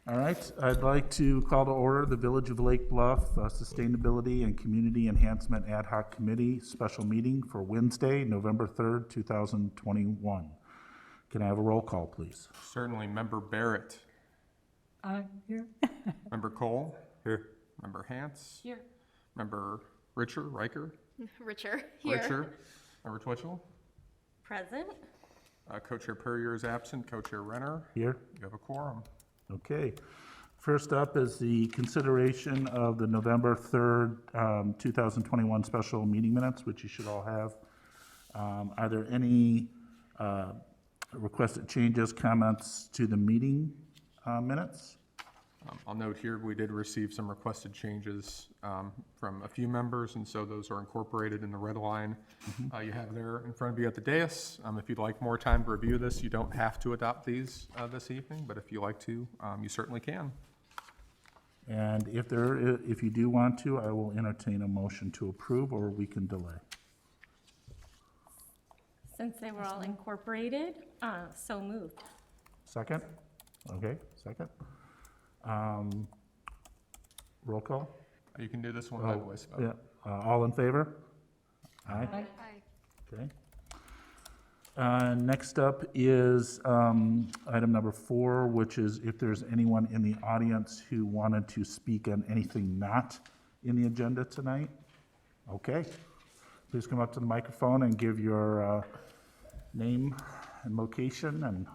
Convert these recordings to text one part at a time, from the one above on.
All right, I'd like to call to order the Village of Lake Bluff Sustainability and Community Enhancement Ad Hoc Committee special meeting for Wednesday, November 3rd, 2021. Can I have a roll call, please? Certainly. Member Barrett. Here. Member Cole. Here. Member Hance. Here. Member Richer. Richer, here. Richer. Member Twitchell. Present. Co-Chair Purrier is absent. Co-Chair Renner. Here. You have a quorum. Okay. First up is the consideration of the November 3rd, 2021 special meeting minutes, which you should all have. Are there any requested changes, comments to the meeting minutes? I'll note here we did receive some requested changes from a few members, and so those are incorporated in the red line you have there in front of you at the dais. If you'd like more time to review this, you don't have to adopt these this evening, but if you like to, you certainly can. And if you do want to, I will entertain a motion to approve, or we can delay. Since they were all incorporated, so moved. Second? Okay, second. Roll call? You can do this one by voice vote. Yeah, all in favor? Aye. Aye. Okay. Next up is item number 4, which is if there's anyone in the audience who wanted to speak on anything not in the agenda tonight. Okay. Please come up to the microphone and give your name and location and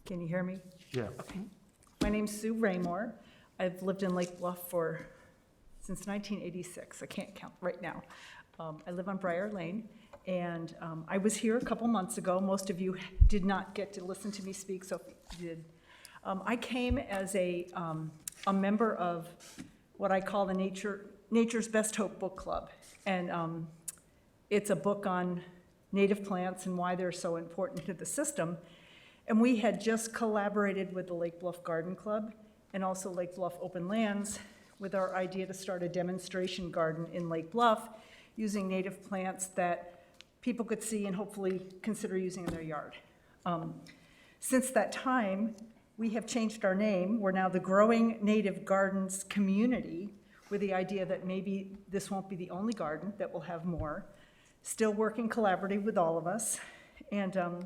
Can you hear me? yeah. Okay. My name's Sue Raymore. I've lived in Lake Bluff since 1986. I can't count right now. I live on Briar Lane, and I was here a couple months ago. Most of you did not get to listen to me speak, so if you did. I came as a member of what I call the Nature's Best Hope Book Club, and it's a book on native plants and why they're so important to the system. And we had just collaborated with the Lake Bluff Garden Club and also Lake Bluff Open Lands with our idea to start a demonstration garden in Lake Bluff using native plants that people could see and hopefully consider using in their yard. Since that time, we have changed our name. We're now the Growing Native Gardens Community, with the idea that maybe this won't be the only garden, that we'll have more. Still working collaboratively with all of us. And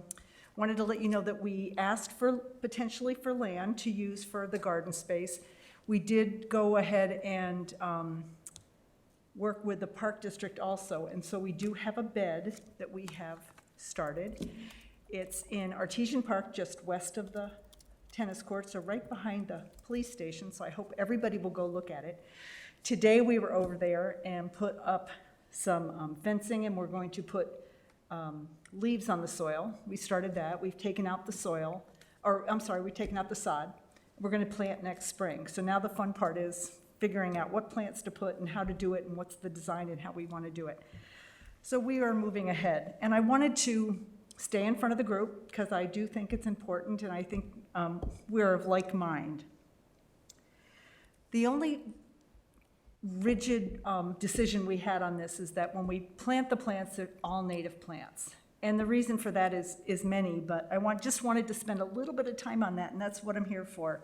wanted to let you know that we asked potentially for land to use for the garden space. We did go ahead and work with the Park District also, and so we do have a bed that we have started. It's in Artesian Park, just west of the tennis court, so right behind the police station, so I hope everybody will go look at it. Today we were over there and put up some fencing, and we're going to put leaves on the soil. We started that. We've taken out the soil, we've taken out the sod. We're going to plant next spring. So now the fun part is figuring out what plants to put and how to do it and what's the design and how we want to do it. So we are moving ahead. And I wanted to stay in front of the group because I do think it's important, and I think we're of like mind. The only rigid decision we had on this is that when we plant the plants, they're all native plants. And the reason for that is many, but I just wanted to spend a little bit of time on that, and that's what I'm here for.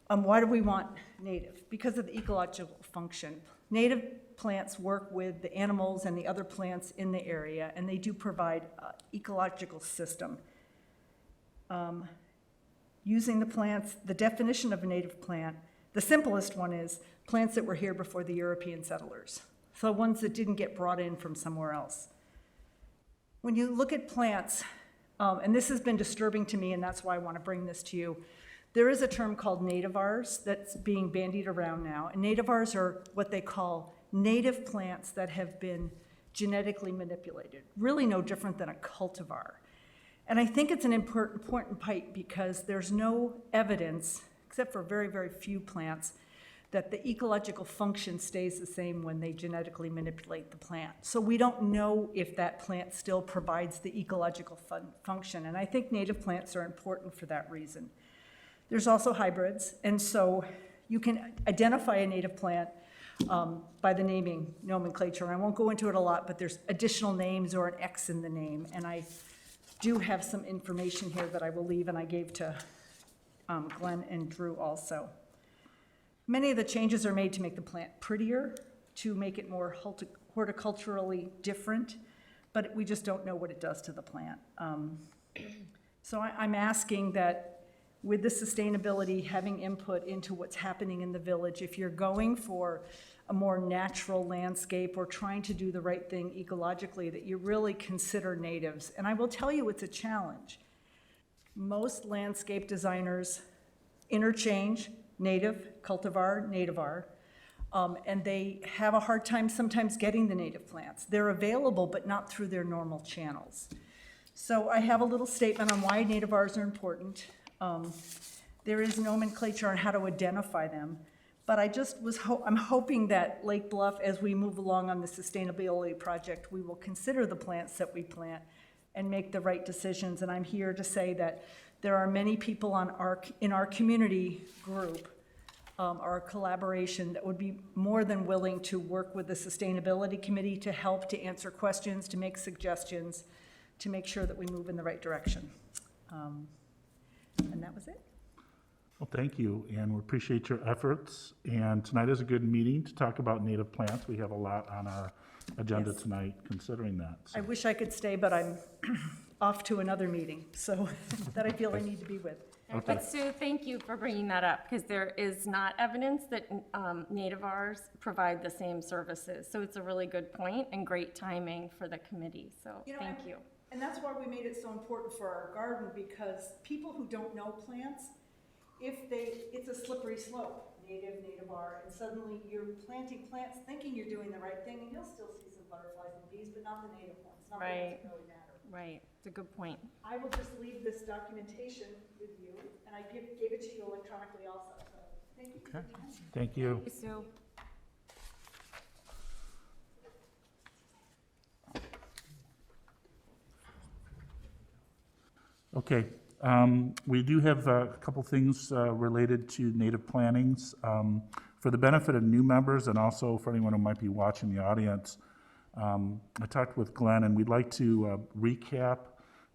Why do we want native? Because of the ecological function. Native plants work with the animals and the other plants in the area, and they do provide an ecological system. Using the plants, the definition of a native plant, the simplest one is plants that were here before the European settlers. So ones that didn't get brought in from somewhere else. When you look at plants, and this has been disturbing to me, and that's why I want to bring this to you, there is a term called nativars that's being bandied around now. And nativars are what they call native plants that have been genetically manipulated, really no different than a cultivar. And I think it's an important point because there's no evidence, except for very, very few plants, that the ecological function stays the same when they genetically manipulate the plant. So we don't know if that plant still provides the ecological function, and I think native plants are important for that reason. There's also hybrids, and so you can identify a native plant by the naming nomenclature. And I won't go into it a lot, but there's additional names or an X in the name. And I do have some information here that I will leave, and I gave to Glenn and Drew also. Many of the changes are made to make the plant prettier, to make it more horticulturally different, but we just don't know what it does to the plant. So I'm asking that with the sustainability, having input into what's happening in the village, if you're going for a more natural landscape or trying to do the right thing ecologically, that you really consider natives. And I will tell you, it's a challenge. Most landscape designers interchange native, cultivar, nativar, and they have a hard time sometimes getting the native plants. They're available, but not through their normal channels. So I have a little statement on why nativars are important. There is nomenclature on how to identify them, but I just I'm hoping that Lake Bluff, as we move along on the sustainability project, we will consider the plants that we plant and make the right decisions. And I'm here to say that there are many people in our community group, our collaboration, that would be more than willing to work with the Sustainability Committee to help to answer questions, to make suggestions, to make sure that we move in the right direction. And that was it. Well, thank you, and we appreciate your efforts. And tonight is a good meeting to talk about native plants. We have a lot on our agenda Yes. tonight considering that. I wish I could stay, but I'm off to another meeting, so that I feel I need to be with. Okay. But Sue, thank you for bringing that up, because there is not evidence that nativars provide the same services. So it's a really good point and great timing for the committee, so thank you. And that's why we made it so important for our garden, because people who don't know plants, it's a slippery slope, nativar, and suddenly you're planting plants thinking you're doing the right thing, and you'll still see some butterflies and bees, but not the native ones, not the ones Right. that really matter. Right, it's a good point. I will just leave this documentation with you, and I gave it to you electronically also, so thank you for your time. Thank you. Thank you, Sue. Okay, we do have a couple things related to native plantings. For the benefit of new members and also for anyone who might be watching the audience, I talked with Glenn, and we'd like to recap.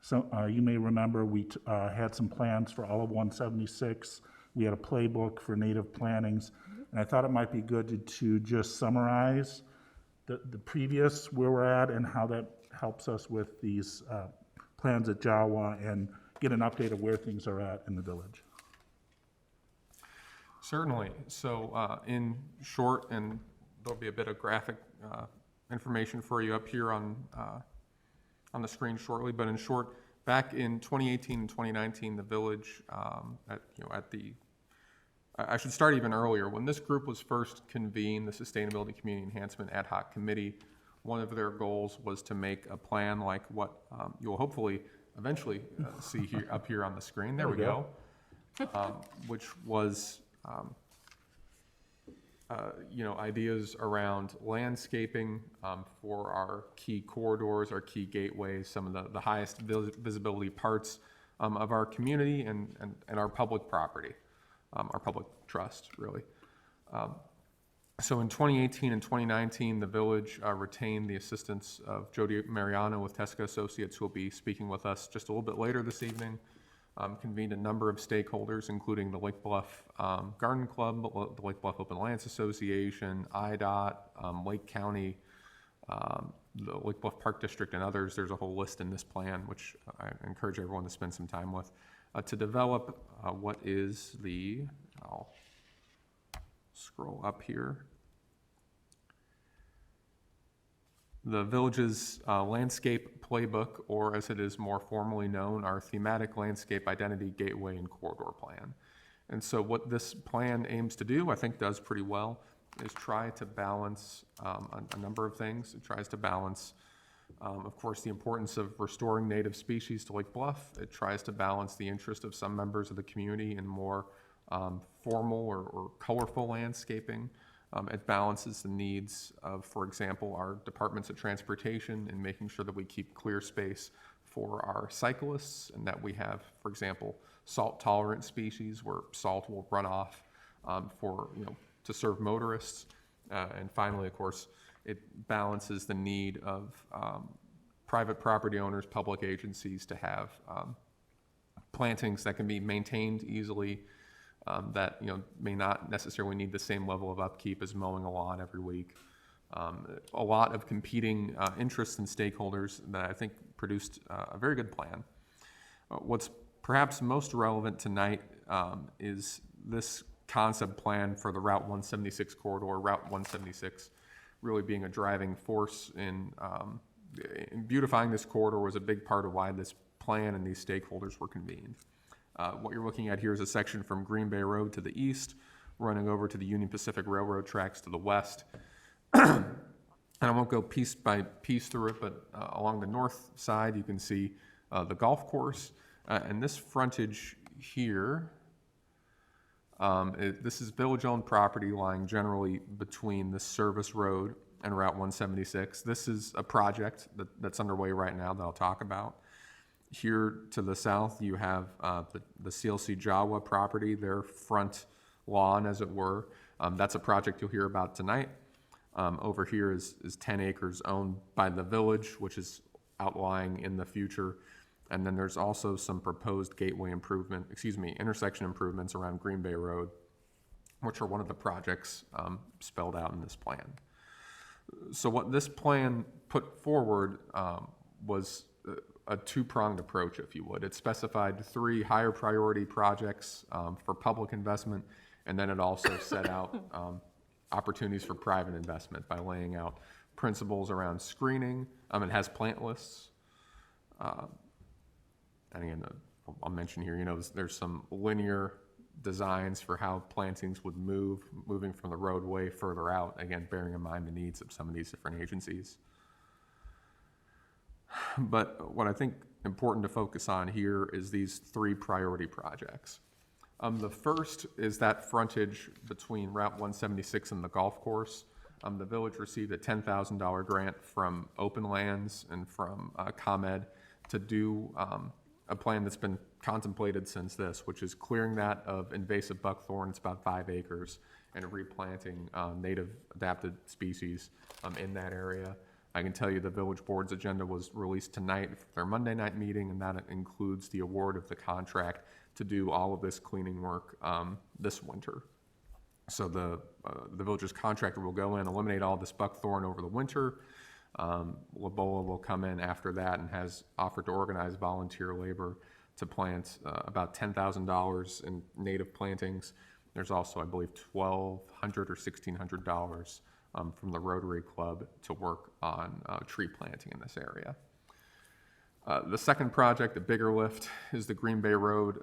So you may remember we had some plans for all of 176. We had a playbook for native plantings, and I thought it might be good to just summarize the previous, where we're at, and how that helps us with these plans at Jawa, and get an update of where things are at in the village. Certainly. So in short, and there'll be a bit of graphic information for you up here on the screen shortly, but in short, back in 2018 and 2019, the village, I should start even earlier. When this group was first convened, the Sustainability Community Enhancement Ad Hoc Committee, one of their goals was to make a plan like what you'll hopefully eventually see here up here on the screen. There we go. Which was ideas around landscaping for our key corridors, our key gateways, some of the highest visibility parts of our community and our public property, our public trust, really. So in 2018 and 2019, the village retained the assistance of Jody Mariano with Tesca Associates, who will be speaking with us just a little bit later this evening. Convened a number of stakeholders, including the Lake Bluff Garden Club, the Lake Bluff Open Lands Association, IDOT, Lake County, the Lake Bluff Park District, and others. There's a whole list in this plan, which I encourage everyone to spend some time with, to develop what is I'll scroll up here, the village's landscape playbook, or as it is more formally known, our thematic landscape identity gateway and corridor plan. And so what this plan aims to do, I think does pretty well, is try to balance a number of things. It tries to balance, of course, the importance of restoring native species to Lake Bluff. It tries to balance the interest of some members of the community in more formal or colorful landscaping. It balances the needs of, for example, our departments of transportation and making sure that we keep clear space for our cyclists, and that we have, for example, salt-tolerant species where salt will run off to serve motorists, And finally, of course, it balances the need of private property owners, public agencies to have plantings that can be maintained easily, that may not necessarily need the same level of upkeep as mowing a lawn every week. A lot of competing interests and stakeholders that I think produced a very good plan. What's perhaps most relevant tonight is this concept plan for the Route 176 corridor. Route 176 really being a driving force in beautifying this corridor was a big part of why this plan and these stakeholders were convened. What you're looking at here is a section from Green Bay Road to the east, running over to the Union Pacific Railroad tracks to the west. And I won't go piece by piece through it, but along the north side, you can see the golf course. And this frontage here, this is village-owned property lying generally between the service road and Route 176. This is a project that's underway right now that I'll talk about. Here to the south, you have the CLC Jawa property, their front lawn, as it were. That's a project you'll hear about tonight. Over here is 10 acres owned by the village, which is outlying in the future. And then there's also some proposed intersection improvements around Green Bay Road, which are one of the projects spelled out in this plan. So what this plan put forward was a two-pronged approach, if you would. It specified 3 higher priority projects for public investment, and then it also set out opportunities for private investment by laying out principles around screening. It has plant lists. And again, I'll mention here, there's some linear designs for how plantings would moving from the roadway further out, again, bearing in mind the needs of some of these different agencies. But what I think important to focus on here is these 3 priority projects. The first is that frontage between Route 176 and the golf course. The village received a $10,000 grant from Open Lands and from ComEd to do a plan that's been contemplated since this, which is clearing that of invasive buckthorn. It's about 5 acres, and replanting native adapted species in that area. I can tell you the village board's agenda was released tonight for their Monday night meeting, and that includes the award of the contract to do all of this cleaning work this winter. So the village's contractor will go in, eliminate all this buckthorn over the winter. Labola will come in after that and has offered to organize volunteer labor to plant about $10,000 in native plantings. There's also, I believe, $1,200 or $1,600 from the Rotary Club to work on tree planting in this area. The second project, the bigger lift, is the Green Bay Road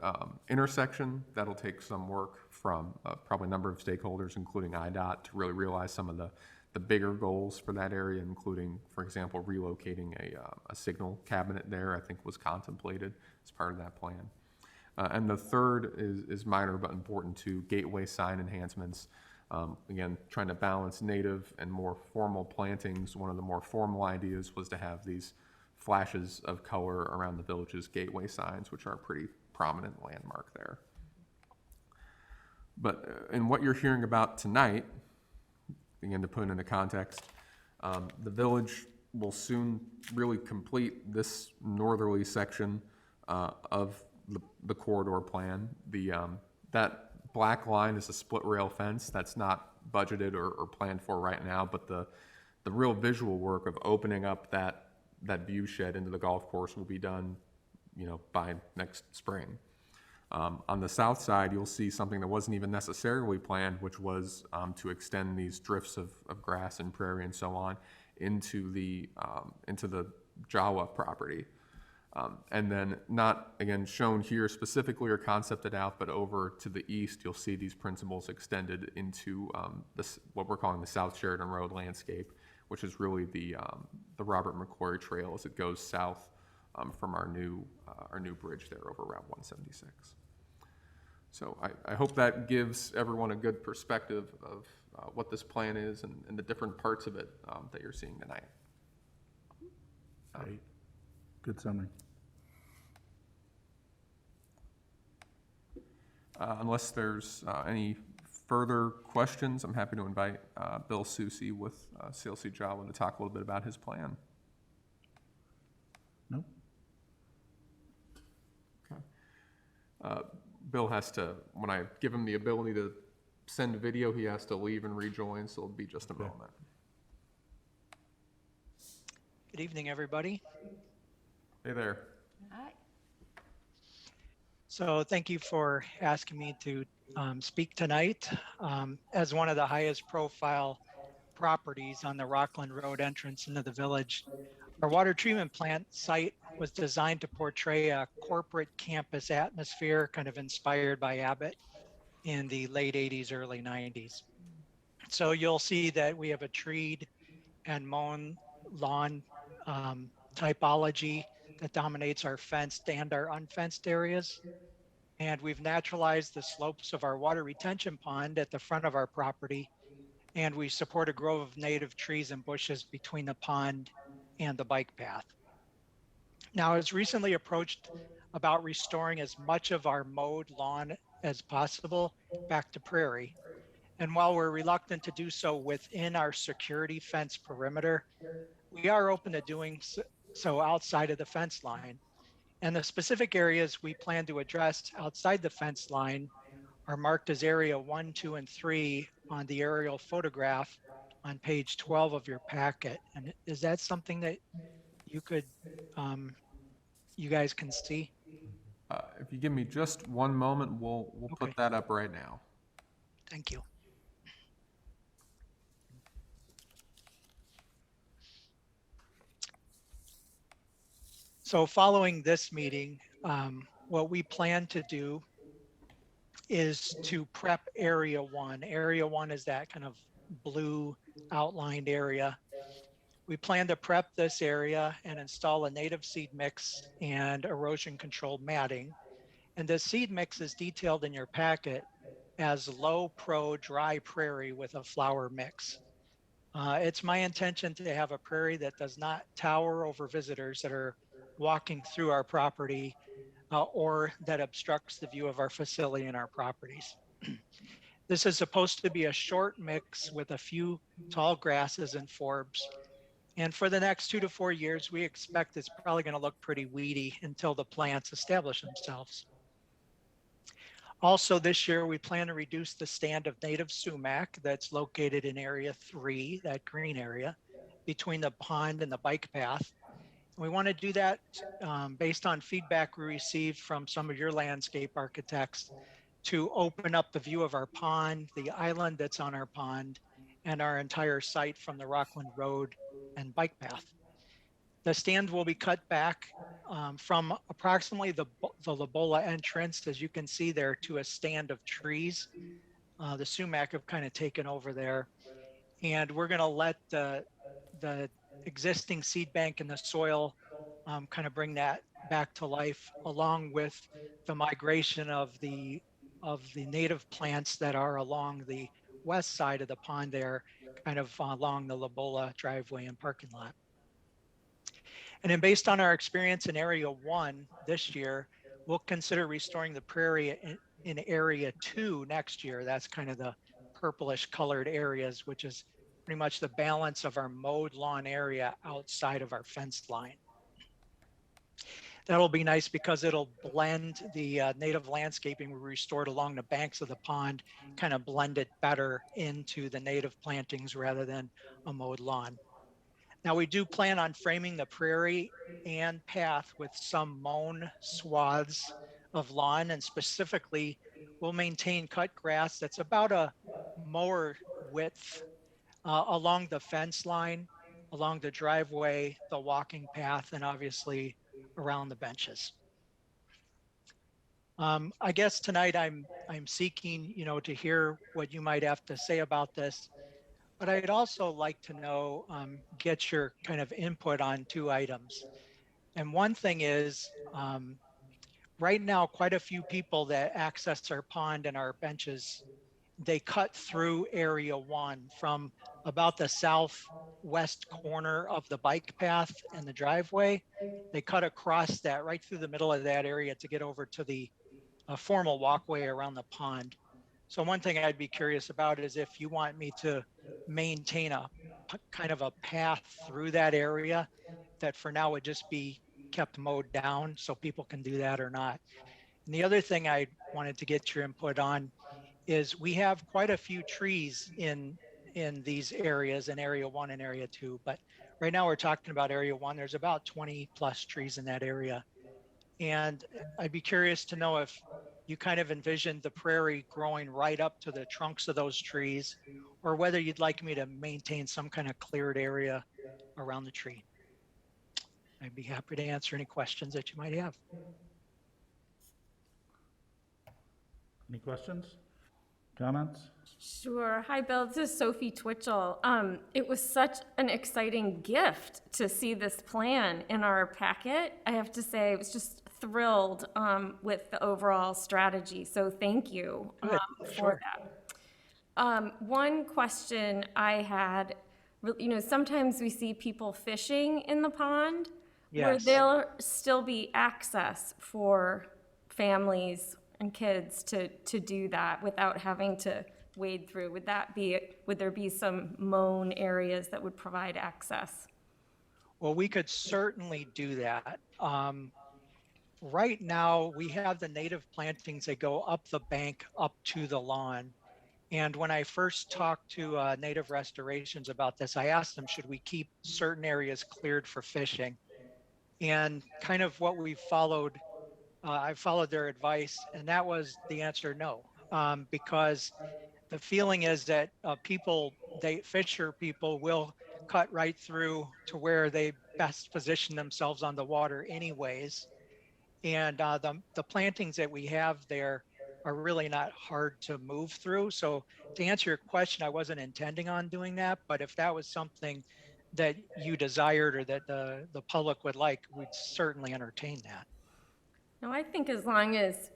intersection. That'll take some work from probably a number of stakeholders, including IDOT, to really realize some of the bigger goals for that area, including, for example, relocating a signal cabinet there, I think was contemplated as part of that plan. And the third is minor but important too, gateway sign enhancements. Again, trying to balance native and more formal plantings. One of the more formal ideas was to have these flashes of color around the village's gateway signs, which are a pretty prominent landmark there. But in what you're hearing about tonight, again, to put it into context, the village will soon really complete this northerly section of the corridor plan. That black line is a split rail fence that's not budgeted or planned for right now, but the real visual work of opening up that view shed into the golf course will be done, by next spring. On the south side, you'll see something that wasn't even necessarily planned, which was to extend these drifts of grass and prairie and so on into the Jawa property. And then not, again, shown here specifically or concepted out, but over to the east, you'll see these principles extended into what we're calling the South Sheridan Road landscape, which is really the Robert McClory Trail as it goes south from our new bridge there over Route 176. So I hope that gives everyone a good perspective of what this plan is and the different parts of it that you're seeing tonight. Great. Good summary. Unless there's any further questions, I'm happy to invite Bill Susi with CLC Java to talk a little bit about his plan. Nope. Okay. Bill has to, when I give him the ability to send a video, he has to leave and rejoin, so it'll be just a moment. Good evening, everybody. Hey there. Hi. So thank you for asking me to speak tonight. As one of the highest profile properties on the Rockland Road entrance into the village, our water treatment plant site was designed to portray a corporate campus atmosphere, kind of inspired by Abbott in the late 80s, early 90s. So you'll see that we have a treed and mown lawn typology that dominates our fenced and our unfenced areas. And we've naturalized the slopes of our water retention pond at the front of our property. And we support a grove of native trees and bushes between the pond and the bike path. Now, I was recently approached about restoring as much of our mowed lawn as possible back to prairie. And while we're reluctant to do so within our security fence perimeter, we are open to doing so outside of the fence line. And the specific areas we plan to address outside the fence line are marked as area 1, 2, and 3 on the aerial photograph on page 12 of your packet. And is that something that you could, you guys can see? If you give me just one moment, we'll Okay. put that up right now. Thank you. So following this meeting, what we plan to do is to prep area 1. Area 1 is that kind of blue outlined area. We plan to prep this area and install a native seed mix and erosion controlled matting. And the seed mix is detailed in your packet as low pro dry prairie with a flower mix. It's my intention to have a prairie that does not tower over visitors that are walking through our property or that obstructs the view of our facility and our properties. This is supposed to be a short mix with a few tall grasses and forbs. And for the next 2 to 4 years, we expect it's probably going to look pretty weedy until the plants establish themselves. Also this year, we plan to reduce the stand of native sumac that's located in area 3, that green area, between the pond and the bike path. And we want to do that based on feedback we received from some of your landscape architects to open up the view of our pond, the island that's on our pond, and our entire site from the Rockland Road and bike path. The stand will be cut back from approximately the Lobola entrance, as you can see there, to a stand of trees. The sumac have kind of taken over there. And we're going to let the existing seed bank in the soil kind of bring that back to life, along with the migration of the native plants that are along the west side of the pond there, kind of along the Lobola driveway and parking lot. And then based on our experience in area 1 this year, we'll consider restoring the prairie in area 2 next year. That's kind of the purplish colored areas, which is pretty much the balance of our mowed lawn area outside of our fenced line. That'll be nice because it'll blend the native landscaping we restored along the banks of the pond, kind of blend it better into the native plantings rather than a mowed lawn. Now we do plan on framing the prairie and path with some mown swaths of lawn, and specifically we'll maintain cut grass that's about a mower width along the fence line, along the driveway, the walking path, and obviously around the benches. I guess tonight I'm seeking, to hear what you might have to say about this. But I'd also like to know, get your kind of input on 2 items. And one thing is, right now, quite a few people that access our pond and our benches, they cut through area 1 from about the southwest corner of the bike path and the driveway. They cut across that right through the middle of that area to get over to the formal walkway around the pond. So one thing I'd be curious about is if you want me to maintain a kind of a path through that area that for now would just be kept mowed down so people can do that or not. And the other thing I wanted to get your input on is we have quite a few trees in these areas, in area 1 and area 2, but right now we're talking about area 1. There's about 20 plus trees in that area. And I'd be curious to know if you kind of envisioned the prairie growing right up to the trunks of those trees, or whether you'd like me to maintain some kind of cleared area around the tree. I'd be happy to answer any questions that you might have. Any questions? Comments? Sure. Hi, Bill. This is Sophie Twitchell. It was such an exciting gift to see this plan in our packet. I have to say, I was just thrilled with the overall strategy. So thank you for that. One question I had, sometimes we see people fishing in the pond where Yes. there'll still be access for families and kids to do that without having to wade through. Would there be some mown areas that would provide access? Well, we could certainly do that. Right now, we have the native plantings that go up the bank, up to the lawn. And when I first talked to Native Restorations about this, I asked them, should we keep certain areas cleared for fishing? And kind of what we followed, I followed their advice, and that was the answer no. Because the feeling is that fisher people will cut right through to where they best position themselves on the water anyways. And the plantings that we have there are really not hard to move through. So to answer your question, I wasn't intending on doing that, but if that was something that you desired or that the public would like, we'd certainly entertain that. No, I think as long as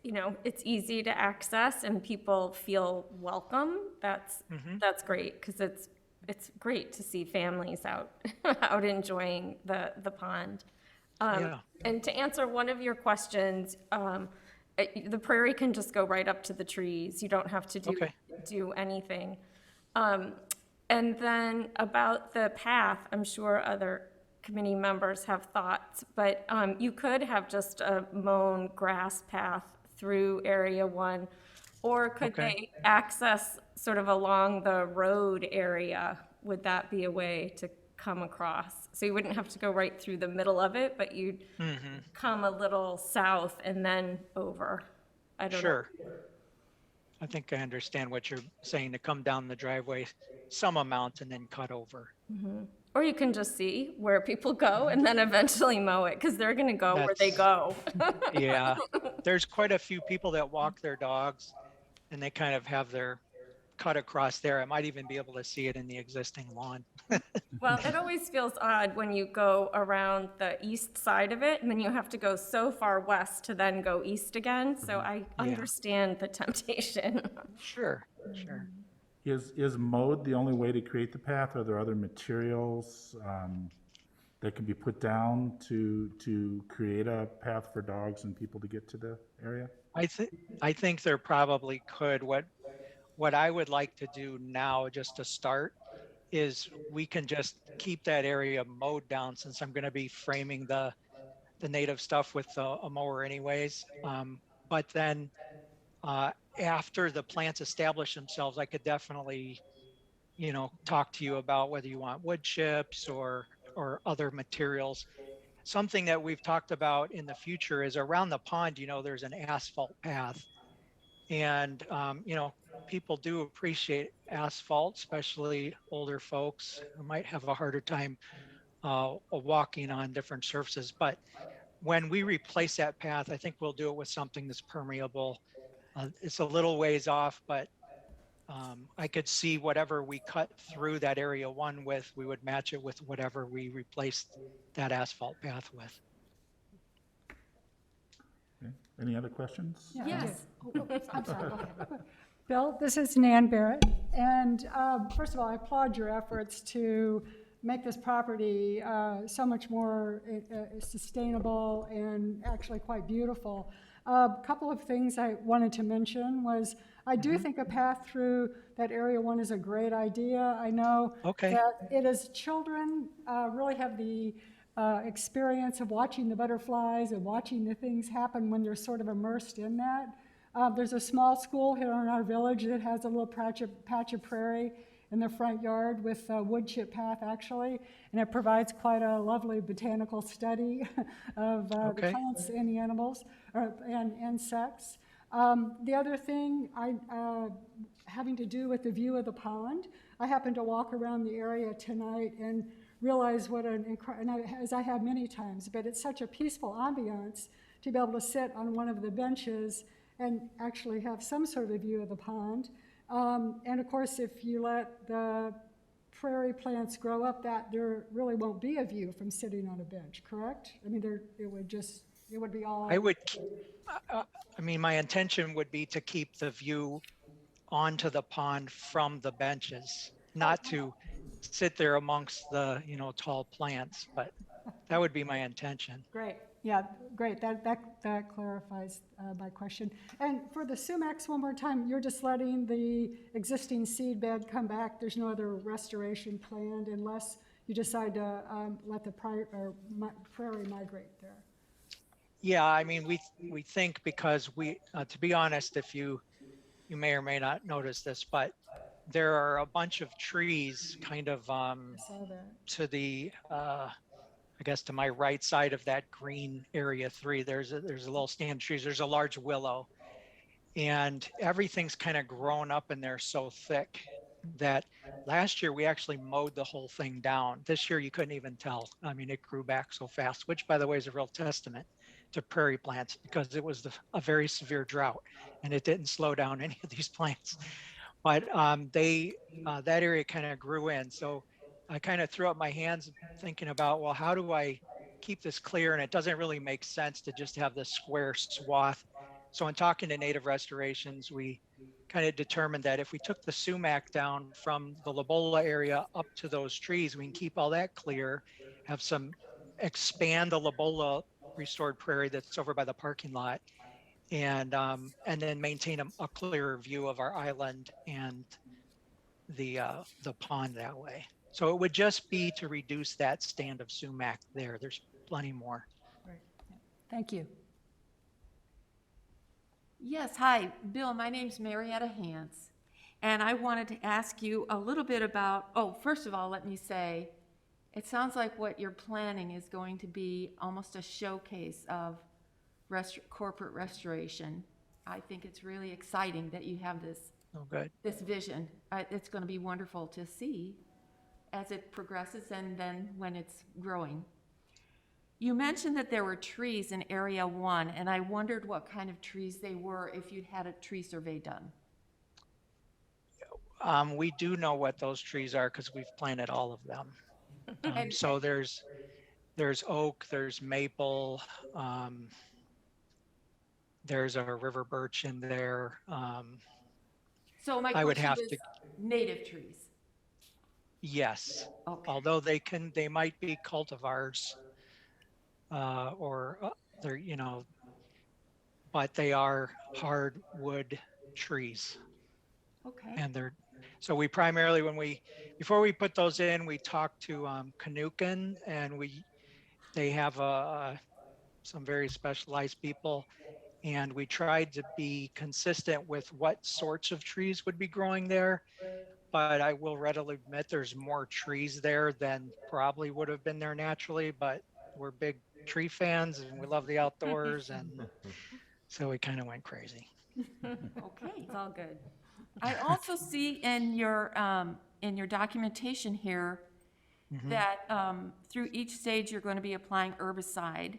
it's easy to access and people feel welcome, that's great, because it's great to see families out enjoying the pond. Yeah. And to answer one of your questions, the prairie can just go right up to the trees. You don't have to do anything. And then about the path, I'm sure other committee members have thoughts, but you could have just a mown grass path through area 1, or could they access sort of along the road area? Would that be a way to come across? So you wouldn't have to go right through the middle of it, but you'd come a little south and then over. I don't know. Sure. I think I understand what you're saying, to come down the driveway some amount and then cut over. Or you can just see where people go and then eventually mow it, because they're going to go where they go. Yeah, there's quite a few people that walk their dogs and they kind of have their cut across there. I might even be able to see it in the existing lawn. Well, it always feels odd when you go around the east side of it and then you have to go so far west to then go east again. So I understand the temptation. Sure. Is mowed the only way to create the path? Are there other materials that can be put down to create a path for dogs and people to get to the area? I think there probably could. What I would like to do now, just to start, is we can just keep that area mowed down, since I'm going to be framing the native stuff with a mower anyways. But then after the plants establish themselves, I could definitely, talk to you about whether you want wood chips or other materials. Something that we've talked about in the future is around the pond, there's an asphalt path. And, people do appreciate asphalt, especially older folks who might have a harder time walking on different surfaces. But when we replace that path, I think we'll do it with something that's permeable. It's a little ways off, but I could see whatever we cut through that area 1 with, we would match it with whatever we replaced that asphalt path with. Okay. Any other questions? Yeah, I Yes. do. I'm sorry, go ahead. Bill, this is Nan Barrett, and first of all, I applaud your efforts to make this property so much more sustainable and actually quite beautiful. A couple of things I wanted to mention was, I do think a path through that Area 1 is a great idea. I know Okay. that it is children really have the experience of watching the butterflies and watching the things happen when they're sort of immersed in that. There's a small school here in our village that has a little patch of prairie in the front yard with a wood chip path, actually, and it provides quite a lovely botanical study of the Okay. plants and the animals and insects. The other thing having to do with the view of the pond, I happened to walk around the area tonight and realize what as I have many times, but it's such a peaceful ambiance to be able to sit on one of the benches and actually have some sort of view of the pond. And of course, if you let the prairie plants grow up, that there really won't be a view from sitting on a bench, correct? I mean, it would be all. I mean, my intention would be to keep the view onto the pond from the benches, not to sit there amongst the, tall plants, but that would be my intention. Great, yeah, great, that clarifies my question. And for the Sumacs, one more time, you're just letting the existing seed bed come back, there's no other restoration planned unless you decide to let the prairie migrate there? Yeah, I mean, we think because to be honest, if you may or may not notice this, but there are a bunch of trees kind of I saw that. to the, I guess to my right side of that green area 3, there's a little stand of trees. There's a large willow, and everything's kind of grown up in there so thick that last year we actually mowed the whole thing down. This year you couldn't even tell. I mean, it grew back so fast, which by the way is a real testament to prairie plants because it was a very severe drought and it didn't slow down any of these plants. But that area kind of grew in. So I kind of threw up my hands thinking about, well, how do I keep this clear? And it doesn't really make sense to just have this square swath. So in talking to Native Restorations, we kind of determined that if we took the sumac down from the Lobola area up to those trees, we can keep all that clear, expand the Lobola restored prairie that's over by the parking lot, and then maintain a clearer view of our island and the pond that way. So it would just be to reduce that stand of sumac there. There's plenty more. Right. Thank you. Yes, hi, Bill, my name's Marietta Hance, and I wanted to ask you a little bit about, first of all, let me say, it sounds like what you're planning is going to be almost a showcase of corporate restoration. I think it's really exciting that you have this vision. It's going to be wonderful to see as it progresses and then when it's growing. You mentioned that there were trees in Area 1, and I wondered what kind of trees they were if you'd had a tree survey done. We do know what those trees are because we've planted all of them. So there's oak, there's maple, there's a river birch in there. So my question is native trees. Yes, Okay. although they might be cultivars, or they're, but they are hardwood trees. Okay. And so we primarily, before we put those in, we talked to Canucan, and they have some very specialized people, and we tried to be consistent with what sorts of trees would be growing there. But I will readily admit there's more trees there than probably would have been there naturally, but we're big tree fans and we love the outdoors, and so we kind of went crazy. Okay, it's all good. I also see in your documentation here that through each stage you're going to be applying herbicide,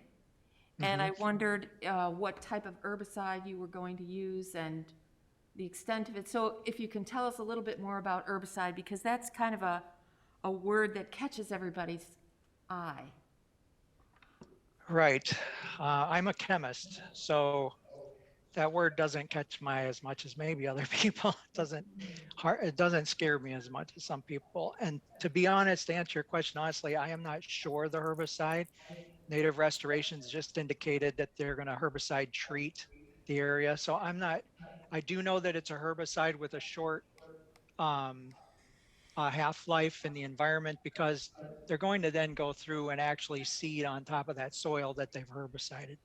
and I wondered what type of herbicide you were going to use and the extent of it. So if you can tell us a little bit more about herbicide, because that's kind of a word that catches everybody's eye. Right. I'm a chemist, so that word doesn't catch my eye as much as maybe other people. It doesn't scare me as much as some people. And to be honest, to answer your question honestly, I am not sure the herbicide. Native Restorations just indicated that they're going to herbicide treat the area. So I do know that it's a herbicide with a short half-life in the environment because they're going to then go through and actually seed on top of that soil that they've herbicided.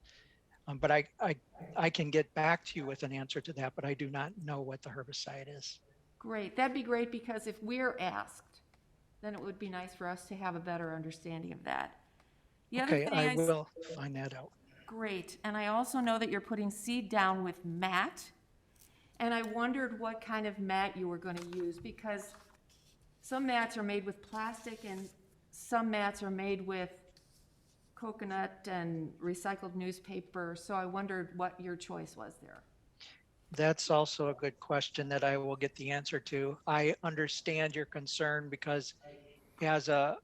But I can get back to you with an answer to that, but I do not know what the herbicide is. Great, that'd be great, because if we're asked, then it would be nice for us to have a better understanding of that. The other Okay, thing I will find that out. Great, and I also know that you're putting seed down with mat, and I wondered what kind of mat you were gonna use, because some mats are made with plastic and some mats are made with coconut and recycled newspaper, so I wondered what your choice was there. That's also a good question that I will get the answer to. I understand your concern because as a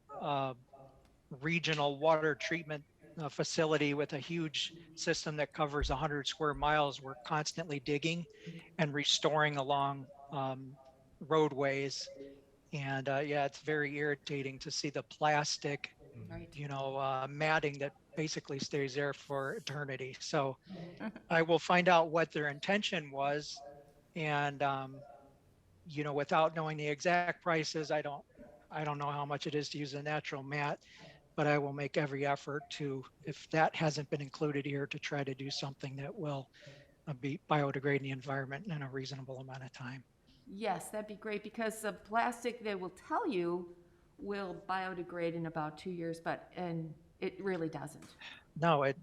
regional water treatment facility with a huge system that covers 100 square miles, we're constantly digging and restoring along roadways. And yeah, it's very irritating to see the plastic, Right. matting that basically stays there for eternity. So I will find out what their intention was. And, without knowing the exact prices, I don't know how much it is to use a natural mat, but I will make every effort to, if that hasn't been included here, to try to do something that will be biodegrade in the environment in a reasonable amount of time. Yes, that'd be great, because the plastic, they will tell you, will biodegrade in about 2 years, and it really doesn't. No, I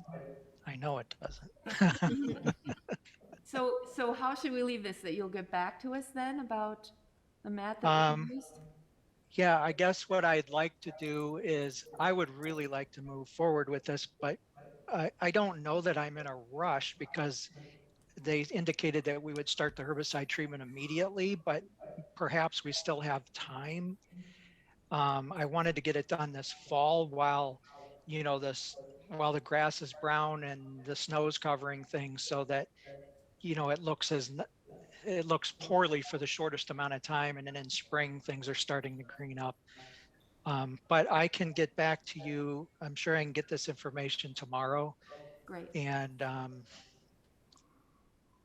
know it doesn't. So how should we leave this? That you'll get back to us then about the mat that Um, we used? Yeah, I guess what I'd like to do is I would really like to move forward with this, but I don't know that I'm in a rush because they indicated that we would start the herbicide treatment immediately, but perhaps we still have time. I wanted to get it done this fall while, while the grass is brown and the snow's covering things so that, it looks it looks poorly for the shortest amount of time. And then in spring, things are starting to green up. But I can get back to you. I'm sure I can get this information tomorrow. Great. And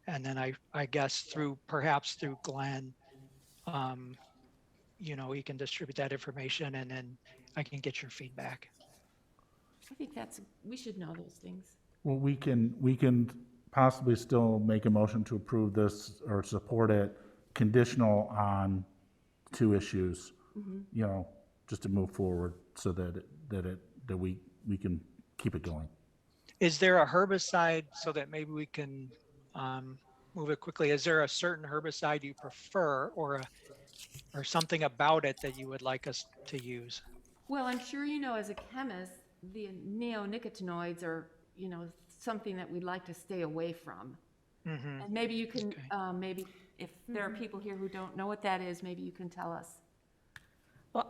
then I guess perhaps through Glenn, um, he can distribute that information and then I can get your feedback. I think we should know those things. Well, we can possibly still make a motion to approve this or support it conditional on two issues, just to move forward so that we can keep it going. Is there a herbicide so that maybe we can move it quickly? Is there a certain herbicide you prefer or something about it that you would like us to use? Well, I'm sure as a chemist, the neonicotinoids are, something that we'd like to stay away from. Mm-hmm. And maybe you can, Okay. maybe if there are people here who don't know what that is, maybe you can tell us. Well,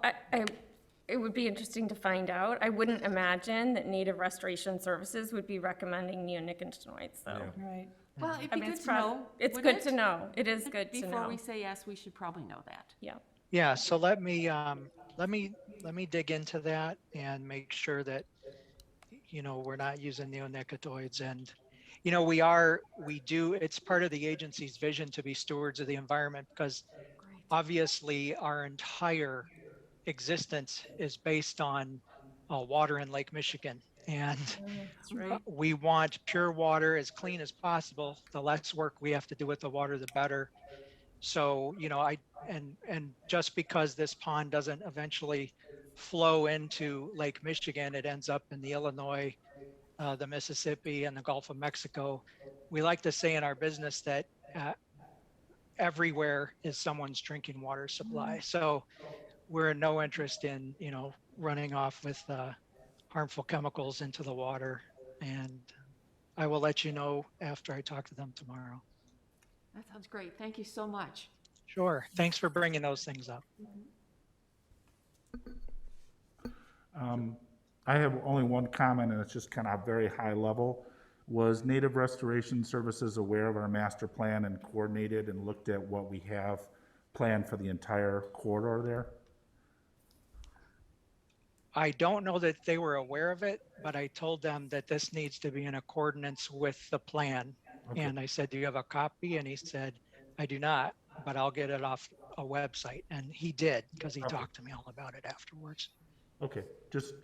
it would be interesting to find out. I wouldn't imagine that Native Restoration Services would be recommending neonicotinoids, though. Right. Well, it'd I be mean, good to know. it's wouldn't good it? to know. It is good to know. Before we say yes, we should probably know that. Yeah. Yeah, so let me dig into that and make sure that we're not using neonicotinoids. And it's part of the agency's vision to be stewards of the environment because obviously our entire existence is based on water in Lake Michigan. And That's right. we want pure water as clean as possible. The less work we have to do with the water, the better. So, and just because this pond doesn't eventually flow into Lake Michigan, it ends up in the Illinois, the Mississippi, and the Gulf of Mexico. We like to say in our business that everywhere is someone's drinking water supply. So we're in no interest in, running off with harmful chemicals into the water. And I will let you know after I talk to them tomorrow. That sounds great. Thank you so much. Sure. Thanks for bringing those things up. I have only one comment, and it's just kind of very high level. Was Native Restoration Services aware of our master plan and coordinated and looked at what we have planned for the entire corridor there? I don't know that they were aware of it, but I told them that this needs to be in accordance with the plan. Okay. And I said, do you have a copy? And he said, I do not, but I'll get it off a website. And he did, because he Okay. talked to me all about it afterwards. Okay, just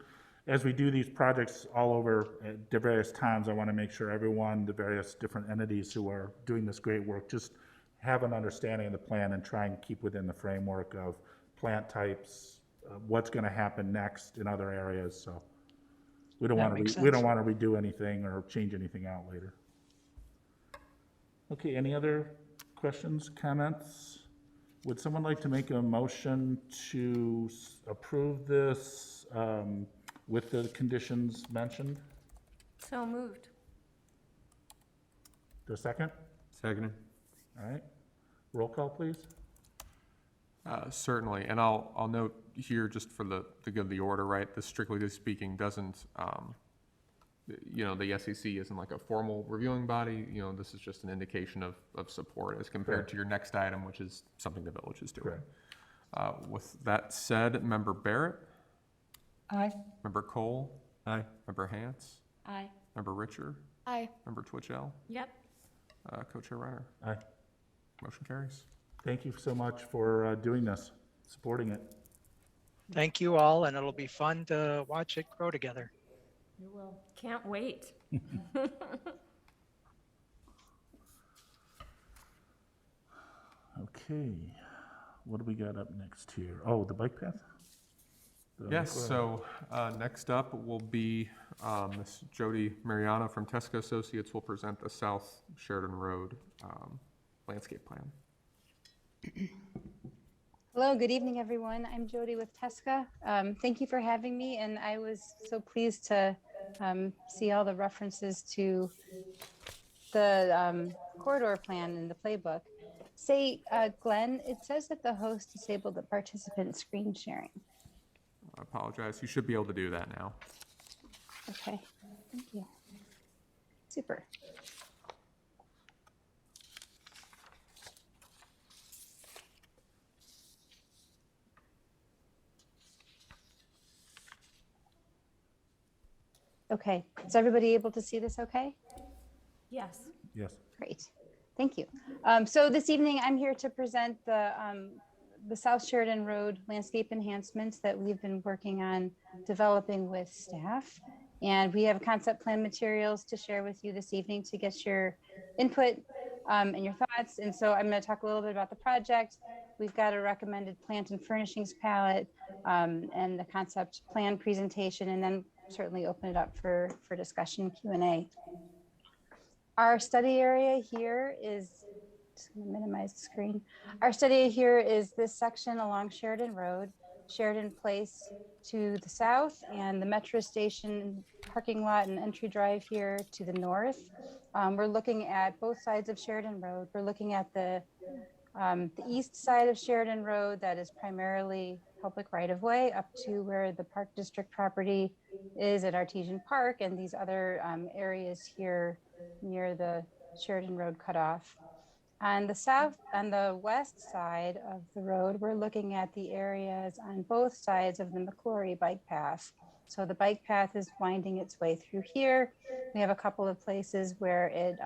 as we do these projects all over at the various times, I want to make sure everyone, the various different entities who are doing this great work, just have an understanding of the plan and try and keep within the framework of plant types, what's going to happen next in other areas, so we don't That want to, makes we don't sense. want to redo anything or change anything out later. Okay, any other questions, comments? Would someone like to make a motion to approve this with the conditions mentioned? So moved. There a second? Second. All right. Roll call, please. Certainly, and I'll note here, just for the good of the order, right, this strictly speaking doesn't, the SEC isn't like a formal reviewing body, this is just an indication of support as compared Correct. to your next item, which is something the village is doing. Correct. With that said, Member Barrett, Aye. Member Cole, Aye. Member Hance, Aye. Member Richer, Aye. Member Twitchell, Yep. Co-Chair Renner. Aye. Motion carries. Thank you so much for doing this, supporting it. Thank you all, and it'll be fun to watch it grow together. You will. Can't wait. Okay. What do we got up next here? Oh, the bike path? Yes, Go ahead. so next up will be Ms. Jody Mariano from Tesco Associates will present the South Sheridan Road landscape plan. Hello, good evening, everyone. I'm Jody with Tesca. Thank you for having me, and I was so pleased to see all the references to the corridor plan in the playbook. Say, Glenn, it says that the host disabled the participant screen sharing. I apologize. You should be able to do that now. Okay, thank you. Super. Okay, is everybody able to see this okay? Yes. Yes. Great, thank you. So this evening, I'm here to present the South Sheridan Road landscape enhancements that we've been working on developing with staff. And we have concept plan materials to share with you this evening to get your input and your thoughts. And so I'm going to talk a little bit about the project. We've got a recommended plant and furnishings palette and the concept plan presentation, and then certainly open it up for discussion Q&A. Our study area here is, just going to minimize the screen. Our study here is this section along Sheridan Road, Sheridan Place to the south, and the metro station parking lot and entry drive here to the north. We're looking at both sides of Sheridan Road. We're looking at the east side of Sheridan Road that is primarily public right-of-way up to where the Park District property is at Artesian Park and these other areas here near the Sheridan Road cutoff. On the west side of the road, we're looking at the areas on both sides of the McClory bike path. So the bike path is winding its way through here. We have a couple of places where it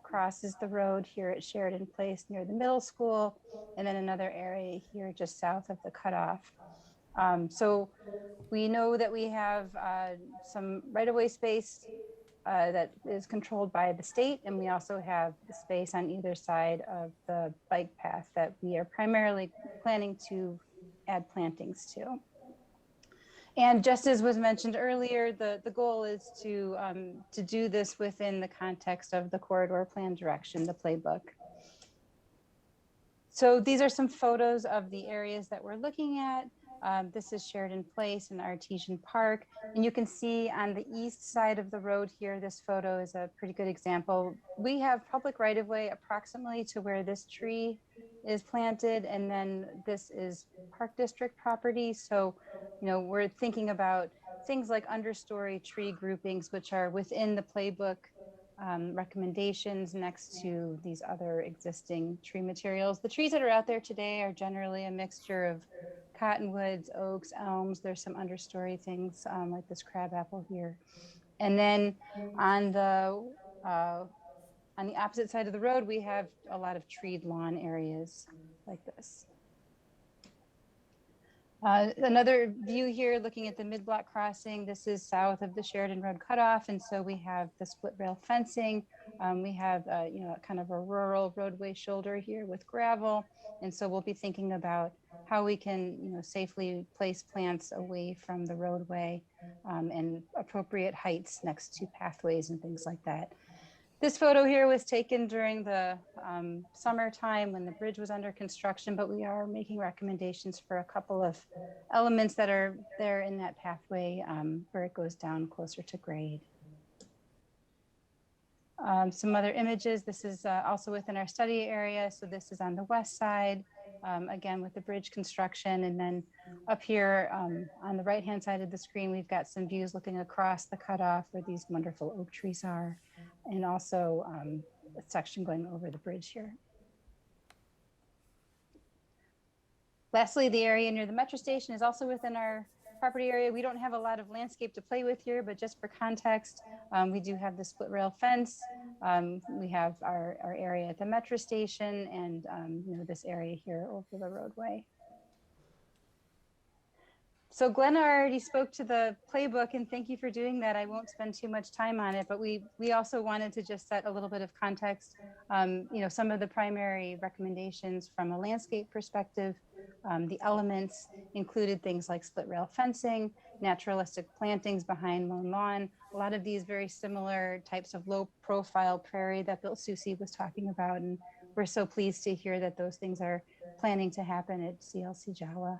crosses the road here at Sheridan Place near the middle school, and then another area here just south of the cutoff. So we know that we have some right-of-way space that is controlled by the state, and we also have the space on either side of the bike path that we are primarily planning to add plantings to. And just as was mentioned earlier, the goal is to do this within the context of the corridor plan direction, the playbook. So these are some photos of the areas that we're looking at. This is Sheridan Place and Artesian Park. And you can see on the east side of the road here, this photo is a pretty good example. We have public right-of-way approximately to where this tree is planted, and then this is Park District property. So, we're thinking about things like understory tree groupings, which are within the playbook recommendations next to these other existing tree materials. The trees that are out there today are generally a mixture of cottonwoods, oaks, elms. There's some understory things like this crabapple here. And then on the On the opposite side of the road, we have a lot of treed lawn areas like this. Another view here looking at the mid-block crossing. This is south of the Sheridan Road cutoff, and so we have the split rail fencing. We have you know, kind of a rural roadway shoulder here with gravel, and so we'll be thinking about how we can, you know, safely place plants away from the roadway and appropriate heights next to pathways and things like that. This photo here was taken during the summertime when the bridge was under construction, but we are making recommendations for a couple of elements that are there in that pathway where it goes down closer to grade. Some other images. This is also within our study area. So this is on the west side, again with the bridge construction. And then up here on the right-hand side of the screen, we've got some views looking across the cutoff where these wonderful oak trees are, and also a section going over the bridge here. Lastly, the area near the metro station is also within our property area. We don't have a lot of landscape to play with here, but just for context, we do have the split rail fence. We have our area at the metro station, and you know, this area here over the roadway. So Glenn already spoke to the playbook, and thank you for doing that. I won't spend too much time on it, but we also wanted to just set a little bit of context. You know, some of the primary recommendations from a landscape perspective, the elements included things like split rail fencing, naturalistic plantings behind mown lawn, a lot of these very similar types of low profile prairie that Bill Susi was talking about. And we're so pleased to hear that those things are planning to happen at CLC Jawa.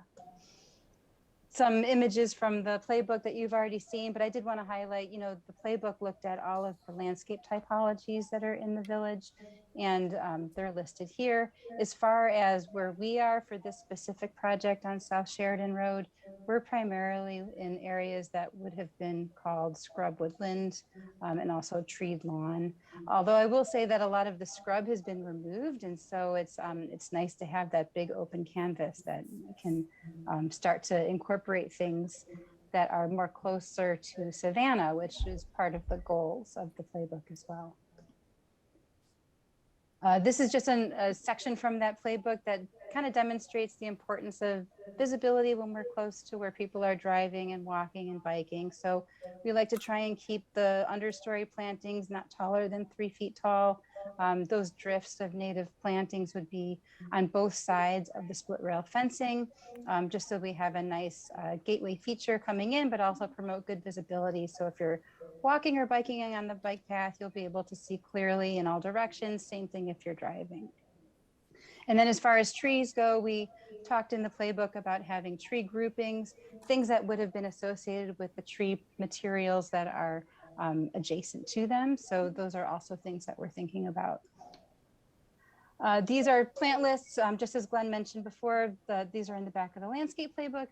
Some images from the playbook that you've already seen, but I did want to highlight, you know, the playbook looked at all of the landscape typologies that are in the village, and they're listed here. As far as where we are for this specific project on South Sheridan Road, we're primarily in areas that would have been called scrub woodland and also treed lawn. Although I will say that a lot of the scrub has been removed, and so it's nice to have that big open canvas that can start to incorporate things that are more closer to savanna, which is part of the goals of the playbook as well. This is just a section from that playbook that kind of demonstrates the importance of visibility when we're close to where people are driving and walking and biking. So we like to try and keep the understory plantings not taller than 3 feet tall. Those drifts of native plantings would be on both sides of the split rail fencing, just so we have a nice gateway feature coming in, but also promote good visibility. So if you're walking or biking on the bike path, you'll be able to see clearly in all directions. Same thing if you're driving. And then as far as trees go, we talked in the playbook about having tree groupings, things that would have been associated with the tree materials that are adjacent to them. So those are also things that we're thinking about. These are plant lists, just as Glenn mentioned before, these are in the back of the landscape playbook,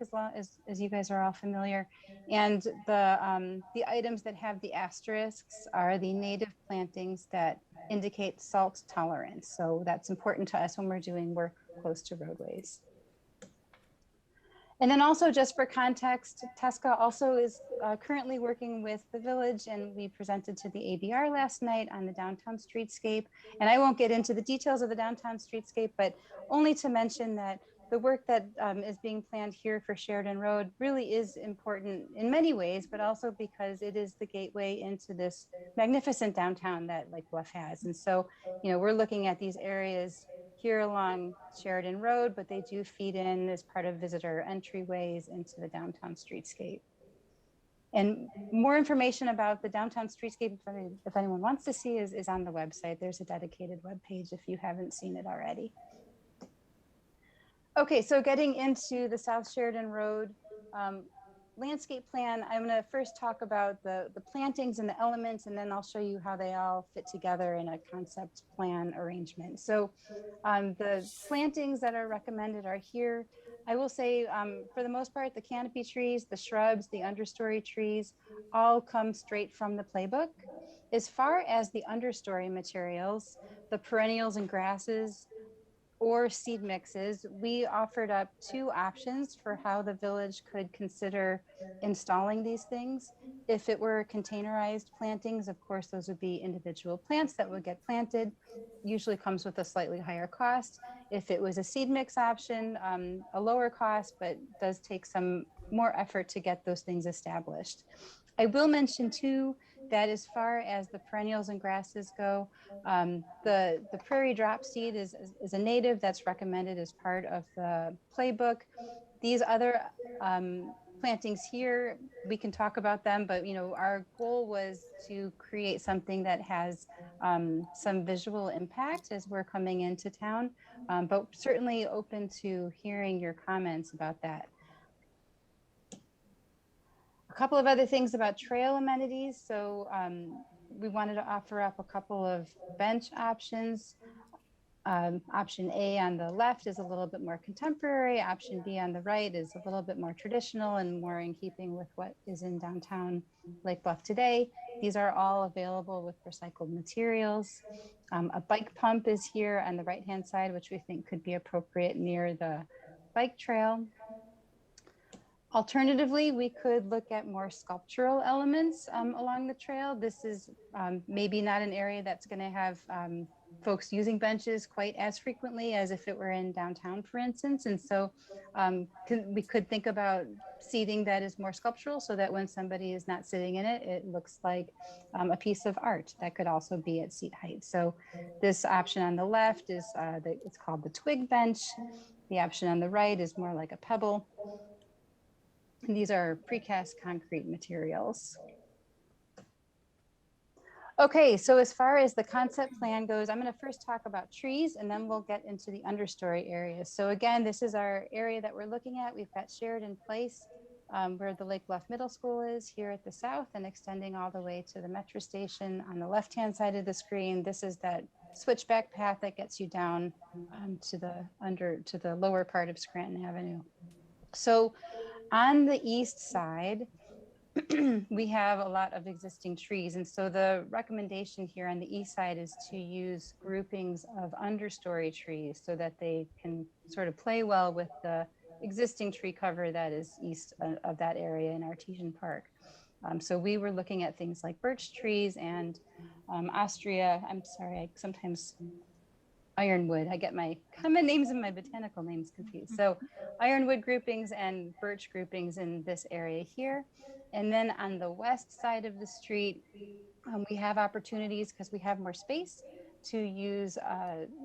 as you guys are all familiar. And the items that have the asterisks are the native plantings that indicate salt tolerance. So that's important to us when we're doing work close to roadways. And then also, just for context, TESCA also is currently working with the village, and we presented to the ABR last night on the downtown streetscape. And I won't get into the details of the downtown streetscape, but only to mention that the work that is being planned here for Sheridan Road really is important in many ways, but also because it is the gateway into this magnificent downtown that Lake Bluff has. And so, you know, we're looking at these areas here along Sheridan Road, but they do feed in as part of visitor entryways into the downtown streetscape. And more information about the downtown streetscape, if anyone wants to see, is on the website. There's a dedicated webpage if you haven't seen it already. Okay, so getting into the South Sheridan Road landscape plan, I'm going to first talk about the plantings and the elements, and then I'll show you how they all fit together in a concept plan arrangement. So the plantings that are recommended are here. I will say, for the most part, the canopy trees, the shrubs, the understory trees, all come straight from the playbook. As far as the understory materials, the perennials and grasses, or seed mixes, we offered up 2 options for how the village could consider installing these things. If it were containerized plantings, of course, those would be individual plants that would get planted, usually comes with a slightly higher cost. If it was a seed mix option, a lower cost, but does take some more effort to get those things established. I will mention too, that as far as the perennials and grasses go, the prairie drop seed is a native that's recommended as part of the playbook. These other plantings here, we can talk about them, but our goal was to create something that has some visual impact as we're coming into town, but certainly open to hearing your comments about that. A couple of other things about trail amenities. So we wanted to offer up a couple of bench options. Option A on the left is a little bit more contemporary. Option B on the right is a little bit more traditional and more in keeping with what is in downtown Lake Bluff today. These are all available with recycled materials. A bike pump is here on the right-hand side, which we think could be appropriate near the bike trail. Alternatively, we could look at more sculptural elements along the trail. This is maybe not an area that's going to have folks using benches quite as frequently as if it were in downtown, for instance. And so we could think about seating that is more sculptural so that when somebody is not sitting in it, it looks like a piece of art that could also be at seat height. So this option on the left is, it's called the twig bench. The option on the right is more like a pebble. These are precast concrete materials. Okay, so as far as the concept plan goes, I'm going to first talk about trees and then we'll get into the understory areas. So again, this is our area that we're looking at. We've got Sheridan Place, where the Lake Bluff Middle School is here at the south and extending all the way to the metro station on the left-hand side of the screen. This is that switchback path that gets you down to the lower part of Scranton Avenue. So on the east side, we have a lot of existing trees. And so the recommendation here on the east side is to use groupings of understory trees so that they can sort of play well with the existing tree cover that is east of that area in Artesian Park. So we were looking at things like birch trees and Austria. I'm sorry, I sometimes ironwood. I get my common names and my botanical names confused. So ironwood groupings and birch groupings in this area here. And then on the west side of the street, we have opportunities because we have more space to use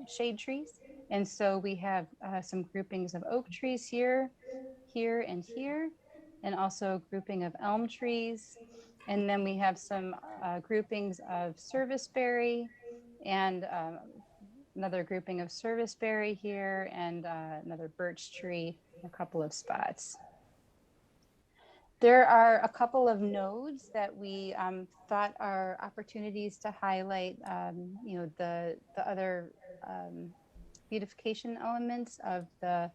shade trees. And so we have some groupings of oak trees here, here, and here, and also grouping of elm trees. And then we have some groupings of serviceberry and another grouping of serviceberry here and another birch tree, a couple of spots. There are a couple of nodes that we thought are opportunities to highlight, the other beautification elements of the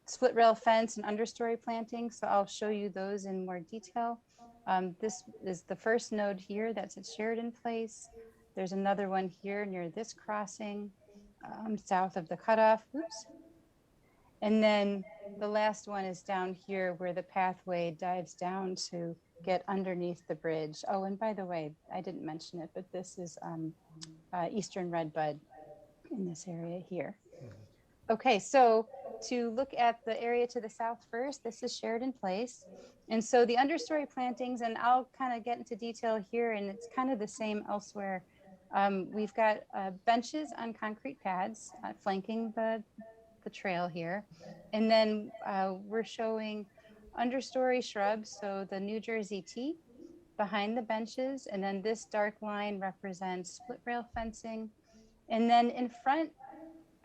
split rail fence and understory planting. So I'll show you those in more detail. This is the first node here that's at Sheridan Place. There's another one here near this crossing, south of the cutoff. Oops. And then the last one is down here where the pathway dives down to get underneath the bridge. Oh, and by the way, I didn't mention it, but this is Eastern Redbud in this area here. Okay, so to look at the area to the south first, this is Sheridan Place. And so the understory plantings, and I'll kind of get into detail here, and it's kind of the same elsewhere. We've got benches on concrete pads flanking the trail here. And then we're showing understory shrubs, so the New Jersey tea behind the benches. And then this dark line represents split rail fencing. And then in front,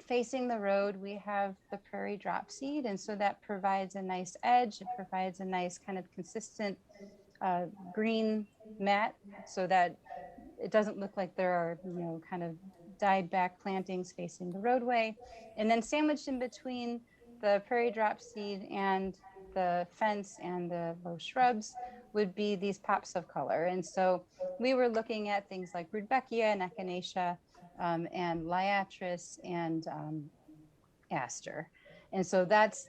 facing the road, we have the prairie drop seed. And so that provides a nice edge. It provides a nice kind of consistent green mat so that it doesn't look like there are, kind of dyed back plantings facing the roadway. And then sandwiched in between the prairie drop seed and the fence and the low shrubs would be these pops of color. And so we were looking at things like Rudbeckia and Echinacea and Liatris and aster. And so that's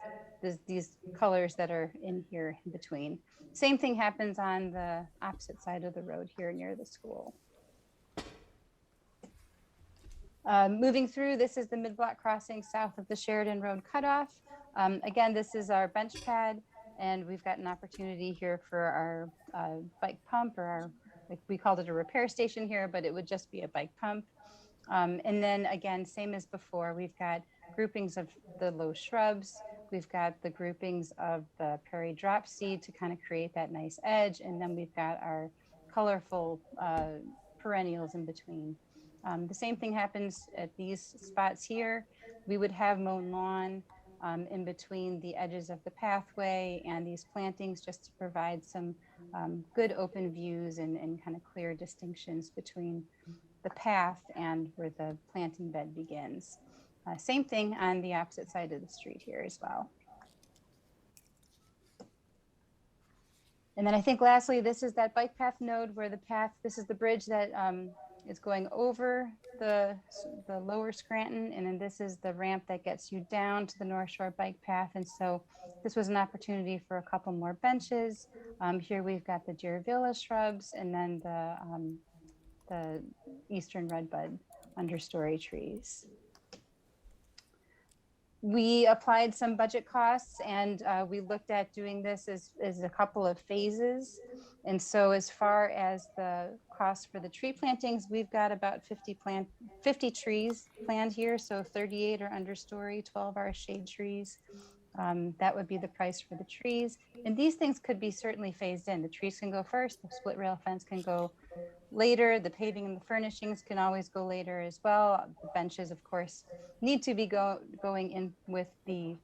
these colors that are in here in between. Same thing happens on the opposite side of the road here near the school. Moving through, this is the mid-block crossing south of the Sheridan Road cutoff. Again, this is our bench pad, and we've got an opportunity here for our bike pump, or our, like we called it a repair station here, but it would just be a bike pump. And then again, same as before, we've got groupings of the low shrubs. We've got the groupings of the prairie drop seed to kind of create that nice edge. And then we've got our colorful perennials in between. The same thing happens at these spots here. We would have mown lawn in between the edges of the pathway and these plantings, just to provide some good open views and kind of clear distinctions between the path and where the planting bed begins. Same thing on the opposite side of the street here as well. And then I think lastly, this is that bike path node where the path, this is the bridge that is going over the lower Scranton, and then this is the ramp that gets you down to the North Shore bike path. And so this was an opportunity for a couple more benches. Here we've got the Girvilla shrubs, and then the eastern redbud understory trees. We applied some budget costs, and we looked at doing this as a couple of phases. And so as far as the cost for the tree plantings, we've got about 50 trees planned here. So 38 are understory, 12 are shade trees. That would be the price for the trees. And these things could be certainly phased in. The trees can go first, the split rail fence can go later, the paving and the furnishings can always go later as well. The benches, of course, need to be going in with the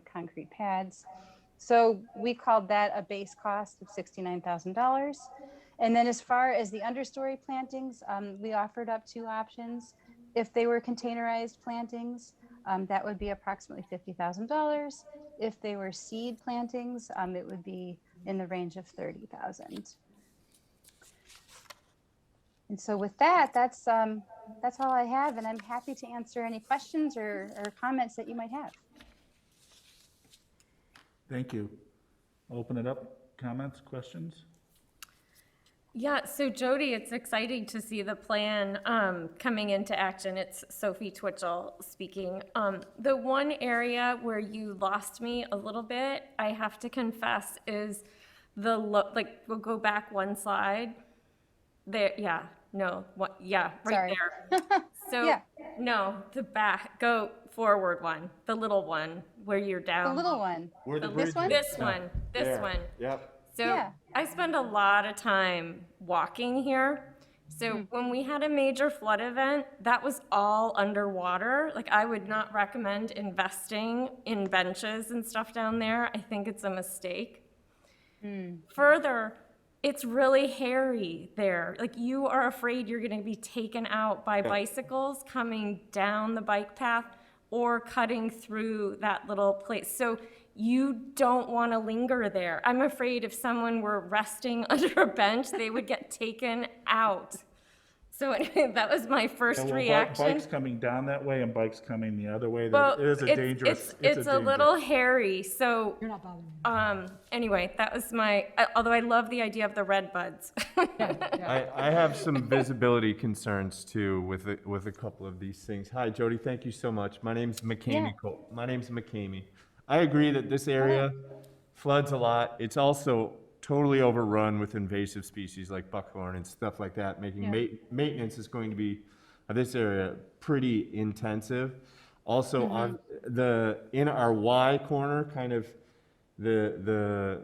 concrete pads. So we called that a base cost of $69,000. And then as far as the understory plantings, we offered up two options. If they were containerized plantings, that would be approximately $50,000. If they were seed plantings, it would be in the range of $30,000. And so with that, that's all I have, and I'm happy to answer any questions or comments that you might have. Thank you. Open it up. Comments, questions? Yeah, so Jody, it's exciting to see the plan coming into action. It's Sophie Twitchell speaking. The one area where you lost me a little bit, I have to confess, is we'll go back one slide. There, yeah, no, what, yeah, right Sorry. there. So, Yeah. no, the back, go forward one, the little one where you're down. The little one. This one? This one. Yep. So Yeah. I spend a lot of time walking here. So when we had a major flood event, that was all underwater. Like, I would not recommend investing in benches and stuff down there. I think it's a mistake. Further, it's really hairy there. Like, you are afraid you're going to be taken out by bicycles coming down the bike path or cutting through that little place. So you don't want to linger there. I'm afraid if someone were resting under a bench, they would get taken out. So anyway, that was my first reaction. Bikes coming down that way and bikes coming the other way, Well, it is a dangerous. it's a little hairy. So You're not bothering me. anyway, that was my, although I love the idea of the red buds. I have some visibility concerns too with a couple of these things. Hi, Jody. Thank you so much. My name's McCamey. My name's McCamey. I agree that this area floods a lot. It's also totally overrun with invasive species like buckhorn and stuff like that, making maintenance is going to be of this area pretty intensive. Also on in our Y corner, kind of I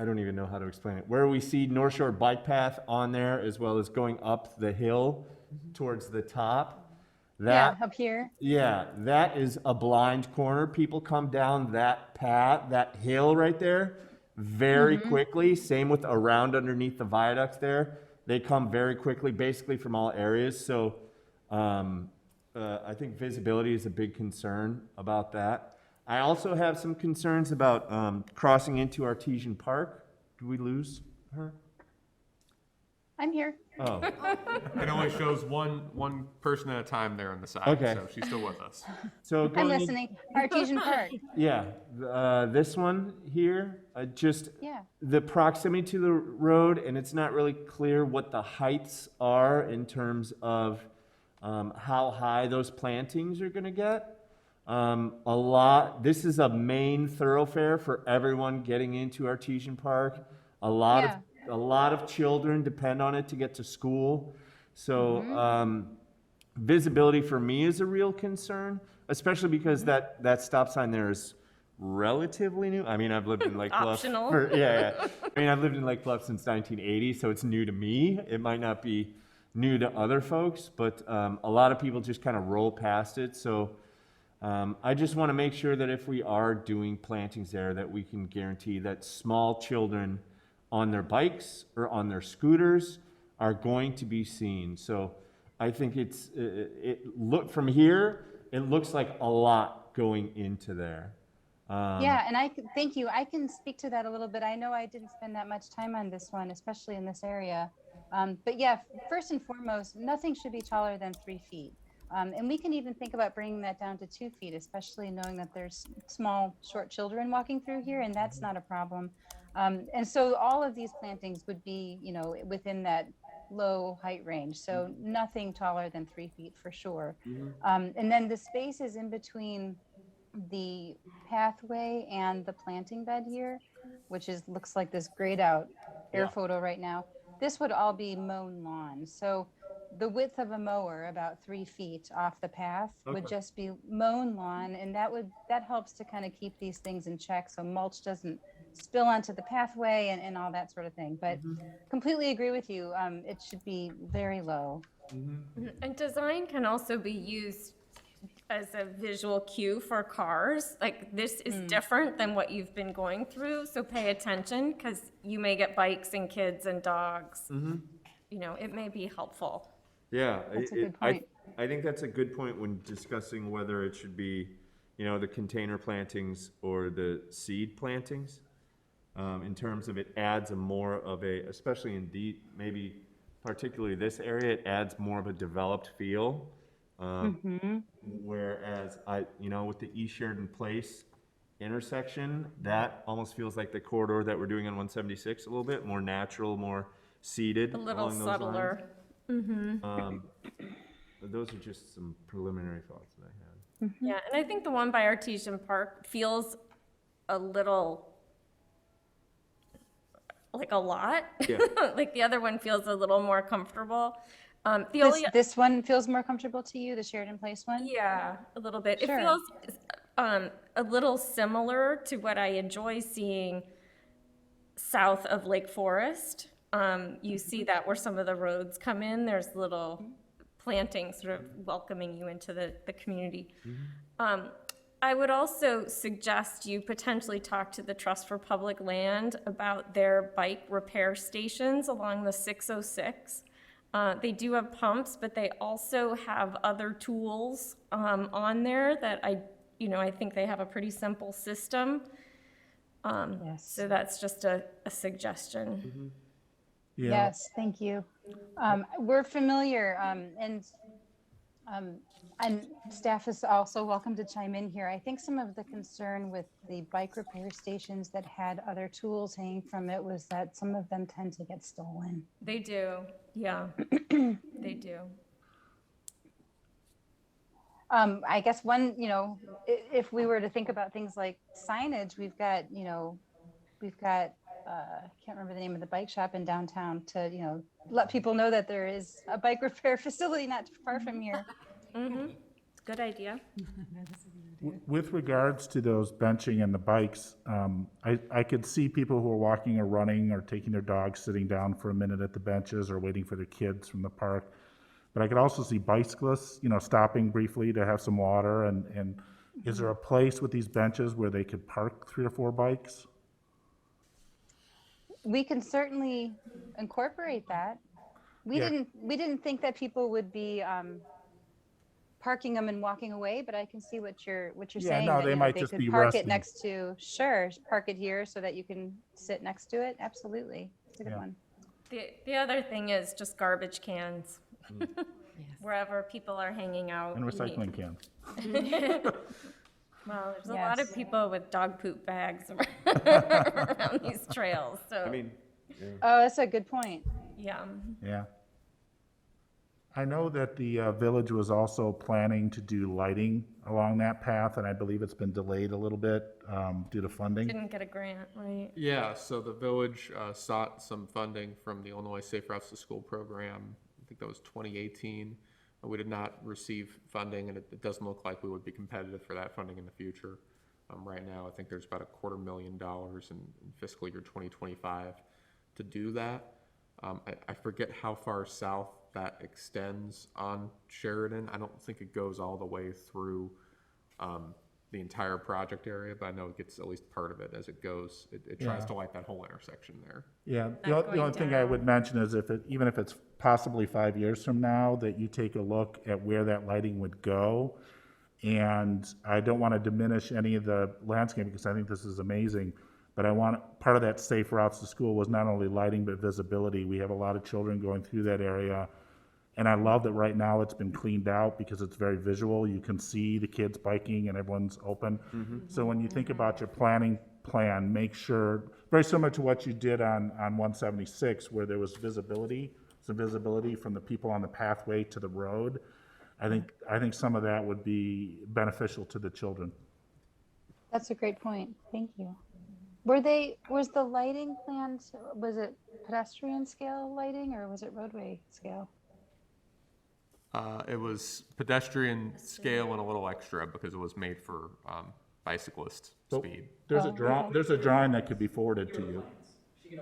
don't even know how to explain it, where we see North Shore bike path on there, as well as going up the hill towards the top. That, up here. yeah, that is a blind corner. People come down that path, that hill right there, very quickly. Same with around underneath the viaducts there. They come very quickly, basically from all areas. So I think visibility is a big concern about that. I also have some concerns about crossing into Artesian Park. Do we lose her? I'm here. Oh, It only shows one person at a time there on the side, Okay. so she's still with us. so I'm going in- listening. Artesian Park. Yeah, this one here, just Yeah. the proximity to the road, and it's not really clear what the heights are in terms of how high those plantings are gonna get. This is a main thoroughfare for everyone getting into Artesian Park. A lot of children depend on it to get to school. So, visibility for me is a real concern, especially because that stop sign there is relatively new. I mean, I've lived in Lake Bluff. Optional. Yeah. I mean, I've lived in Lake Bluff since 1980, so it's new to me. It might not be new to other folks, but a lot of people just kind of roll past it. So I just want to make sure that if we are doing plantings there, that we can guarantee that small children on their bikes or on their scooters are going to be seen. So I think from here, it looks like a lot going into there. Yeah, and thank you. I can speak to that a little bit. I know I didn't spend that much time on this one, especially in this area. But yeah, first and foremost, nothing should be taller than 3 feet. And we can even think about bringing that down to 2 feet, especially knowing that there's small, short children walking through here, and that's not a problem. And so all of these plantings would be, within that low height range. So nothing taller than 3 feet for sure. And then the spaces in between the pathway and the planting bed here, which looks like this grayed out air photo right now. This would all be mown lawn. So the width of a mower, about 3 feet off the path, would just be mown lawn, and that helps to kind of keep these things in check so mulch doesn't spill onto the pathway and all that sort of thing. But completely agree with you. It should be very low. And design can also be used as a visual cue for cars. Like, this is different than what you've been going through, so pay attention, because you may get bikes and kids and dogs. It may be helpful. Yeah, That's a good point. I think that's a good point when discussing whether it should be, the container plantings or the seed plantings. In terms of it adds especially in maybe particularly this area, it adds more of a developed feel. Whereas with the East Sheridan Place intersection, that almost feels like the corridor that we're doing on 176 a little bit more natural, more seated. A little along those subtler. Those are just some preliminary thoughts that I had. Yeah, and I think the one by Artesian Park feels a little like a lot. Yeah. Like the other one feels a little more comfortable. This one feels more comfortable to you, the Sheridan Place one? Yeah, a little bit. Sure. It feels a little similar to what I enjoy seeing south of Lake Forest. You see that where some of the roads come in, there's little plantings sort of welcoming you into the community. I would also suggest you potentially talk to the Trust for Public Land about their bike repair stations along the 606. They do have pumps, but they also have other tools on there that I think they have a pretty simple system. Yes. So that's just a suggestion. Yeah. Yes, thank you. We're familiar, and staff is also welcome to chime in here. I think some of the concern with the bike repair stations that had other tools hanging from it was that some of them tend to get stolen. They do, yeah, they do. I guess if we were to think about things like signage, we've got, I can't remember the name of the bike shop in downtown to, let people know that there is a bike repair facility not too far from here. Good idea. With regards to those benching and the bikes, I could see people who are walking or running or taking their dogs sitting down for a minute at the benches or waiting for their kids from the park. But I could also see bicyclists, stopping briefly to have some water. And is there a place with these benches where they could park 3 or 4 bikes? We can certainly incorporate that. We didn't think that people would be parking them and walking away, but I can see what you're saying. No, that, they might just could be park resting. it next to, park it here so that you can sit next to it. Absolutely, it's a good one. The other thing is just garbage cans. Wherever people are hanging out. And you need- recycling cans. Well, there's a lot of Yes. people with dog poop bags around these trails, so. I mean, Oh, that's a good point. Yeah. Yeah. I know that the village was also planning to do lighting along that path, and I believe it's been delayed a little bit due to funding. Didn't get a grant, right? Yeah, so the village sought some funding from the Illinois Safe Routes to School program. I think that was 2018. We did not receive funding, and it doesn't look like we would be competitive for that funding in the future. Right now, I think there's about $250,000 in fiscal year 2025 to do that. I forget how far south that extends on Sheridan. I don't think it goes all the way through the entire project area, but I know it gets at least part of it as it goes. It tries Yeah. to light that whole intersection there. Yeah, the Not the only going thing I would down. mention is even if it's possibly 5 years from now, that you take a look at where that lighting would go. And I don't want to diminish any of the landscape because I think this is amazing. But part of that safe routes to school was not only lighting, but visibility. We have a lot of children going through that area. And I love that right now it's been cleaned out because it's very visual. You can see the kids biking and everyone's open. So when you think about your planning plan, make sure, very similar to what you did on 176, where there was some visibility from the people on the pathway to the road. I think some of that would be beneficial to the children. That's a great point. Thank you. Was the lighting planned, was it pedestrian scale lighting or was it roadway scale? It was pedestrian scale and a little extra because it was made for bicyclist So speed. There's a Oh, draw, okay. there's a drawing that could be forwarded to you. Yeah,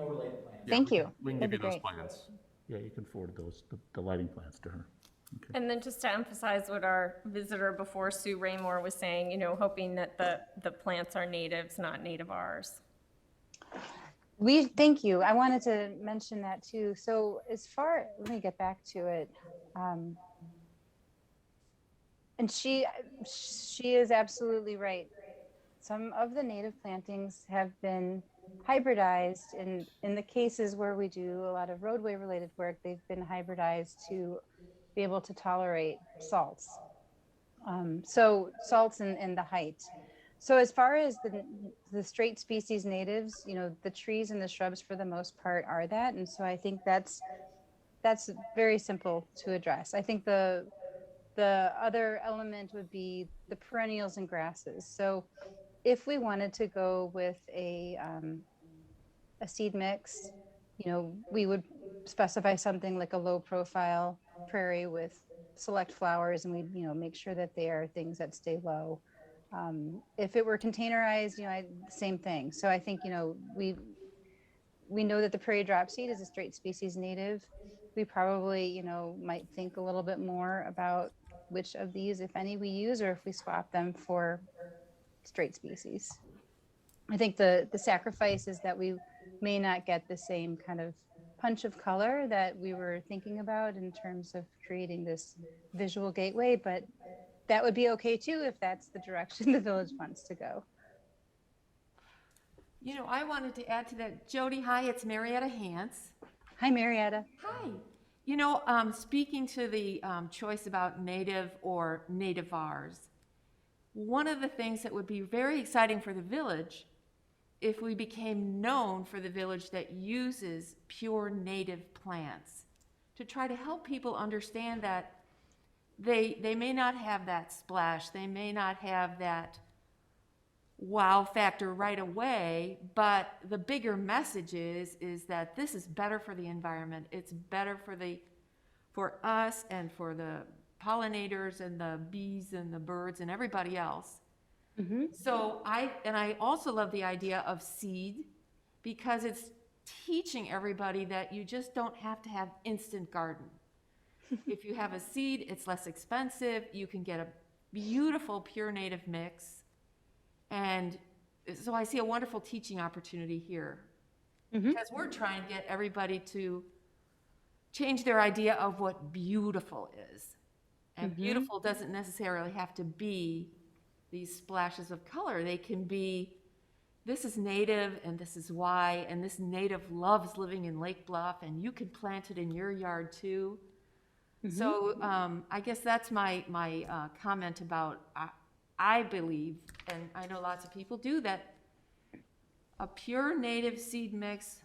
Thank you. We can That'd give be you those great. plans. Yeah, you can forward the lighting plans to her. And then just to emphasize what our visitor before, Sue Raymore, was saying, hoping that the plants are natives, not nativars. Thank you. I wanted to mention that too. So let me get back to it. And she is absolutely right. Some of the native plantings have been hybridized in the cases where we do a lot of roadway related work, they've been hybridized to be able to tolerate salts. So salts and the height. So as far as the straight species natives, the trees and the shrubs for the most part are that. And so I think that's very simple to address. I think the other element would be the perennials and grasses. So if we wanted to go with a seed mix, we would specify something like a low profile prairie with select flowers, and we'd make sure that they are things that stay low. If it were containerized, same thing. So I think we know that the prairie dropseed is a straight species native. We probably might think a little bit more about which of these, if any, we use, or if we swap them for straight species. I think the sacrifice is that we may not get the same kind of punch of color that we were thinking about in terms of creating this visual gateway, but that would be okay too if that's the direction the village wants to go. I wanted to add to that. Jody, hi, it's Marietta Hance. Hi, Marietta. Hi. Speaking to the choice about native or nativars, one of the things that would be very exciting for the village if we became known for the village that uses pure native plants, to try to help people understand that they may not have that splash, they may not have that wow factor right away, but the bigger message is that this is better for the environment. It's better for us and for the pollinators and the bees and the birds and everybody else. Mm-hmm. So I also love the idea of seed, because it's teaching everybody that you just don't have to have instant garden. If you have a seed, it's less expensive. You can get a beautiful pure native mix. And so I see a wonderful teaching opportunity here, because we're trying to get everybody to change their idea of what beautiful is. And beautiful doesn't necessarily have to be these splashes of color. They can be, this is native and this is why, and this native loves living in Lake Bluff, and you can plant it in your yard too. So I guess that's my comment about, I believe, and I know lots of people do, that a pure native seed mix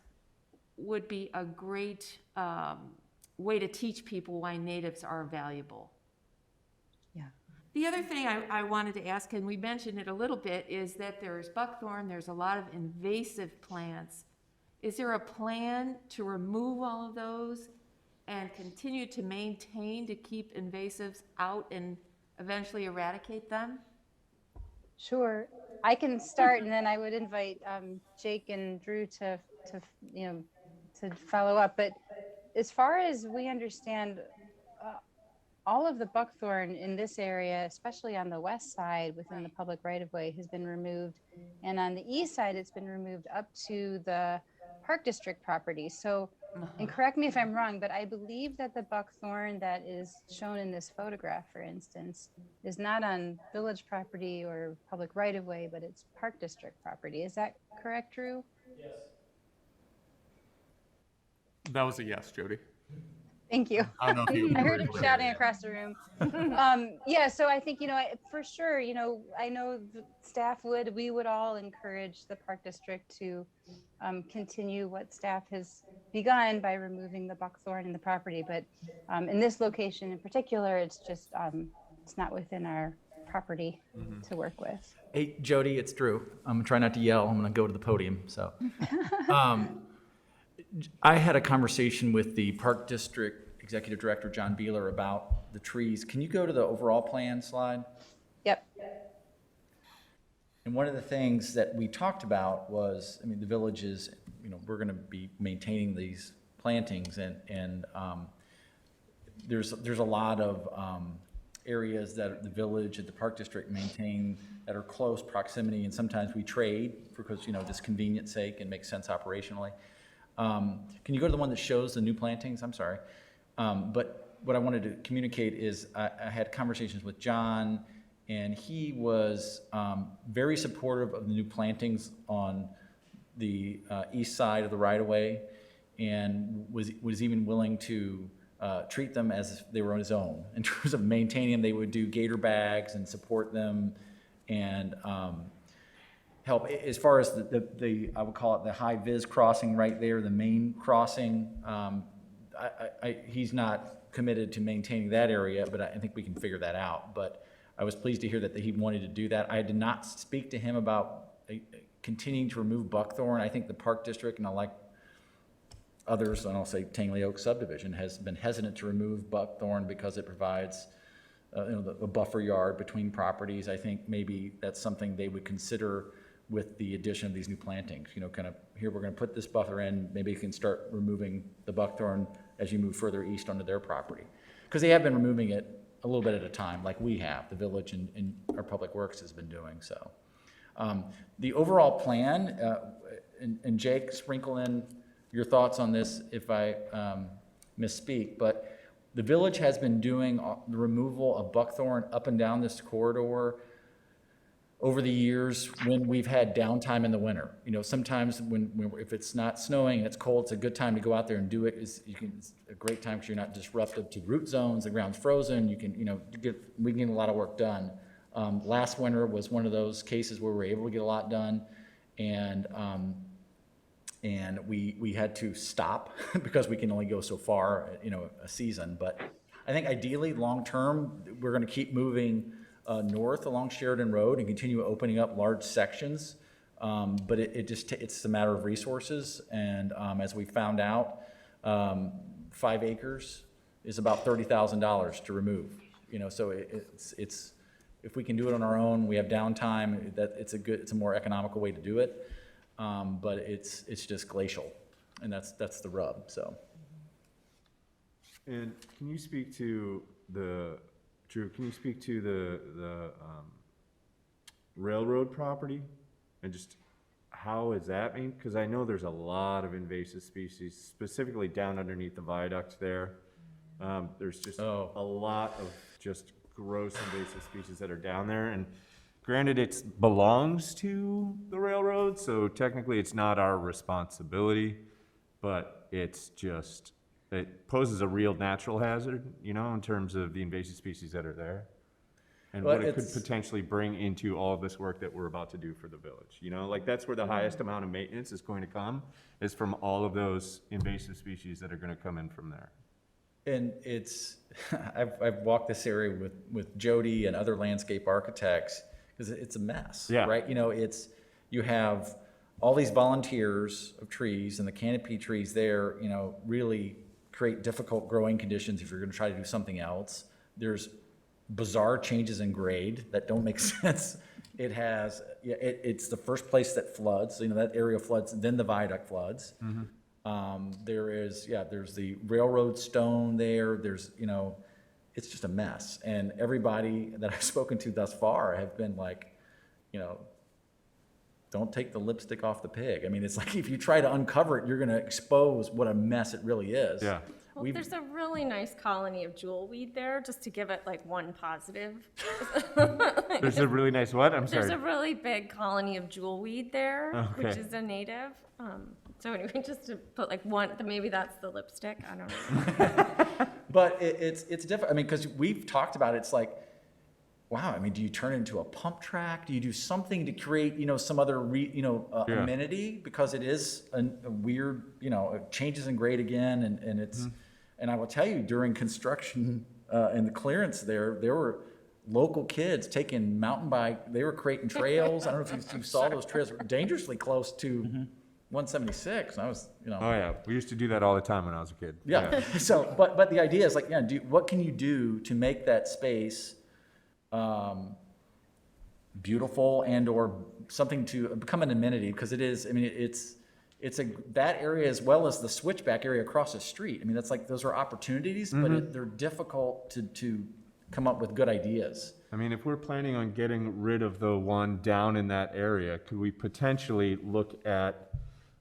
would be a great way to teach people why natives are valuable. Yeah. The other thing I wanted to ask, and we mentioned it a little bit, is that there's buckthorn, there's a lot of invasive plants. Is there a plan to remove all of those and continue to maintain to keep invasives out and eventually eradicate them? Sure. I can start, and then I would invite Jake and Drew to follow up. But as far as we understand, all of the buckthorn in this area, especially on the west side within the public right-of-way, has been removed. And on the east side, it's been removed up to the Park District property. So, and correct me if I'm wrong, but I believe that the buckthorn that is shown in this photograph, for instance, is not on village property or public right-of-way, but it's Park District property. Is that correct, Drew? That was a yes, Jody. Thank you. I don't know if you I heard agree him with shouting that. across the room. Yeah, so I think, for sure, I know the staff we would all encourage the Park District to continue what staff has begun by removing the buckthorn in the property. But in this location in particular, it's just, it's not within our property to work with. Hey, Jody, it's Drew. I'm trying not to yell. I'm going to go to the podium. So, I had a conversation with the Park District Executive Director, John Beeler, about the trees. Can you go to the overall plan slide? Yep. And one of the things that we talked about was, the village is, we're going to be maintaining these plantings, and there's a lot of areas that the village and the Park District maintain that are close proximity, and sometimes we trade because, just convenience sake and makes sense operationally. Can you go to the one that shows the new plantings? I'm sorry. But what I wanted to communicate is I had conversations with John, and he was very supportive of the new plantings on the east side of the right-of-way, and was even willing to treat them as if they were on his own. In terms of maintaining them, they would do gator bags and support them and help. As far as the I would call it the high vis crossing right there, the main crossing, he's not committed to maintaining that area, but I think we can figure that out. But I was pleased to hear that he wanted to do that. I did not speak to him about continuing to remove buckthorn. I think the Park District, and I like others, and I'll say Tangley Oak subdivision, has been hesitant to remove buckthorn because it provides a buffer yard between properties. I think maybe that's something they would consider with the addition of these new plantings. Kind of here we're going to put this buffer in, maybe you can start removing the buckthorn as you move further east onto their property. Because they have been removing it a little bit at a time, like we have, the village and our public works has been doing so. The overall plan, and Jake, sprinkle in your thoughts on this if I misspeak, but the village has been doing the removal of buckthorn up and down this corridor over the years when we've had downtime in the winter. Sometimes if it's not snowing and it's cold, it's a good time to go out there and do it. It's a great time because you're not disruptive to root zones, the ground's frozen, we can get a lot of work done. Last winter was one of those cases where we were able to get a lot done, and we had to stop because we can only go so far, a season. But I think ideally, long-term, we're gonna keep moving north along Sheridan Road and continue opening up large sections. But it's a matter of resources. And as we found out, 5 acres is about $30,000 to remove. So it's if we can do it on our own, we have downtime, it's a more economical way to do it. But it's just glacial, and that's the rub. So. And can you speak to Drew, can you speak to the railroad property and just how is that made? Because I know there's a lot of invasive species, specifically down underneath the viaduct there. There's just a lot of just gross invasive species that are down there. And granted, it belongs to the railroad, so technically it's not our responsibility, but it's just, it poses a real natural hazard, you know, in terms of the invasive species that are there. And Well, what it could it's- potentially bring into all of this work that we're about to do for the village, you know? Like, that's where the highest amount of maintenance is going to come, is from all of those invasive species that are gonna come in from there. And it's, I've walked this area with Jody and other landscape architects, because it's a mess, Yeah. right? You know, you have all these volunteers of trees, and the canopy trees there, you know, really create difficult growing conditions if you're gonna try to do something else. There's bizarre changes in grade that don't make sense. It has, it's the first place that floods, you know, that area floods, then the viaduct floods. There's the railroad stone there, there's, you know, it's just a mess. And everybody that I've spoken to thus far have been like, you know, don't take the lipstick off the pig. I mean, it's like if you try to uncover it, you're gonna expose what a mess it really is. Yeah. Well, there's a really nice colony of jewelweed there, just to give it like one positive. There's a really nice what? I'm There's sorry. a really big colony of jewelweed there, which Okay. is a native. So anyway, just to put like one, maybe that's the lipstick, I don't know. But it's different. I mean, because we've talked about it, it's like, wow. I mean, do you turn it into a pump track? Do you do something to create, you know, some other Yeah. amenity? Because it is a weird, you know, it changes in grade again, and it's. And I will tell you, during construction and the clearance there were local kids taking mountain bike. They were creating trails. I don't know if you saw those trails, dangerously close to 176. I was, you know. Oh, yeah, we used to do that all the time when I was a kid. Yeah. So, but the idea is like, yeah, what can you do to make that space beautiful and/or something to become an amenity? Because it is. I mean, it's that area as well as the switchback area across the street. I mean, that's like those are opportunities, but they're difficult to come up with good ideas. I mean, if we're planning on getting rid of the one down in that area, could we potentially look at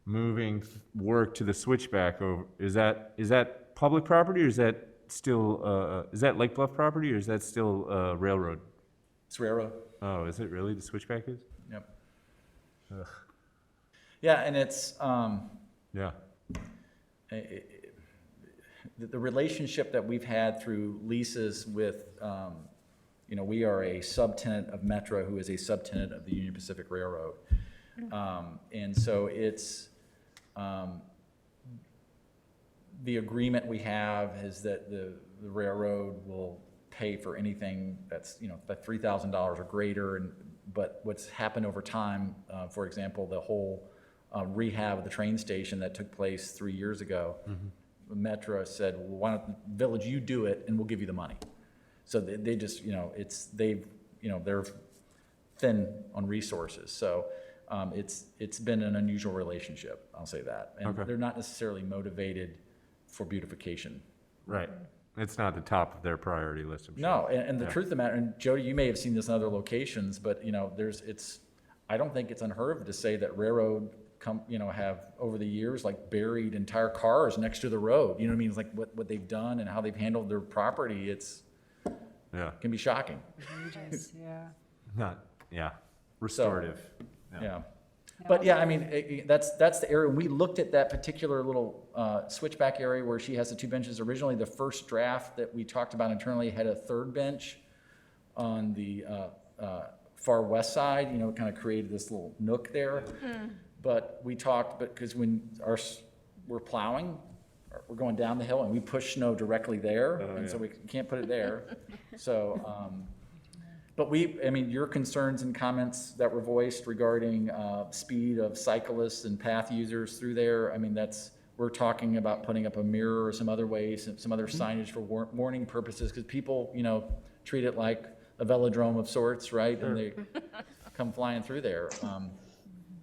moving work to the switchback over? Is that public property, or is that still, is that Lake Bluff property, or is that still railroad? It's railroad. Oh, is it really? The switchback is? Yep. Ugh. Yeah, and it's Yeah. the relationship that we've had through leases with, you know, we are a subtenant of Metra, who is a subtenant of the Union Pacific Railroad. And so it's, the agreement we have is that the railroad will pay for anything that's, you know, that $3,000 or greater. But what's happened over time, for example, the whole rehab of the train station that took place 3 years ago, Metra said, well, why don't the village, you do it, and we'll give you the money. So they just, you know, they're thin on resources. So it's been an unusual relationship, I'll say that. And Okay. they're not necessarily motivated for beautification. Right. It's not the top of their priority list, I'm sure. No, and the Yeah. truth of the matter, and Jody, you may have seen this in other locations, but, you know, I don't think it's unheard of to say that railroad have over the years like buried entire cars next to the road. You know what I mean? It's like what they've done and how they've handled their property. Yeah. Can be shocking. Yeah. Restorative. Yeah. But yeah, I mean, that's the area. We looked at that particular little switchback area where she has the two benches. Originally, the first draft that we talked about internally had a third bench on the far west side, you know, kind of created this little nook there. But we talked, because when we're plowing, we're going down the hill and we push snow directly there, and so we can't put it there. So, but your concerns and comments that were voiced regarding speed of cyclists and path users through there, I mean, we're talking about putting up a mirror or some other ways, some other signage for warning purposes, because people, you know, treat it like a velodrome of sorts, right? And they come flying through there.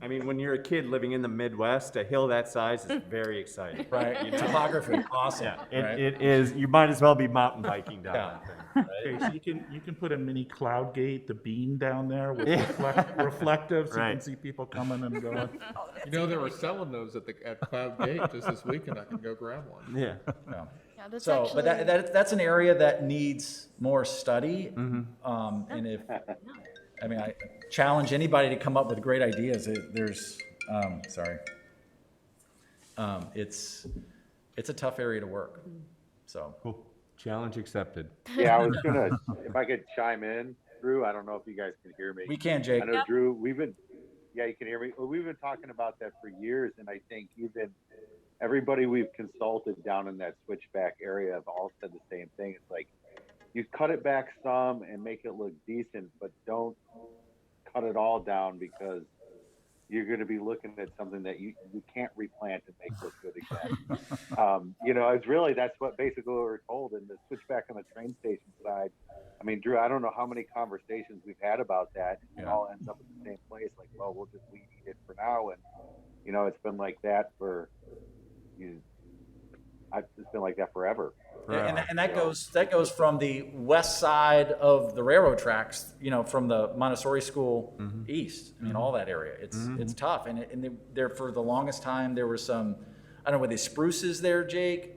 I mean, when you're a kid living in the Midwest, a hill that size is very exciting. Right, your topography, awesome. Yeah, right? it is. You might as well be mountain biking down Yeah. that thing. Okay, so you can put a mini cloud gate, the beam down there with reflective, so you Right. can see people coming and going. You know, they were selling those at Cloud Gate just this week, and I can go grab one. Yeah. Yeah. Yeah, that's So, actually, but that's an area that needs more study. And I mean, I challenge anybody to come up with great ideas. It's a tough area to work, so. Cool. Challenge accepted. Yeah, I was gonna, if I could chime in, Drew, I don't know if you guys can hear me. We can, Jake. I know, Drew, yeah, you can hear me. Well, we've been talking about that for years, and I think even everybody we've consulted down in that switchback area have all said the same thing. It's like, you cut it back some and make it look decent, but don't cut it all down, because you're going to be looking at something that you can't replant and make look good again. It's really, that's what basically we were told. And the switchback on the train station side, I mean, Drew, I don't know how many conversations we've had about that. It all ends up in the same place. Like, well, we'll just weed eat it for now. And, it's been like that for, it's been like that forever. And that goes from the west side of the railroad tracks, from the Montessori school east. I mean, all that area. It's tough. And there for the longest time there were some, I don't know, were they spruces there, Jake?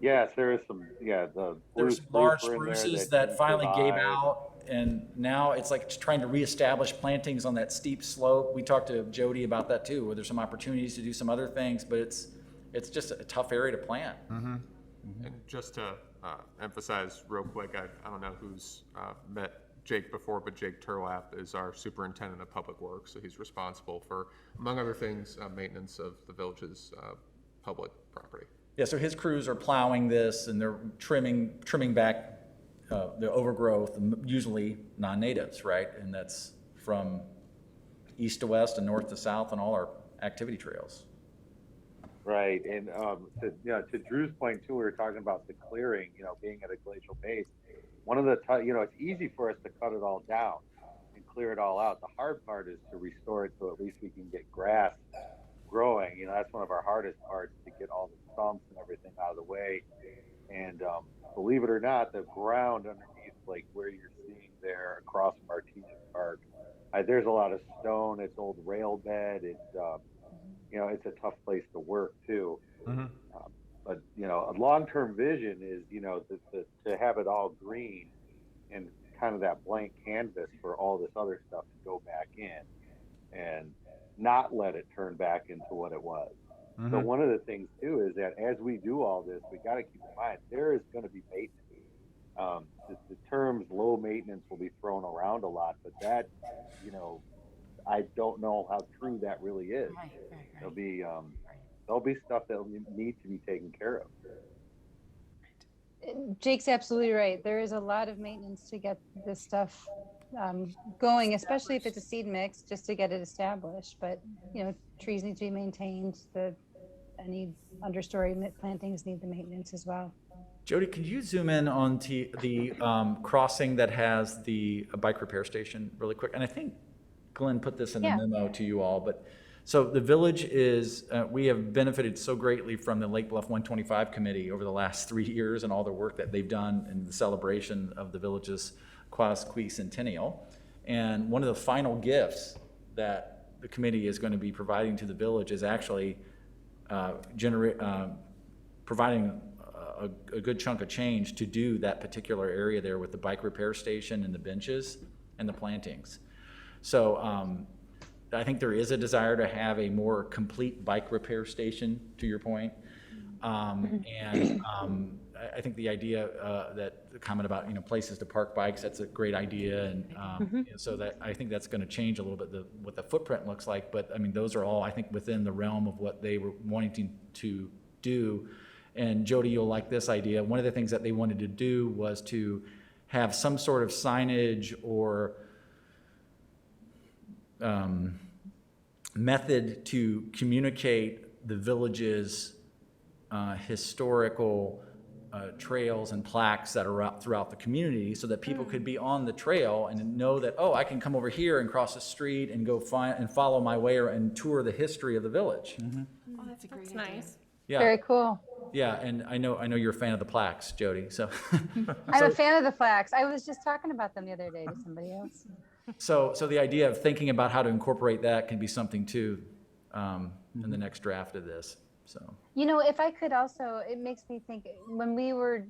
Yes, there is some. Yeah, there's large spruces that finally gave out, and now it's like trying to reestablish plantings on that steep slope. We talked to Jody about that too, where there's some opportunities to do some other things, but it's just a tough area to plant. And just to emphasize real quick, I don't know who's met Jake before, but Jake Turlap is our superintendent of public works. So he's responsible for, among other things, maintenance of the village's public property. Yeah, so his crews are plowing this, and they're trimming back the overgrowth, usually non-natives, right? And that's from east to west and north to south on all our activity trails. Right, and to Drew's point too, we were talking about the clearing, being at a glacial pace. One of the, it's easy for us to cut it all down and clear it all out. The hard part is to restore it so at least we can get grass growing. That's one of our hardest parts, to get all the stumps and everything out of the way. And believe it or not, the ground underneath, like where you're seeing there across Martinez Park, there's a lot of stone. It's old rail bed. It's it's a tough place to work too. But a long-term vision is to have it all green and kind of that blank canvas for all this other stuff to go back in, and not let it turn back into what it was. So one of the things too is that as we do all this, we got to keep in mind there is going to be maintenance. The terms low maintenance will be thrown around a lot, but that I don't know how true that really is. Right. There'll be stuff that will need to be taken care of. Jake's absolutely right. There is a lot of maintenance to get this stuff going, especially if it's a seed mix, just to get it established. But trees need to be maintained. Any understory plantings need the maintenance as well. Jody, could you zoom in on the crossing that has the bike repair station really quick? And I think Glenn put this in the memo to you all, but so the village is, we have benefited so greatly from the Lake Bluff 125 committee over the last 3 years and all the work that they've done in the celebration of the village's quasi-centennial. And one of the final gifts that the committee is going to be providing to the village is actually providing a good chunk of change to do that particular area there with the bike repair station and the benches and the plantings. So I think there is a desire to have a more complete bike repair station, to your point. I think the idea that the comment about places to park bikes, that's a great idea, and so that I think that's going to change a little bit what the footprint looks like. But I mean, those are all I think within the realm of what they were wanting to do. And Jody, you'll like this idea. One of the things that they wanted to do was to have some sort of signage or method to communicate the village's historical trails and plaques that are out throughout the community, so that people could be on the trail and know that, oh, I can come over here and cross the street and go find and follow my way and tour the history of the village. Oh, that's a great That's idea. nice. Yeah. Very cool. Yeah, and I know you're a fan of the plaques, Jody. So I'm a fan of the plaques. I was just talking about them the other day to somebody else. So the idea of thinking about how to incorporate that can be something too in the next draft of this. So if I could also, it makes me think, when we were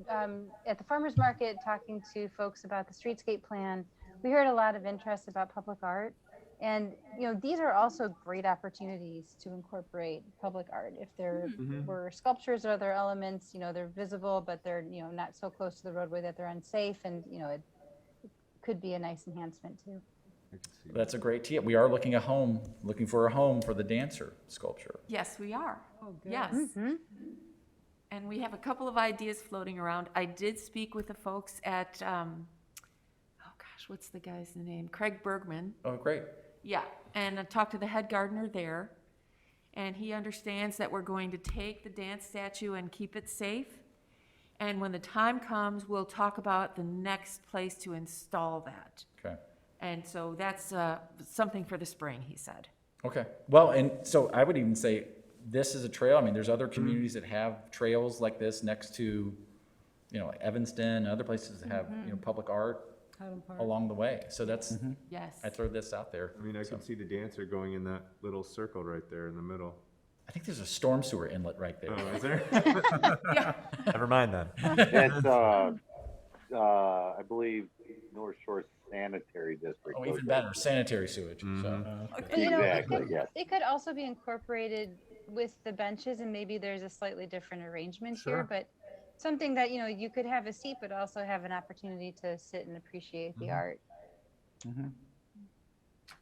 at the farmers market talking to folks about the streetscape plan, we heard a lot of interest about public art. And, these are also great opportunities to incorporate public art. If there were sculptures or other elements, they're visible, but they're, not so close to the roadway that they're unsafe. And, it could be a nice enhancement too. That's a great tee. We are looking for a home for the dancer sculpture. Yes, we are. Oh, good. Yes. And we have a couple of ideas floating around. I did speak with the folks at, what's the guy's name? Craig Bergman. Oh, great. Yeah, and I talked to the head gardener there, and he understands that we're going to take the dance statue and keep it safe. And when the time comes, we'll talk about the next place to install that. Okay. And so that's something for the spring, he said. Okay. Well, and so I would even say this is a trail. I mean, there's other communities that have trails like this next to, Evanston, other places that have, public art along the way. So that's, Yes. I throw this out there. I mean, I can see the dancer going in that little circle right there in the middle. I think there's a storm sewer inlet right there. Oh, is there? Yeah. Never mind then. It's, I believe, North Shore Sanitary District. Oh, even better, sanitary sewage. So. But, Exactly, yes. it could also be incorporated with the benches, and maybe there's a slightly different arrangement here, but something that, you could have a seat, but also have an opportunity to sit and appreciate the art.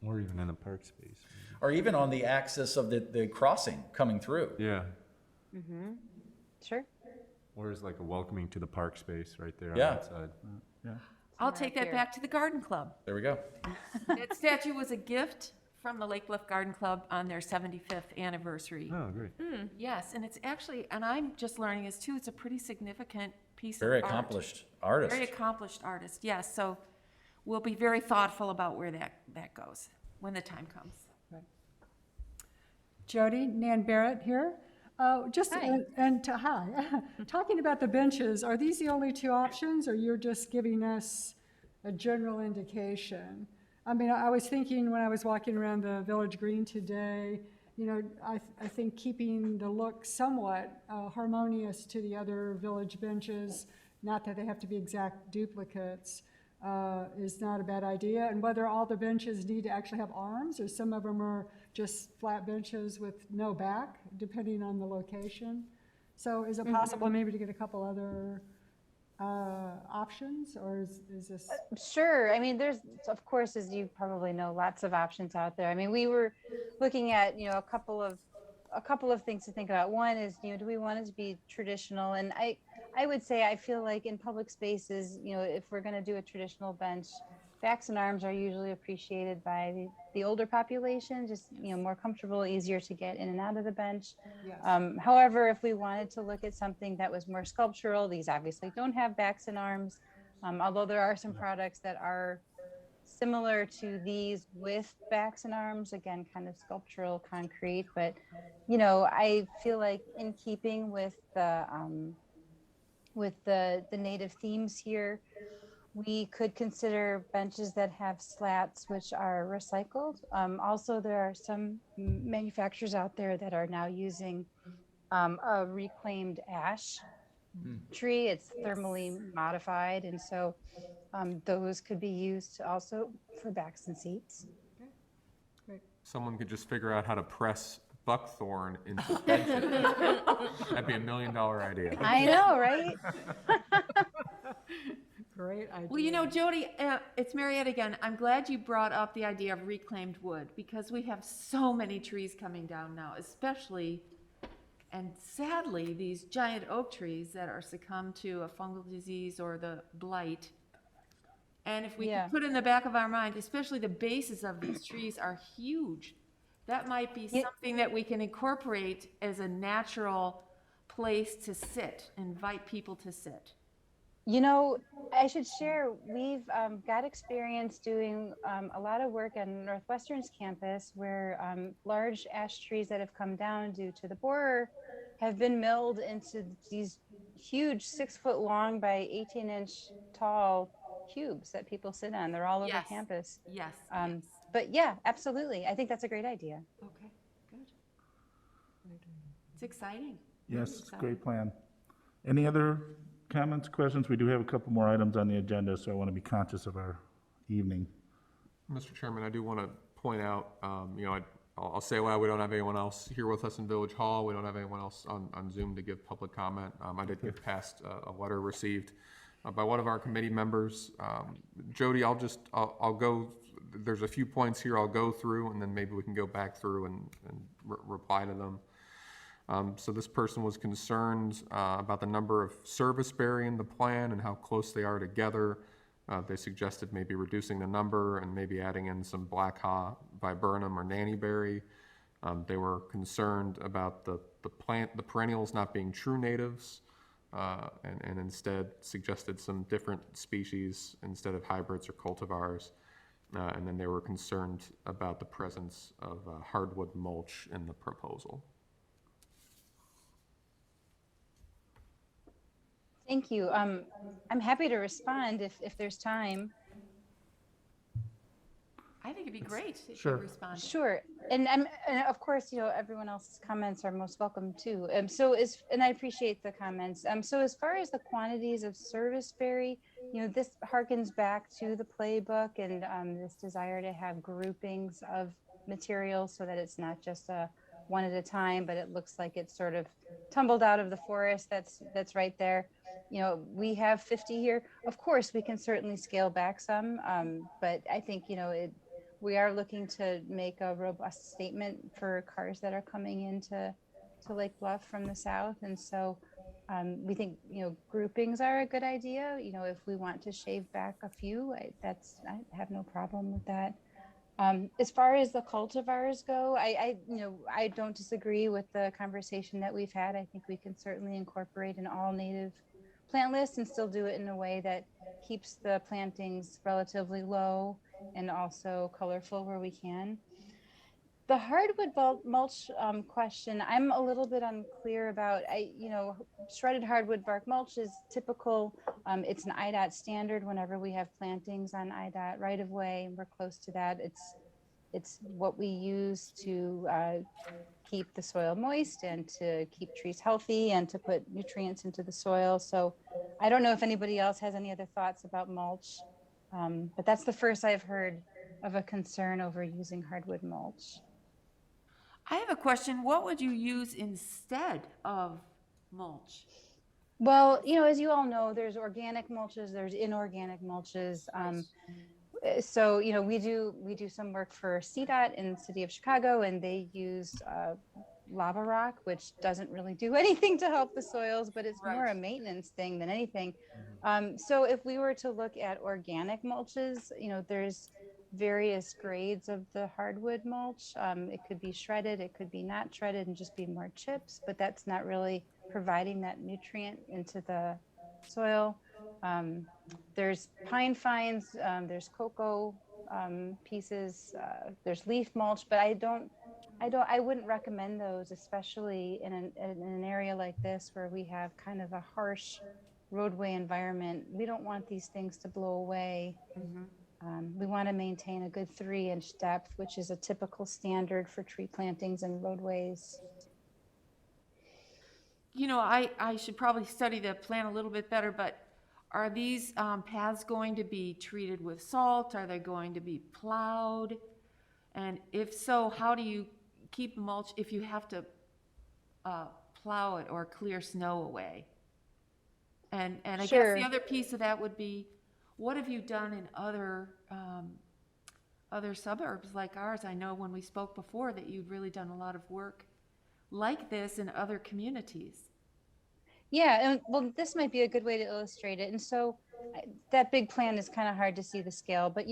Or even in a park space. Or even on the axis of the crossing coming through. Yeah. Sure. Or is like a welcoming to the park space right there on Yeah. that side. I'll take that back to the garden club. There we go. That statue was a gift from the Lake Bluff Garden Club on their 75th anniversary. Oh, great. Yes, and it's actually, and I'm just learning this too, it's a pretty significant piece Very of art. accomplished artist. Very accomplished artist, yes. So we'll be very thoughtful about where that goes when the time comes. Jody, Nan Barrett here. Hi. Hi. Talking about the benches, are these the only two options, or you're just giving us a general indication? I mean, I was thinking when I was walking around the Village Green today, I think keeping the look somewhat harmonious to the other village benches, not that they have to be exact duplicates, is not a bad idea. And whether all the benches need to actually have arms, or some of them are just flat benches with no back, depending on the location. So is it possible maybe to get a couple other options, or is this? Sure. I mean, there's, of course, as you probably know, lots of options out there. I mean, we were looking at, a couple of things to think about. One is, do we want it to be traditional? And I would say, I feel like in public spaces, if we're going to do a traditional bench, backs and arms are usually appreciated by the older population, just, more comfortable, easier to get in and out of the bench. Yes. However, if we wanted to look at something that was more sculptural, these obviously don't have backs and arms, although there are some products that are similar to these with backs and arms, again, kind of sculptural concrete. But, I feel like in keeping with the native themes here, we could consider benches that have slats which are recycled. Also, there are some manufacturers out there that are now using a reclaimed ash tree. It's thermally modified, and so those could be used also for backs and seats. Someone could just figure out how to press buckthorn into benches. That'd be $1 million idea. I know, right? Great idea. Well, Jody, it's Mariette again. I'm glad you brought up the idea of reclaimed wood, because we have so many trees coming down now, especially, and sadly, these giant oak trees that are succumbed to a fungal disease or the blight. And if we could put in the back of our mind, especially the bases of these trees are huge. That might be something that we can incorporate as a natural place to sit, invite people to sit. I should share, we've got experience doing a lot of work on Northwestern's campus where large ash trees that have come down due to the borer have been milled into these huge 6-foot long by 18-inch tall cubes that people sit on. They're all over campus. Yes. But yeah, absolutely. I think that's a great idea. Okay, good. It's exciting. Yes, it's a great plan. Any other comments, questions? We do have a couple more items on the agenda, so I want to be conscious of our evening. Mr. Chairman, I do want to point out, I'll say why we don't have anyone else here with us in Village Hall. We don't have anyone else on Zoom to give public comment. I did get past a letter received by one of our committee members. Jody, I'll go, there's a few points here I'll go through, and then maybe we can go back through and reply to them. So this person was concerned about the number of serviceberry in the plan and how close they are together. They suggested maybe reducing the number and maybe adding in some black haw, viburnum, or nannyberry. They were concerned about the perennials not being true natives, and instead suggested some different species instead of hybrids or cultivars. And then they were concerned about the presence of hardwood mulch in the proposal. Thank you. I'm happy to respond if there's time. I think it'd be great if Sure. you responded. Sure. And of course, everyone else's comments are most welcome too. And I appreciate the comments. So as far as the quantities of serviceberry, this harkens back to the playbook and this desire to have groupings of materials so that it's not just a one at a time, but it looks like it's sort of tumbled out of the forest that's right there. We have 50 here. Of course, we can certainly scale back some, but I think, we are looking to make a robust statement for cars that are coming into Lake Bluff from the south. And so we think, groupings are a good idea. If we want to shave back a few, I have no problem with that. As far as the cultivars go, I don't disagree with the conversation that we've had. I think we can certainly incorporate an all native plant list and still do it in a way that keeps the plantings relatively low and also colorful where we can. The hardwood mulch question, I'm a little bit unclear about. Shredded hardwood bark mulch is typical. It's an IDOT standard whenever we have plantings on IDOT right of way, and we're close to that. It's what we use to keep the soil moist and to keep trees healthy and to put nutrients into the soil. So I don't know if anybody else has any other thoughts about mulch, but that's the first I've heard of a concern over using hardwood mulch. I have a question. What would you use instead of mulch? Well, as you all know, there's organic mulches, there's inorganic mulches. So, we do some work for CDOT in the city of Chicago, and they use lava rock, which doesn't really do anything to help the soils, but it's more a maintenance thing than anything. So if we were to look at organic mulches, there's various grades of the hardwood mulch. It could be shredded, it could be not shredded and just be more chips, but that's not really providing that nutrient into the soil. There's pine fines, there's cocoa pieces, there's leaf mulch, but I wouldn't recommend those, especially in an area like this where we have kind of a harsh roadway environment. We don't want these things to blow away. We want to maintain a good 3-inch depth, which is a typical standard for tree plantings and roadways. I should probably study the plan a little bit better, but are these paths going to be treated with salt? Are they going to be plowed? And if so, how do you keep mulch if you have to plow it or clear snow away? And I Sure. guess the other piece of that would be, what have you done in other suburbs like ours? I know when we spoke before that you'd really done a lot of work like this in other communities. Yeah, and well, this might be a good way to illustrate it. And so that big plan is kind of hard to see the scale, but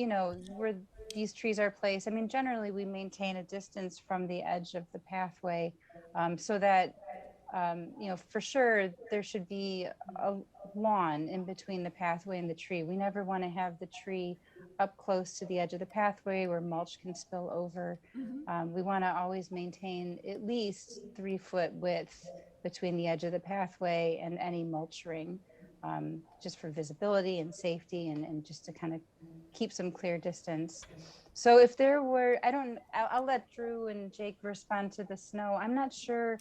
where these trees are placed, generally we maintain a distance from the edge of the pathway, so that for sure there should be a lawn in between the pathway and the tree. We never want to have the tree up close to the edge of the pathway where mulch can spill over. We want to always maintain at least 3-foot width between the edge of the pathway and any mulch ring, just for visibility and safety and just to kind of keep some clear distance. So if there were, I'll let Drew and Jake respond to the snow. I'm not sure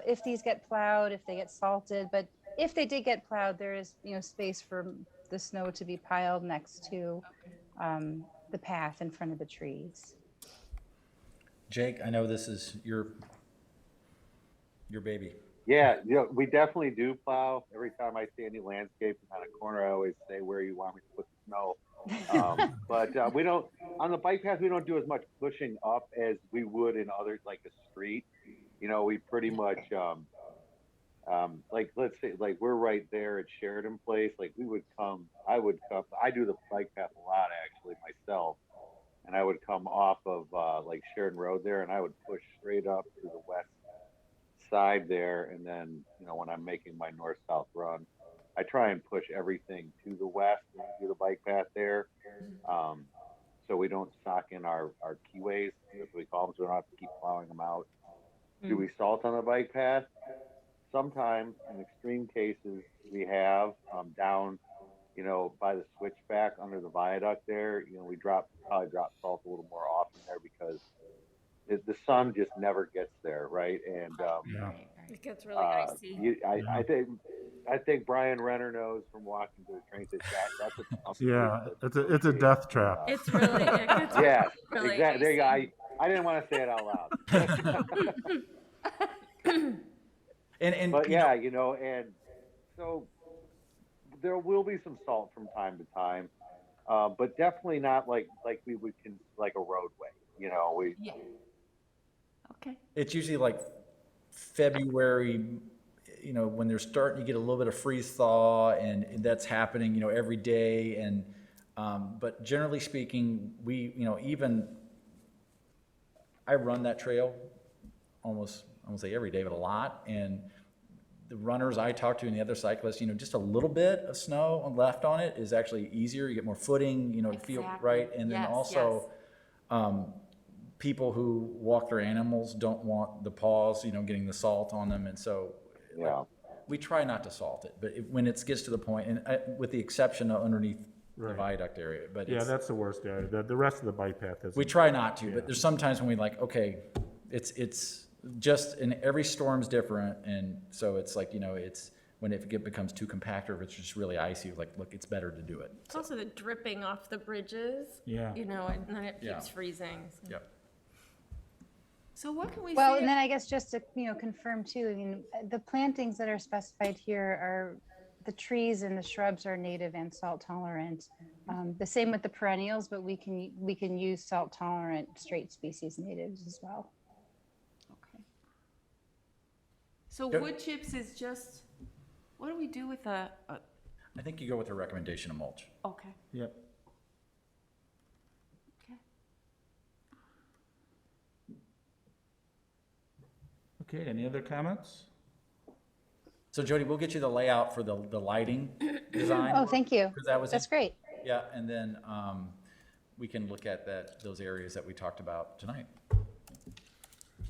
if these get plowed, if they get salted, but if they did get plowed, there is, space for the snow to be piled next to. the path in front of the trees. Jake, I know this is your baby. Yeah, you know, we definitely do plow. Every time I see any landscaping on a corner, I always say, where you want me to put the snow. But we don't, on the bike path, we don't do as much pushing up as we would in others, like the street. You know, we pretty much, like, let's say, like, we're right there at Sheridan Place. Like, I do the bike path a lot, actually, myself. And I would come off of, like, Sheridan Road there, and I would push straight up to the west side there. And then, you know, when I'm making my north-south run, I try and push everything to the west and do the bike path there. So we don't sock in our keyways, as we call them, so we don't have to keep plowing them out. Do we salt on the bike path? Sometimes, in extreme cases, we have down, you know, by the switchback under the viaduct there. You know, we probably drop salt a little more often there because the sun just never gets there, right? And It gets really icy. I think Brian Renner knows from walking to the train station. That's Yeah, it's a death trap. It's really, it gets yeah, really exactly. There you go. icy. I didn't want to say it out loud. But yeah, you know, and so there will be some salt from time to time, but definitely not like we would like a roadway. You know, Yeah. Okay. It's usually like February, you know, when they're starting to get a little bit of freeze thaw, and that's happening, you know, every day. And but generally speaking, even I run that trail almost, I won't say every day, but a lot. And the runners I talk to and the other cyclists, you know, just a little bit of snow left on it is actually easier. You get more footing, you know, feel right. And then also, people who walk their animals don't want the paws, you know, getting the salt on them. And so we try not to salt it, but when it gets to the point, and with the exception of underneath the viaduct area, but Yeah, that's the worst area. The rest of the bike path is. we try not to, but there's sometimes when we like, okay, it's just, and every storm's different. And so it's like, you know, it's when it becomes too compact, or if it's just really icy, like, look, it's better to do it. It's also the dripping off the bridges. Yeah. You know, and then it keeps freezing. So. Yep. So what can we Well, say? and then I guess just to, you know, confirm too, I mean, the plantings that are specified here are, the trees and the shrubs are native and salt tolerant. The same with the perennials, but we can use salt tolerant straight species natives as well. Okay. So wood chips is just, what do we do with I think you go with a recommendation of mulch. okay. Yep. Okay, any other comments? So Jody, we'll get you the layout for the lighting design. Oh, thank you. 'Cause that was That's great. Yeah, and then we can look at those areas that we talked about tonight.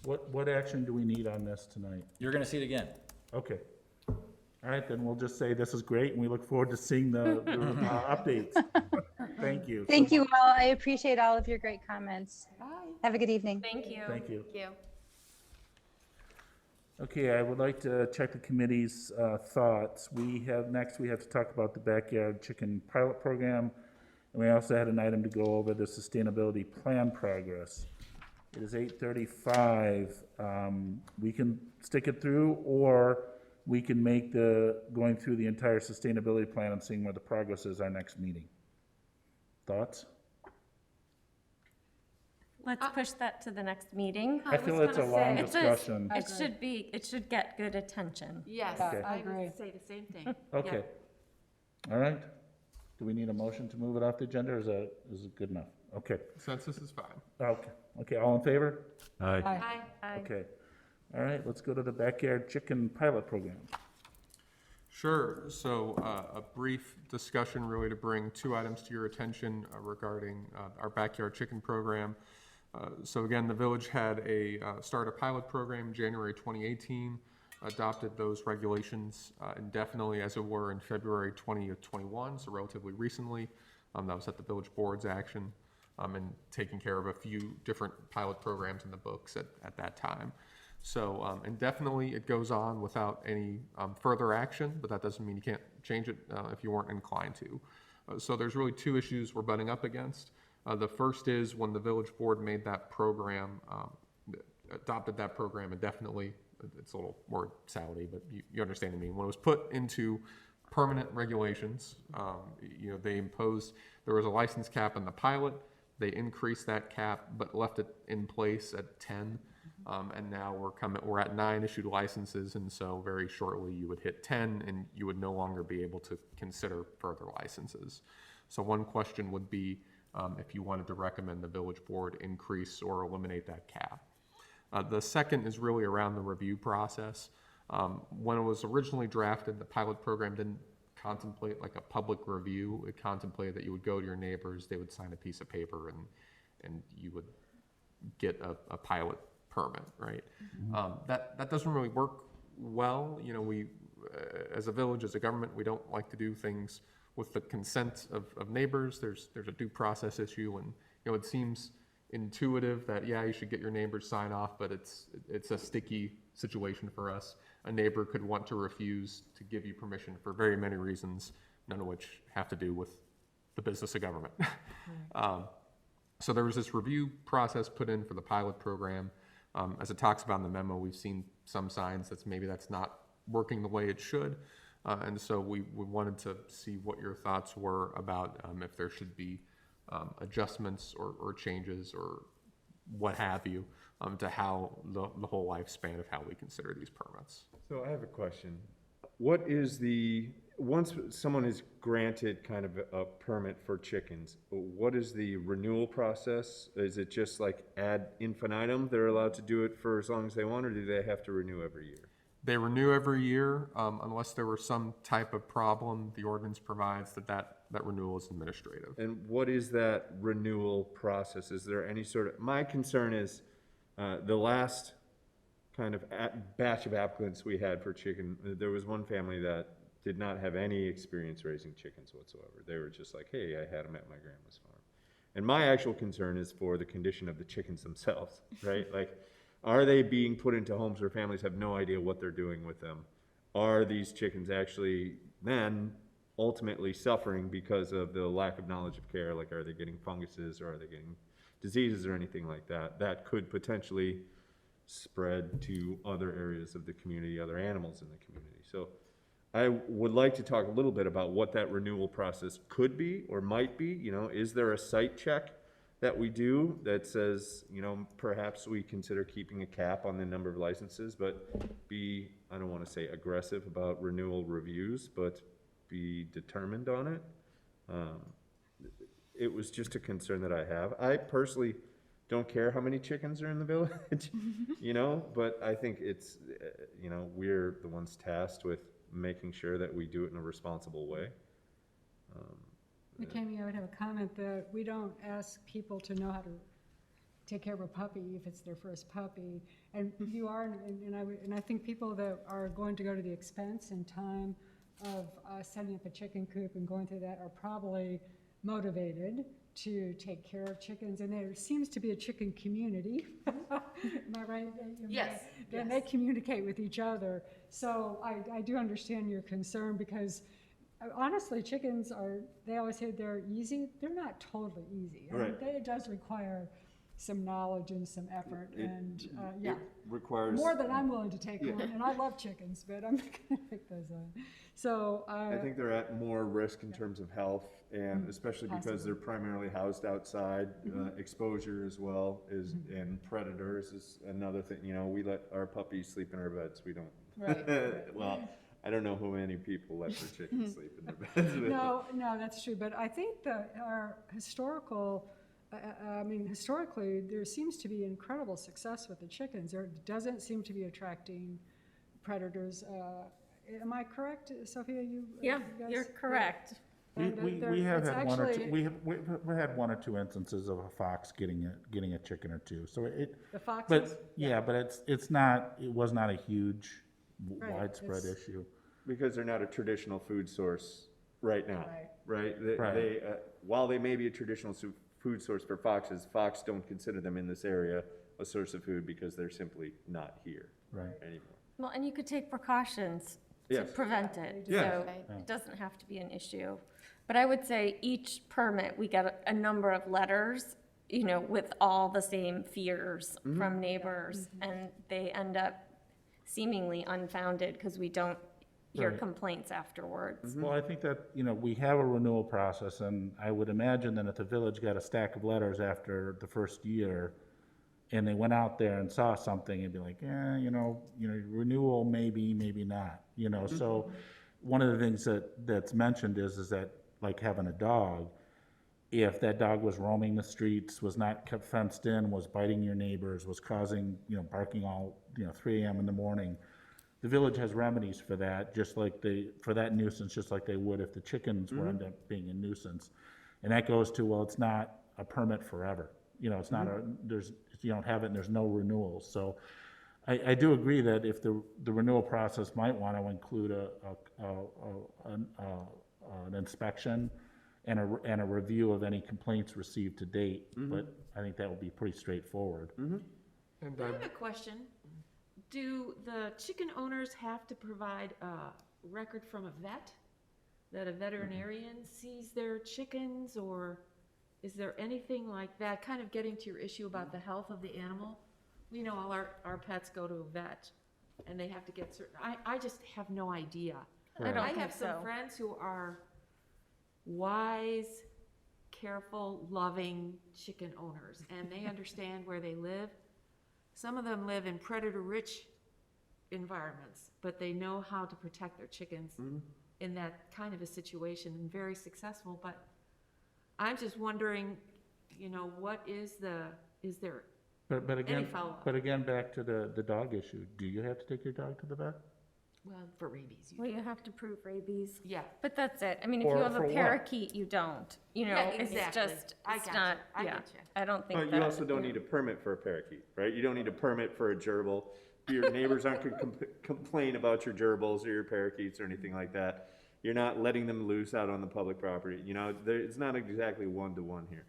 What action do we need on this tonight? You're gonna see it again. Okay. All right, then we'll just say this is great, and we look forward to seeing the updates. Thank you. Thank you all. I appreciate all of your great comments. Bye. Have a good evening. Thank you. Thank you. Thank you. Okay, I would like to check the committee's thoughts. We have to talk about the backyard chicken pilot program, and we also had an item to go over the sustainability plan progress. It is 8:35. We can stick it through, or we can make going through the entire sustainability plan and seeing where the progress is our next meeting. Thoughts? Let's push that to the next meeting. I feel it's a long discussion. It should get good attention. Yes, Okay. I agree. would say the same thing. Okay. All right. Do we need a motion to move it off the agenda, or is it good enough? Okay. Consensus is fine. Okay. Okay, all in favor? Aye. Aye. Okay. All right, let's go to the backyard chicken pilot program. Sure. So a brief discussion really to bring two items to your attention regarding our backyard chicken program. So again, the village had start a pilot program in January 2018, adopted those regulations indefinitely as it were in February 2021, so relatively recently. That was at the village board's action and taking care of a few different pilot programs in the books at that time. So indefinitely it goes on without any further action, but that doesn't mean you can't change it if you weren't inclined to. So there's really two issues we're butting up against. The first is when the village board made that program, adopted that program indefinitely. It's a little more salady, but you understand what I mean. When it was put into permanent regulations, they imposed, there was a license cap in the pilot. They increased that cap, but left it in place at 10. And now we're at 9 issued licenses, and so very shortly you would hit 10, and you would no longer be able to consider further licenses. So one question would be if you wanted to recommend the village board increase or eliminate that cap. The second is really around the review process. When it was originally drafted, the pilot program didn't contemplate like a public review. It contemplated that you would go to your neighbors, they would sign a piece of paper, and you would get a pilot permit, right? That doesn't really work well. We, as a village, as a government, we don't like to do things with the consent of neighbors. There's a due process issue, and it seems intuitive that you should get your neighbors sign off, but it's a sticky situation for us. A neighbor could want to refuse to give you permission for very many reasons, none of which have to do with the business of government. So there was this review process put in for the pilot program. As it talks about in the memo, we've seen some signs that maybe that's not working the way it should. And so we wanted to see what your thoughts were about if there should be adjustments or changes or what have you to how the whole lifespan of how we consider these permits. So I have a question. Once someone is granted kind of a permit for chickens, what is the renewal process? Is it just like ad infinitum? They're allowed to do it for as long as they want, or do they have to renew every year? They renew every year unless there were some type of problem. The ordinance provides that renewal is administrative. And what is that renewal process? Is there any sort of, my concern is the last kind of batch of applicants we had for chicken, there was one family that did not have any experience raising chickens whatsoever. They were just like, hey, I had them at my grandma's farm. And my actual concern is for the condition of the chickens themselves, right? Like, are they being put into homes where families have no idea what they're doing with them? Are these chickens actually then ultimately suffering because of the lack of knowledge of care? Like, are they getting funguses, or are they getting diseases or anything like that that could potentially spread to other areas of the community, other animals in the community? So I would like to talk a little bit about what that renewal process could be or might be. Is there a site check that we do that says, perhaps we consider keeping a cap on the number of licenses, but be, I don't want to say aggressive about renewal reviews, but be determined on it. It was just a concern that I have. I personally don't care how many chickens are in the village, but I think it's, we're the ones tasked with making sure that we do it in a responsible way. McKamey, I would have a comment that we don't ask people to know how to take care of a puppy if it's their first puppy. And you are, and I think people that are going to go to the expense and time of setting up a chicken coop and going through that are probably motivated to take care of chickens. And there seems to be a chicken community. Am I right? Yes. And they communicate with each other. So I do understand your concern, because honestly, chickens they always say they're easy. They're not totally easy. Right. It does require some knowledge and some effort, It requires more than I'm willing to take on. And I love chickens, but I'm not going to pick those on. So I think they're at more risk in terms of health, and especially because they're primarily housed outside. Exposure as well and predators is another thing. We let our puppies sleep in our beds. We don't. Right. Well, I don't know how many people let their chickens sleep in their beds. No, that's true. But I think that our historically, there seems to be incredible success with the chickens. There doesn't seem to be attracting predators. Am I correct, Sophia? You're correct. We have had one or two. We had one or two instances of a fox getting a chicken or two. So The foxes? But it was not a huge widespread issue. Because they're not a traditional food source right now, right? Right. They while they may be a traditional food source for foxes, fox don't consider them in this area a source of food because they're simply not here anymore. Well, and you could take precautions Yes. prevent it. Yeah. So it doesn't have to be an issue. But I would say each permit, we get a number of letters, you know, with all the same fears from neighbors, and they end up seemingly unfounded because we don't hear Right. complaints afterwards. Well, I think that, you know, we have a renewal process, and I would imagine that if the village got a stack of letters after the first year, and they went out there and saw something, and be like, renewal, maybe, maybe not, you know, so one of the things that's mentioned is that, like having a dog, if that dog was roaming the streets, was not kept fenced in, was biting your neighbors, was causing, barking all, 3 a.m. in the morning, the village has remedies for that, for that nuisance, just like they would if the chickens were end up being a nuisance. And that goes to, well, it's not a permit forever. It's not you don't have it and there's no renewals. So I do agree that if the renewal process might want to include an inspection and a review of any complaints received to date, but I think that would be pretty straightforward. And I have a question. Do the chicken owners have to provide a record from a vet? That a veterinarian sees their chickens, or is there anything like that? Kind of getting to your issue about the health of the animal. We know all our pets go to a vet and they have to get certain, I just have no idea. I don't I think have some so. friends who are wise, careful, loving chicken owners, and they understand where they live. Some of them live in predator-rich environments, but they know how to protect their chickens in that kind of a situation, and very successful. But I'm just wondering, what is there But again, any follow-up? but again, back to the dog issue. Do you have to take your dog to the vet? Well, for rabies, Well, you have to prove rabies. yeah. But that's it. I mean, if For- you have for a what? parakeet, you don't. Yeah, It's exactly. just, I it's gotcha. not, I yeah. gotcha. I don't think But that. you also don't need a permit for a parakeet, right? You don't need a permit for a gerbil. Your neighbors aren't going to complain about your gerbils or your parakeets or anything like that. You're not letting them loose out on the public property. It's not exactly one-to-one here.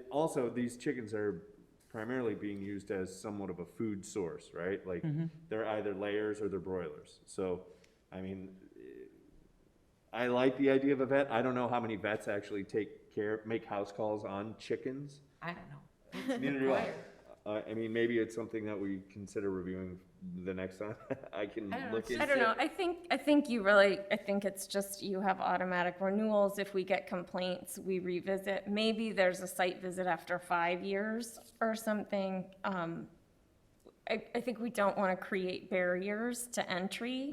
Also, these chickens are primarily being used as somewhat of a food source, right? Like, they're either layers or they're broilers. So, I mean, I like the idea of a vet. I don't know how many vets actually make house calls on chickens. I don't know. Neither do I. I mean, maybe it's something that we consider reviewing the next time. I can I don't know, look it's into. I don't know. I think it's just you have automatic renewals. If we get complaints, we revisit. Maybe there's a site visit after 5 years or something. I think we don't want to create barriers to entry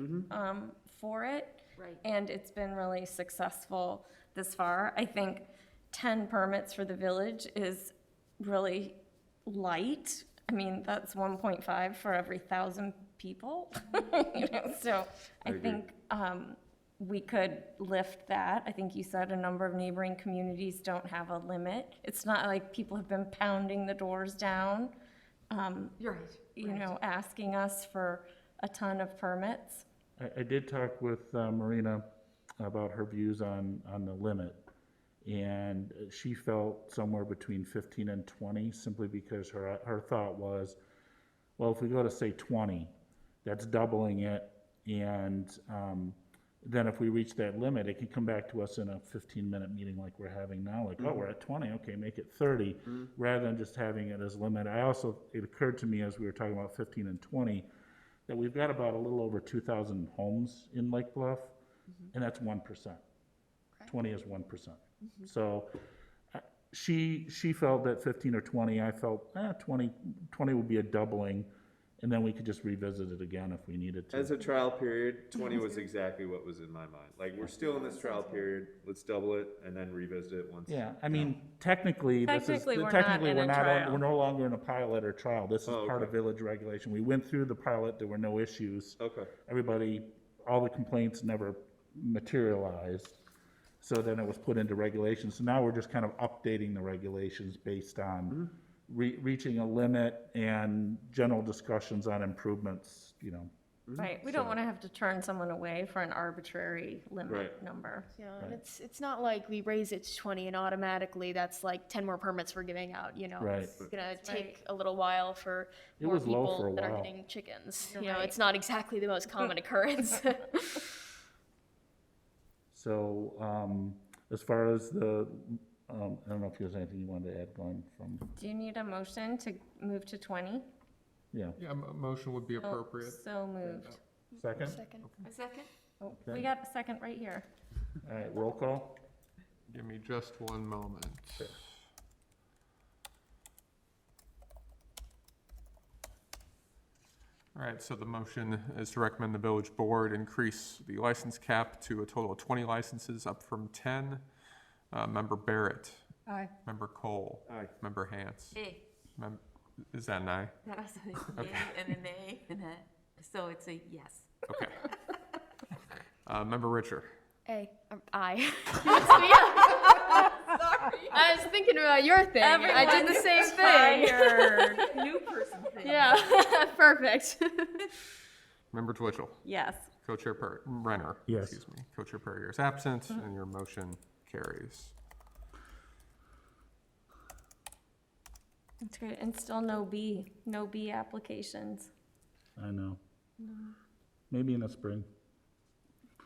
for it. Right. And it's been really successful this far. I think 10 permits for the village is really light. I mean, that's 1.5 for every 1,000 people, so I think we could lift that. I think you said a number of neighboring communities don't have a limit. It's not like people have been pounding the doors down, You're right. asking us for a ton of permits. I did talk with Marina about her views on the limit, and she felt somewhere between 15 and 20, simply because her thought was, well, if we go to say 20, that's doubling it, and then if we reach that limit, it can come back to us in a 15-minute meeting like we're having now, like, oh, we're at 20, okay, make it 30, rather than just having it as limit. It occurred to me as we were talking about 15 and 20, that we've got about a little over 2,000 homes in Lake Bluff, and that's 1%. 20 is 1%. So she felt that 15 or 20, I felt 20 would be a doubling, and then we could just revisit it again if we needed to. As a trial period, 20 was exactly what was in my mind. Like, we're still in this trial period, let's double it and then revisit it once. Yeah, I mean, technically, Technically, we're not in a trial. we're no longer in a pilot or trial. This is Oh, part okay. of village regulation. We went through the pilot, there were no issues. Okay. All the complaints never materialized. So then it was put into regulations. So now we're just kind of updating the regulations based on reaching a limit and general discussions on improvements, Right, we don't want to have to turn someone away for an arbitrary limit number. Yeah, and it's not like we raise it to 20 and automatically that's like 10 more permits we're giving out, you know? Right. It's gonna take a little while for It more was low for a people that are while. getting chickens. You know, it's not exactly the most common occurrence. So, as far as the, I don't know if there's anything you wanted to add going from, Do you need a motion to move to 20? yeah. Yeah, a motion would be appropriate. So moved. Second? Second. A second? Oh, Okay. we got a second right here. All right, roll call? Give me just one moment. All right, so the motion is to recommend the village board increase the license cap to a total of 20 licenses, up from 10. Member Barrett. Aye. Member Cole. Aye. Member Hance. A. Is that an aye? That was a yay and an A and a, so it's a yes. Okay. Member Richer. A. I. Sorry. I was thinking about your thing. I did the same thing. Tired. New person thing. Yeah, perfect. Member Twitchell. Yes. Co-chair Renner. Yes. Excuse me. Co-chair Perrier is absent, and your motion carries. That's great, and still no B applications. I know. Maybe in the spring.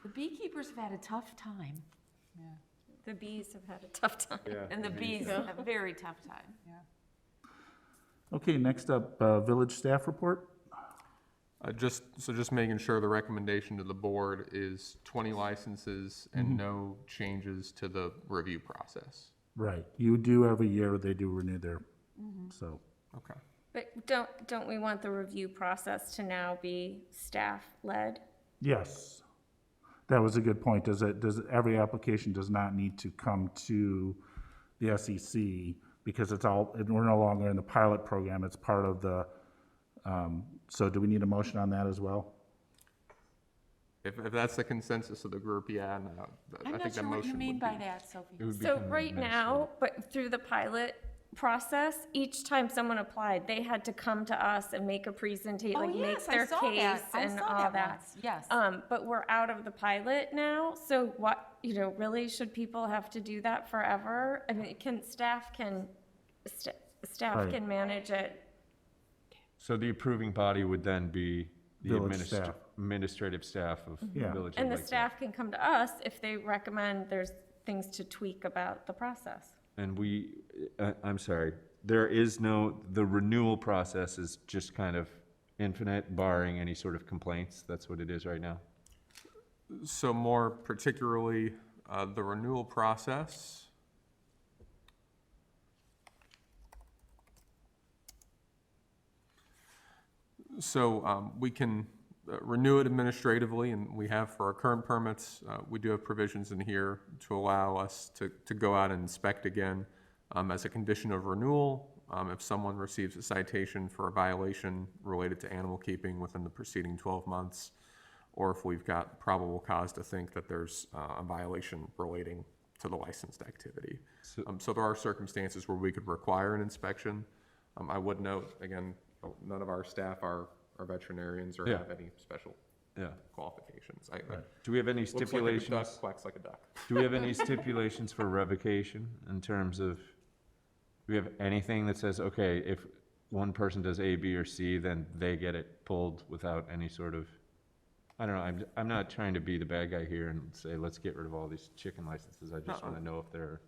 The beekeepers have had a tough time, The Bs have had a tough time. and the bees have a very tough time. Okay, next up, village staff report. Just making sure the recommendation to the board is 20 licenses and no changes to the review process. Right, you do every year, they do renew their, so. Okay. But don't we want the review process to now be staff-led? Yes, that was a good point. Does every application does not need to come to the SEC because we're no longer in the pilot program, it's part of the, so do we need a motion on that as well? If that's the consensus of the group, yeah, no, I I'm think not that sure what you motion mean would by be. that, Sophie. It would So become right now, but through the pilot process, each time someone applied, they had to come to us and make a presentation, Oh, like make yes, I their saw case that. I and saw all that that. once. Yes. But we're out of the pilot now, so what, really, should people have to do that forever? I mean, staff can Right. manage it. So the approving body would then be the Village staff. administrative staff of Yeah. Village of And the Lakeside. staff can come to us if they recommend there's things to tweak about the process. And I'm sorry, the renewal process is just kind of infinite, barring any sort of complaints. That's what it is right now. So more particularly, the renewal process. So we can renew it administratively, and we have for our current permits. We do have provisions in here to allow us to go out and inspect again as a condition of renewal. If someone receives a citation for a violation related to animal keeping within the preceding 12 months, or if we've got probable cause to think that there's a violation relating to the licensed activity. So there are circumstances where we could require an inspection. I would note, again, none of our staff are veterinarians or Yeah. have any special Yeah. qualifications. Do we have any Looks like a stipulations? duck, quacks like a duck. Do we have any stipulations for revocation in terms of, do we have anything that says, okay, if one person does A, B, or C, then they get it pulled without any sort of, I don't know, I'm not trying to be the bad guy here and say, let's get rid of all these chicken licenses. I just want to know if there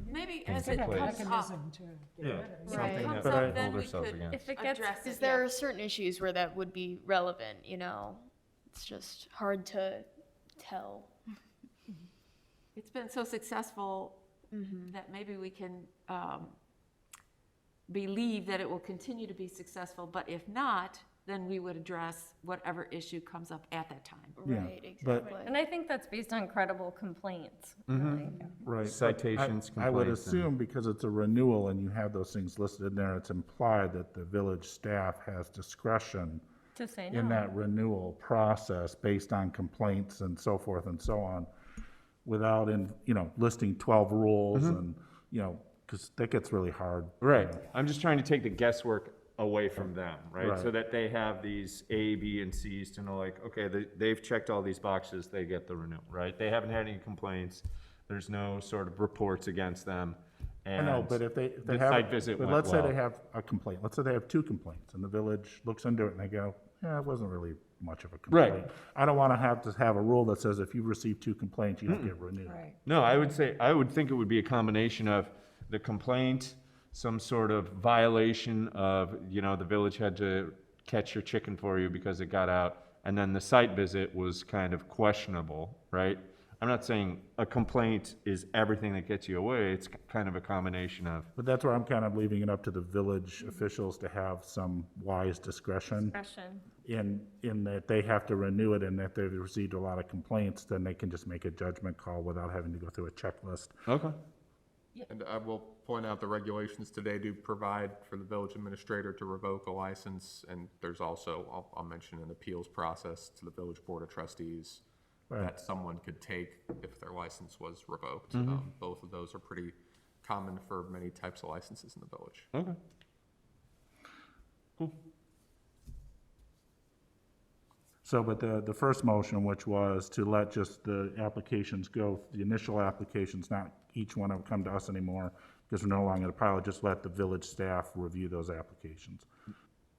Maybe Things as in it place. comes up, Mechanism to get rid of it. something comes that up, we then hold we ourselves could- against. If it gets, address Because it, there yeah. are certain issues where that would be relevant, you know? It's just hard to tell. It's been so successful that maybe we can believe that it will continue to be successful, but if not, then we would address whatever issue comes up at that time. Yeah, Right, but- exactly. and I think that's based on credible complaints. Right. Citations, I would complaints, and- assume because it's a renewal and you have those things listed in there, it's implied that the village staff has discretion To say in no. that renewal process based on complaints and so forth and so on, without listing 12 rules and, because that gets really hard. Right. I'm just trying to take the guesswork away from them, right? So Right. that they have these A, B, and Cs to know like, okay, they've checked all these boxes, they get the renewal, right? They haven't had any complaints, there's no sort of reports against them. I know, And but if they the have, site visit but went let's say well. they have a complaint, let's say they have 2 complaints, and the village looks into it and they go, yeah, it wasn't really much of a Right. complaint. I don't want to have a rule that says if you receive 2 complaints, you don't get renewed. Right. No, I would think it would be a combination of the complaint, some sort of violation of, the village had to catch your chicken for you because it got out, and then the site visit was kind of questionable, right? I'm not saying a complaint is everything that gets you away, it's kind of a combination of, But that's where I'm kind of leaving it up to the village officials to have some wise discretion in that they have to renew it, and if they've received a lot of complaints, then they can just make a judgment call without having to go through a checklist. okay. And I will point out the regulations today do provide for the village administrator to revoke a license, and there's also, I'll mention an appeals process to the village board of trustees that someone could take if their license was revoked. Both of those are pretty common for many types of licenses in the village. Okay. Cool. So, but the first motion, which was to let just the applications go, the initial applications, not each one of them come to us anymore, because we're no longer in a pilot, just let the village staff review those applications.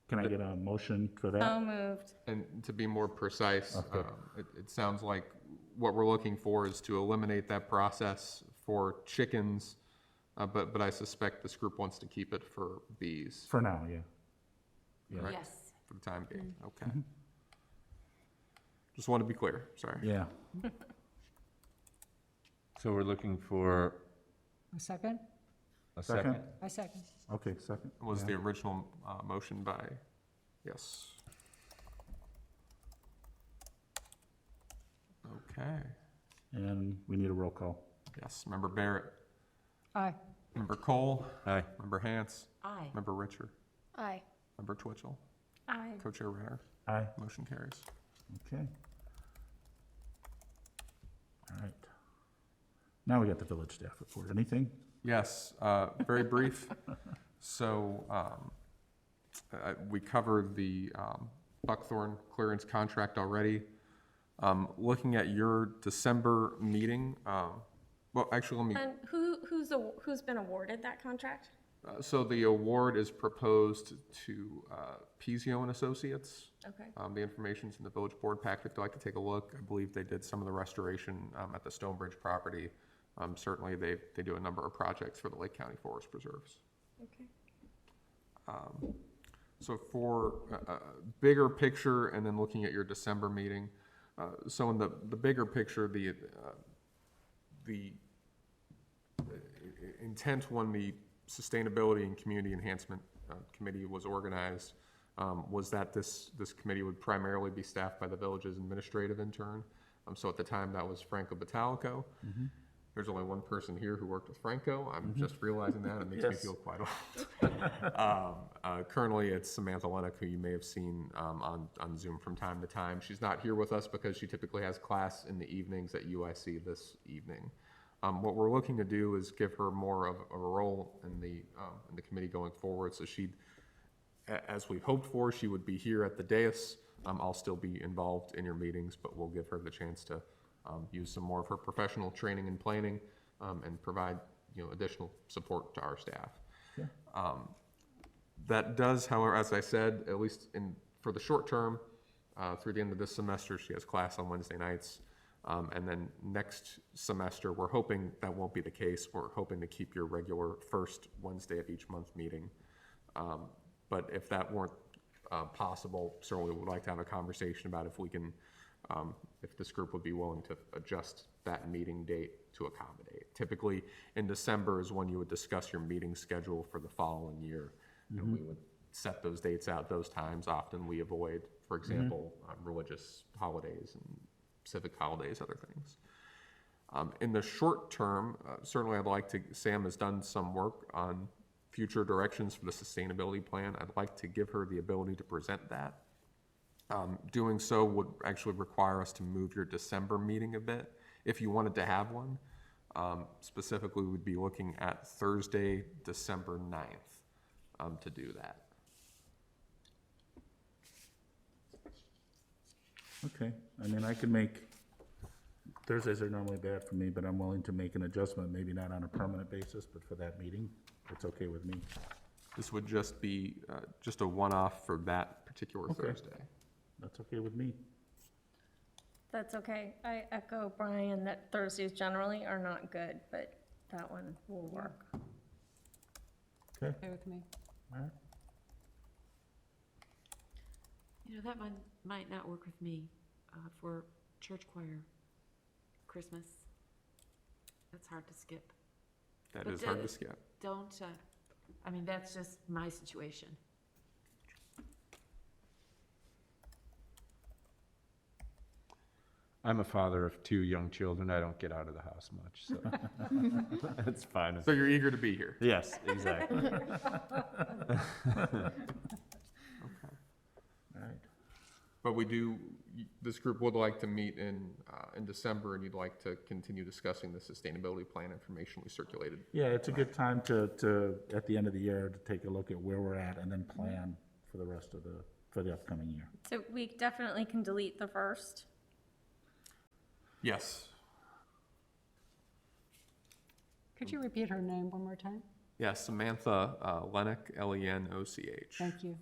Can I get a motion for that? So moved. And to be more precise, it sounds like what we're looking for is to eliminate that process for chickens, but I suspect this group wants to keep it for bees. For now, yeah. Right? Yes. For the time being, okay. Just want to be clear, sorry. Yeah. So we're looking for A second? a Second? second? I second. Okay, second. Was Yeah. the original motion by, yes. Okay, And we need a roll call. yes, Member Barrett, Aye. Member Cole, Aye. Member Hance, Aye. Member Richard, Aye. Member Twitchell, Aye. Co-Chair Renner, Aye. motion carries. Okay. All right. Now we got the village staff report. Anything? Yes, very brief. So, we covered the buckthorn clearance contract already. Looking at your December meeting, well, actually, let me, And who's been awarded that contract? so the award is proposed to Pizio and Associates. Okay. The information's in the village board packet if you'd like to take a look. I believe they did some of the restoration at the Stonebridge property. Certainly, they do a number of projects for the Lake County Forest Preserves. Okay. So for a bigger picture, and then looking at your December meeting, so in the bigger picture, the intent when the Sustainability and Community Enhancement Committee was organized was that this committee would primarily be staffed by the village's administrative intern. So at the time, that was Franco Batalico. There's only one person here who worked with Franco. I'm just realizing that. It makes me feel quite old. Currently, it's Samantha Lennox, who you may have seen on Zoom from time to time. She's not here with us because she typically has class in the evenings at UIC this evening. What we're looking to do is give her more of a role in the committee going forward. So she, as we've hoped for, she would be here at the dais. I'll still be involved in your meetings, but we'll give her the chance to use some more of her professional training and planning, and provide additional support to our staff. That does, however, as I said, at least for the short term, through the end of this semester, she has class on Wednesday nights, and then next semester, we're hoping that won't be the case. We're hoping to keep your regular first Wednesday of each month meeting, but if that weren't possible, certainly would like to have a conversation about if we can. If this group would be willing to adjust that meeting date to accommodate. Typically, in December is when you would discuss your meeting schedule for the following year. And we would set those dates out, those times. Often we avoid, for example, religious holidays and civic holidays, other things. In the short term, certainly I'd like to, Sam has done some work on future directions for the sustainability plan. I'd like to give her the ability to present that. Doing so would actually require us to move your December meeting a bit. If you wanted to have one, specifically, we'd be looking at Thursday, December 9th, to do that. Okay, I mean, I can make, Thursdays are normally bad for me, but I'm willing to make an adjustment, maybe not on a permanent basis, but for that meeting, it's okay with me. This would just be, just a one-off for that particular Okay. Thursday. That's okay with me. That's okay. I echo Brian that Thursdays generally are not good, but that one will work. Okay, Okay with me. all right. You know, that one might not work with me for church choir, Christmas. That's hard to skip. That But is hard to skip. Don't, I mean, that's just my situation. I'm a father of 2 young children. I don't get out of the house much, so that's fine. So you're eager to be here? Yes, exactly. All right. But we do, this group would like to meet in December, and you'd like to continue discussing the sustainability plan information we circulated. Yeah, it's a good time to, at the end of the year, to take a look at where we're at and then plan for the rest of for the upcoming year. So we definitely can delete the first. Yes. Could you repeat her name one more time? Yes, Samantha Lenoch, Lenoch. Thank you.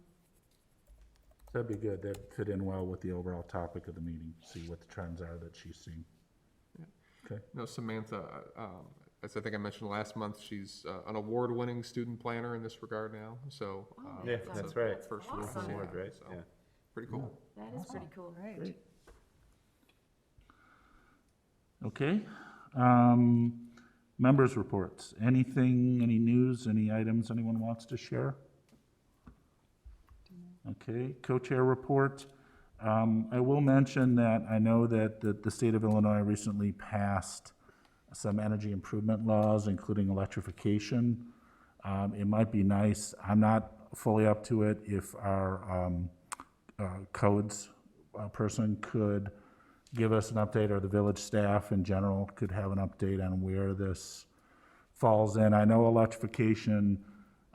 That'd be good. That'd fit in well with the overall topic of the meeting, see what the trends are that she's seeing. Okay. No, Samantha, as I think I mentioned last month, she's an award-winning student planner in this regard now, so. Yeah, that's right. First awesome. award, Award, right? so, Yeah. pretty cool. That is pretty cool. Great. Okay. Members' reports. Anything, any news, any items anyone wants to share? Okay, co-chair report. I will mention that I know that the state of Illinois recently passed some energy improvement laws, including electrification. It might be nice, I'm not fully up to it, if our codes person could give us an update, or the village staff in general could have an update on where this falls in. I know electrification,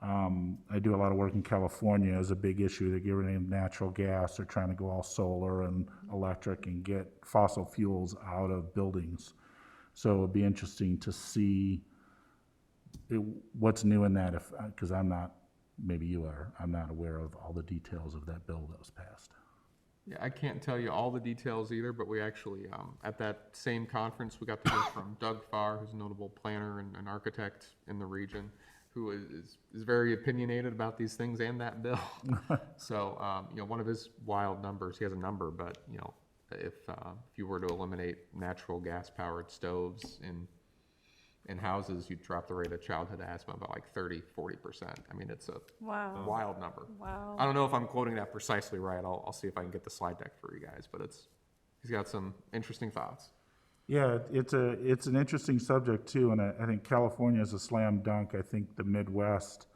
I do a lot of work in California, is a big issue. They're getting rid of natural gas, they're trying to go all solar and electric and get fossil fuels out of buildings. So it'd be interesting to see what's new in that, because I'm not, maybe you are, I'm not aware of all the details of that bill that was passed. Yeah, I can't tell you all the details either, but we actually, at that same conference, we got to hear from Doug Farr, who's a notable planner and an architect in the region, who is very opinionated about these things and that bill. So, you know, one of his wild numbers, he has a number, but, you know, if you were to eliminate natural gas-powered stoves in houses, you'd drop the rate of childhood asthma by like 30-40%. I mean, it's a Wow. wild number. Wow. I don't know if I'm quoting that precisely right. I'll see if I can get the slide deck for you guys, but he's got some interesting thoughts. Yeah, it's an interesting subject too, and I think California is a slam dunk. I think the Midwest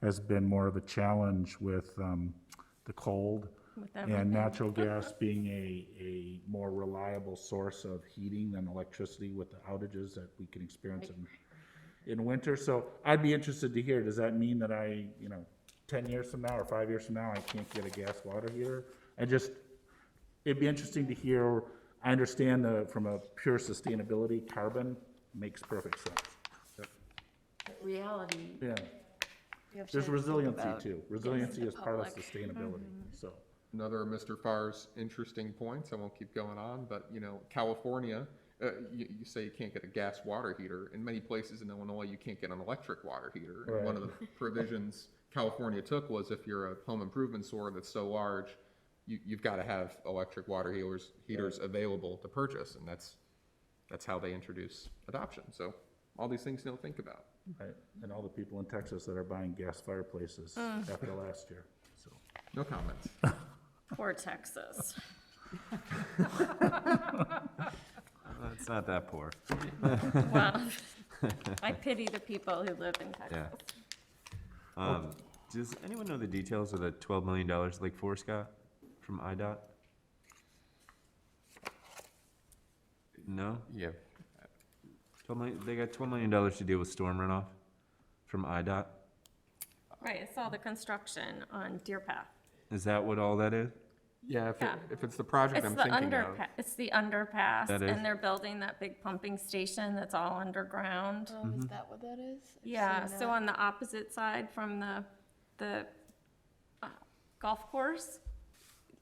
has been more of a challenge with the cold and natural gas being a more reliable source of heating than electricity with the outages that we can experience in winter. So I'd be interested to hear, does that mean that 10 years from now or 5 years from now, I can't get a gas water heater? It'd be interesting to hear. I understand from a pure sustainability, carbon makes perfect sense. Reality. Yeah, You have there's to resiliency think about too. Resiliency the is part of public. sustainability, so. Another of Mr. Farr's interesting points, I won't keep going on, but, you know, California, you say you can't get a gas water heater. In many places in Illinois, you can't get an electric water heater. And one of the provisions California took was if you're a home improvement store that's so large, you've got to have electric water heaters available to purchase, and that's how they introduce adoption. So all these things you don't think about. Right, and all the people in Texas that are buying gas fireplaces after last year, so. No comments. Poor Texas. It's not that poor. Well, I pity the people who live in Texas. Yeah. Does anyone know the details of the $12 million Lake Forest got from IDOT? No? Yeah. 12 million, they got $12 million to deal with storm runoff from IDOT? Right, it's all the construction on Deer Path. Is that what all that is? Yeah, Yeah. if it's the project It's I'm the thinking of. it's the underpass, That is? and they're building that big pumping station that's all underground. Is that what that is? I've Yeah, seen so that. on the opposite side from the golf course,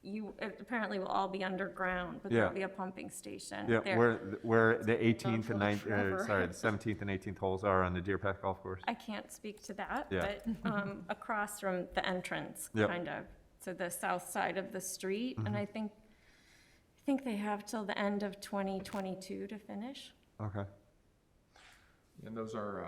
it apparently will all be underground, but there'll Yeah. be a pumping station Yeah, there. where the 18th and forever. the 17th and 18th holes are on the Deer Path Golf Course. I can't speak to that, Yeah. but across from the entrance, Yep. kind of, so the south side of the street, and I think they have till the end of 2022 to finish. Okay. And those are,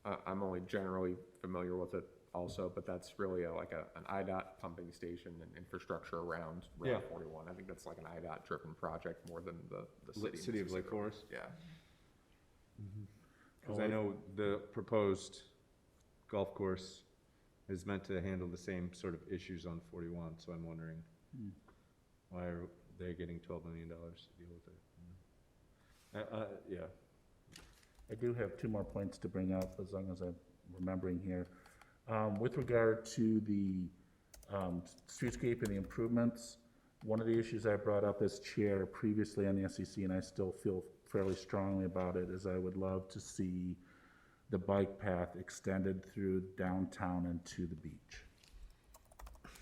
I'm only generally familiar with it also, but that's really like an IDOT pumping station and infrastructure around Yeah. Route 41. I think that's like an IDOT driven project more than the city. City of Lake Forest? Yeah. Because I know the proposed golf course is meant to handle the same sort of issues on 41, so I'm wondering why are they getting $12 million to deal with it? Yeah. I do have two more points to bring up, as long as I'm remembering here. With regard to the streetscape and the improvements, one of the issues I brought up as chair previously on the SEC, and I still feel fairly strongly about it, is I would love to see the bike path extended through downtown and to the beach.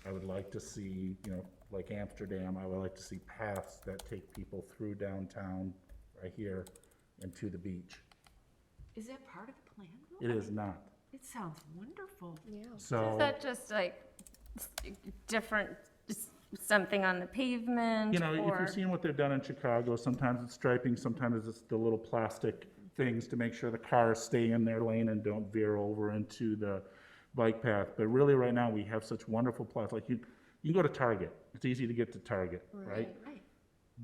I would like to see, like Amsterdam, I would like to see paths that take people through downtown right here and to the beach. Is that part of the plan? It is not. It sounds wonderful. So. Is that just like different, just something on the pavement, If or? you've seen what they've done in Chicago, sometimes it's striping, sometimes it's the little plastic things to make sure the cars stay in their lane and don't veer over into the bike path. But really, right now, we have such wonderful plots. Like you go to Target. It's easy to get to Target, right? Right.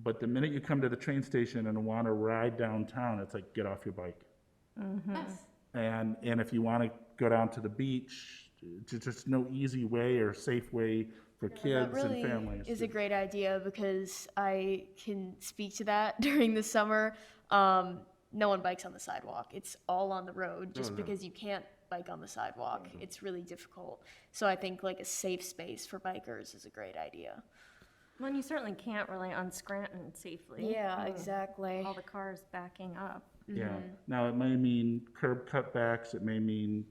But the minute you come to the train station and want to ride downtown, it's like, get off your bike. Yes. And if you want to go down to the beach, there's just no easy way or safe way for kids That really and families. is to- a great idea because I can speak to that during the summer. No one bikes on the sidewalk. It's all on the road just because you can't bike on the sidewalk. It's really difficult. So I think like a safe space for bikers is a great idea. Well, and you certainly can't really on Scranton safely. Yeah, exactly. All the cars backing up. Yeah. Now, it may mean curb cutbacks, it may mean,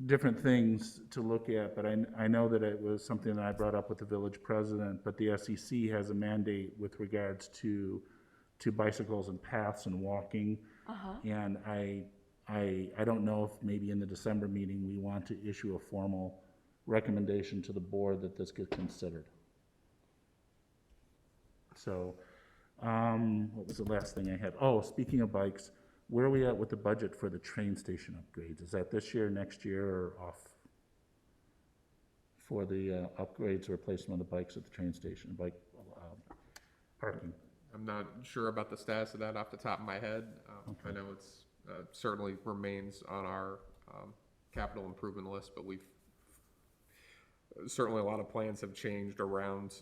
different things to look at, but I know that it was something that I brought up with the village president, but the SEC has a mandate with regards to bicycles and paths and walking. And I don't know if maybe in the December meeting, we want to issue a formal recommendation to the board that this get considered. So, what was the last thing I had? Oh, speaking of bikes, where are we at with the budget for the train station upgrades? Is that this year, next year, or off? For the upgrades or replacement of the bikes at the train station, bike parking? I'm not sure about the status of that off the top of my head. I know it's certainly remains on our capital improvement list, but certainly a lot of plans have changed around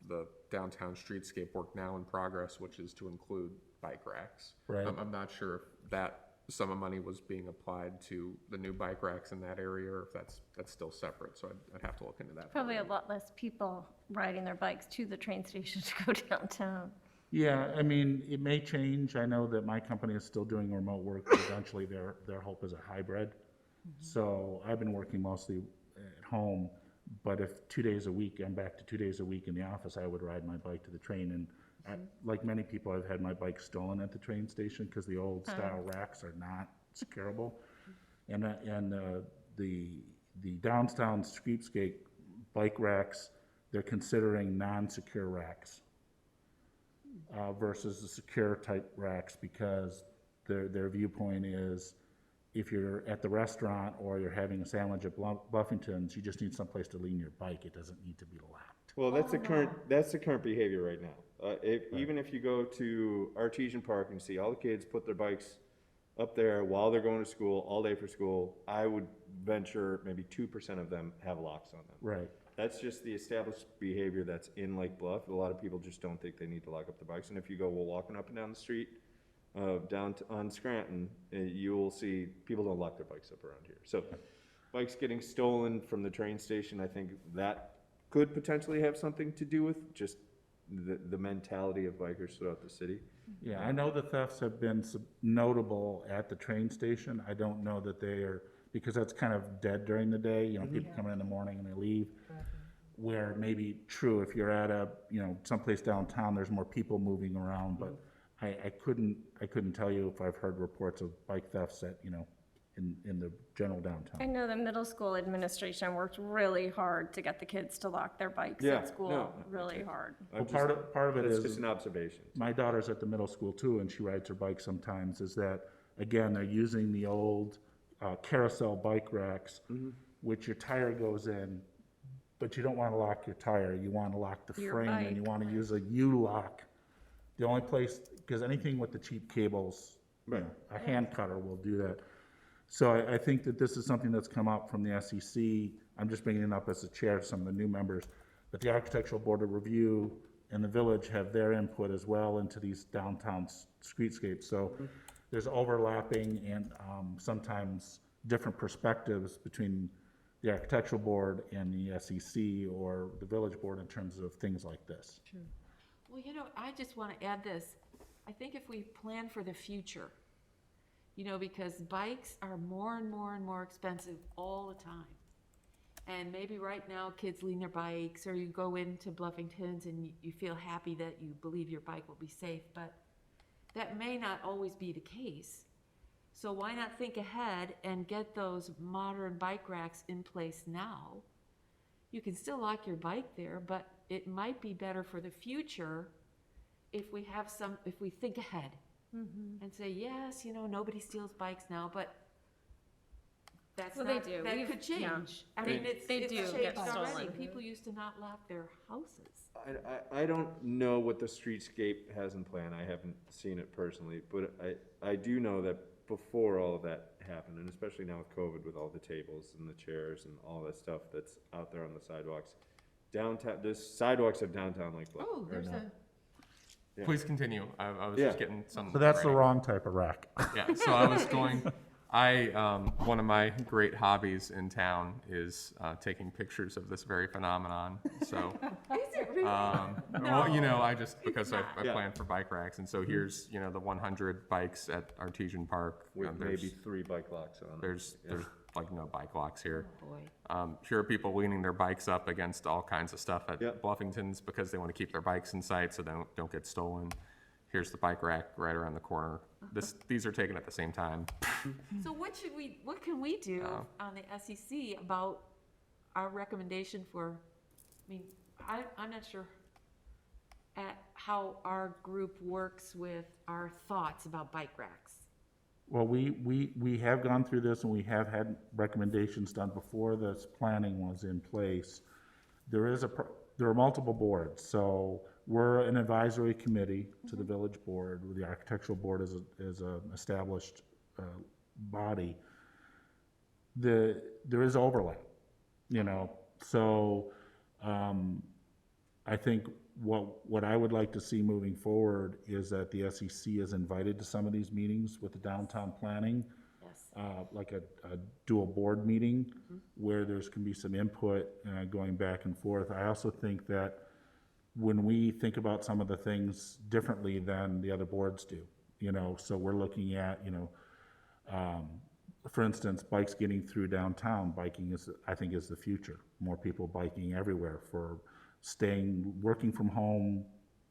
the downtown streetscape work now in progress, which is to include bike racks. Right. I'm not sure if that sum of money was being applied to the new bike racks in that area, or if that's still separate, so I'd have to look into that. Probably a lot less people riding their bikes to the train station to go downtown. Yeah, I mean, it may change. I know that my company is still doing remote work, but eventually their hope is a hybrid. So I've been working mostly at home, but if 2 days a week, I'm back to 2 days a week in the office, I would ride my bike to the train. And like many people, I've had my bike stolen at the train station because the old style racks are not securable. And the downtown streetscape bike racks, they're considering non-secure racks versus the secure type racks, because their viewpoint is if you're at the restaurant or you're having a sandwich at Buffington's, you just need someplace to lean your bike. It doesn't need to be locked. Well, that's the current behavior right now. Even if you go to Artesian Park and see all the kids put their bikes up there while they're going to school, all day for school, I would venture maybe 2% of them have locks on them. Right. That's just the established behavior that's in Lake Bluff. A lot of people just don't think they need to lock up the bikes. And if you go walking up and down the street, on Scranton, you will see people don't lock their bikes up around here. So bikes getting stolen from the train station, I think that could potentially have something to do with just the mentality of bikers throughout the city. Yeah, I know the thefts have been notable at the train station. I don't know that they are, because that's kind of dead during the day, you know, people come in the morning and they leave. Where maybe true, if you're at a, you know, someplace downtown, there's more people moving around, but I couldn't tell you if I've heard reports of bike thefts at, you know, in the general I downtown. know the middle school administration worked really hard to get the kids to lock their bikes Yeah, at school, no. really hard. Well, part of it It's is, just an observation. my daughter's at the middle school too, and she rides her bike sometimes, is that, again, they're using the old carousel bike racks, which your tire goes in, but you don't want to lock your tire, you want to lock the Your frame, and you bike. want to use a U-lock. The only place, because anything with the cheap cables, you know, a hand cutter will do that. So I think that this is something that's come up from the SEC. I'm just bringing it up as a chair to some of the new members. But the Architectural Board of Review and the village have their input as well into these downtown streetscapes. So there's overlapping and sometimes different perspectives between the Architectural Board and the SEC or the Village Board in terms of things like this. Well, you know, I just want to add this. I think if we plan for the future, you know, because bikes are more and more and more expensive all the time. And maybe right now kids lean their bikes, or you go into Bluffington's and you feel happy that you believe your bike will be safe, but that may not always be the case. So why not think ahead and get those modern bike racks in place now? You can still lock your bike there, but it might be better for the future if we think ahead. And say, yes, you know, nobody steals bikes now, but that's Well, not, they do. that could change. Yeah. I They- mean, it's they do changed get already. stolen. People used to not lock their houses. I don't know what the streetscape has in plan. I haven't seen it personally, but I do know that before all of that happened, and especially now with COVID, with all the tables and the chairs and all that stuff that's out there on the sidewalks, downtown, the sidewalks of downtown Lake Bluff Oh, are there's not. a, Yeah. Please continue. I was Yeah. just getting some. So that's the writing. wrong type of rack. Yeah, so I was going, one of my great hobbies in town is taking pictures of this very phenomenon. So, is it really? well, you know, I just, because I Yeah. plan for bike racks, and so here's, you know, the 100 bikes at Artesian Park. With There's- maybe 3 bike locks on them. There's like no bike locks here. Oh, boy. Here are people leaning their bikes up against all kinds of stuff at Yeah. Bluffington's because they want to keep their bikes in sight so they don't get stolen. Here's the bike rack right around the corner. These are taken at the same time. So what can we do on the SEC about our recommendation for, I mean, I'm not sure at how our group works with our thoughts about bike racks. Well, we have gone through this and we have had recommendations done before this planning was in place. There are multiple boards, so we're an advisory committee to the village board, where the architectural board is a established body. There is overlap, you know, so I think what I would like to see moving forward is that the SEC is invited to some of these meetings with the downtown planning, Yes. like a dual board meeting where can be some input going back and forth. I also think that when we think about some of the things differently than the other boards do, you know, so we're looking at, you know, for instance, bikes getting through downtown, biking I think is the future. More people biking everywhere for working from home,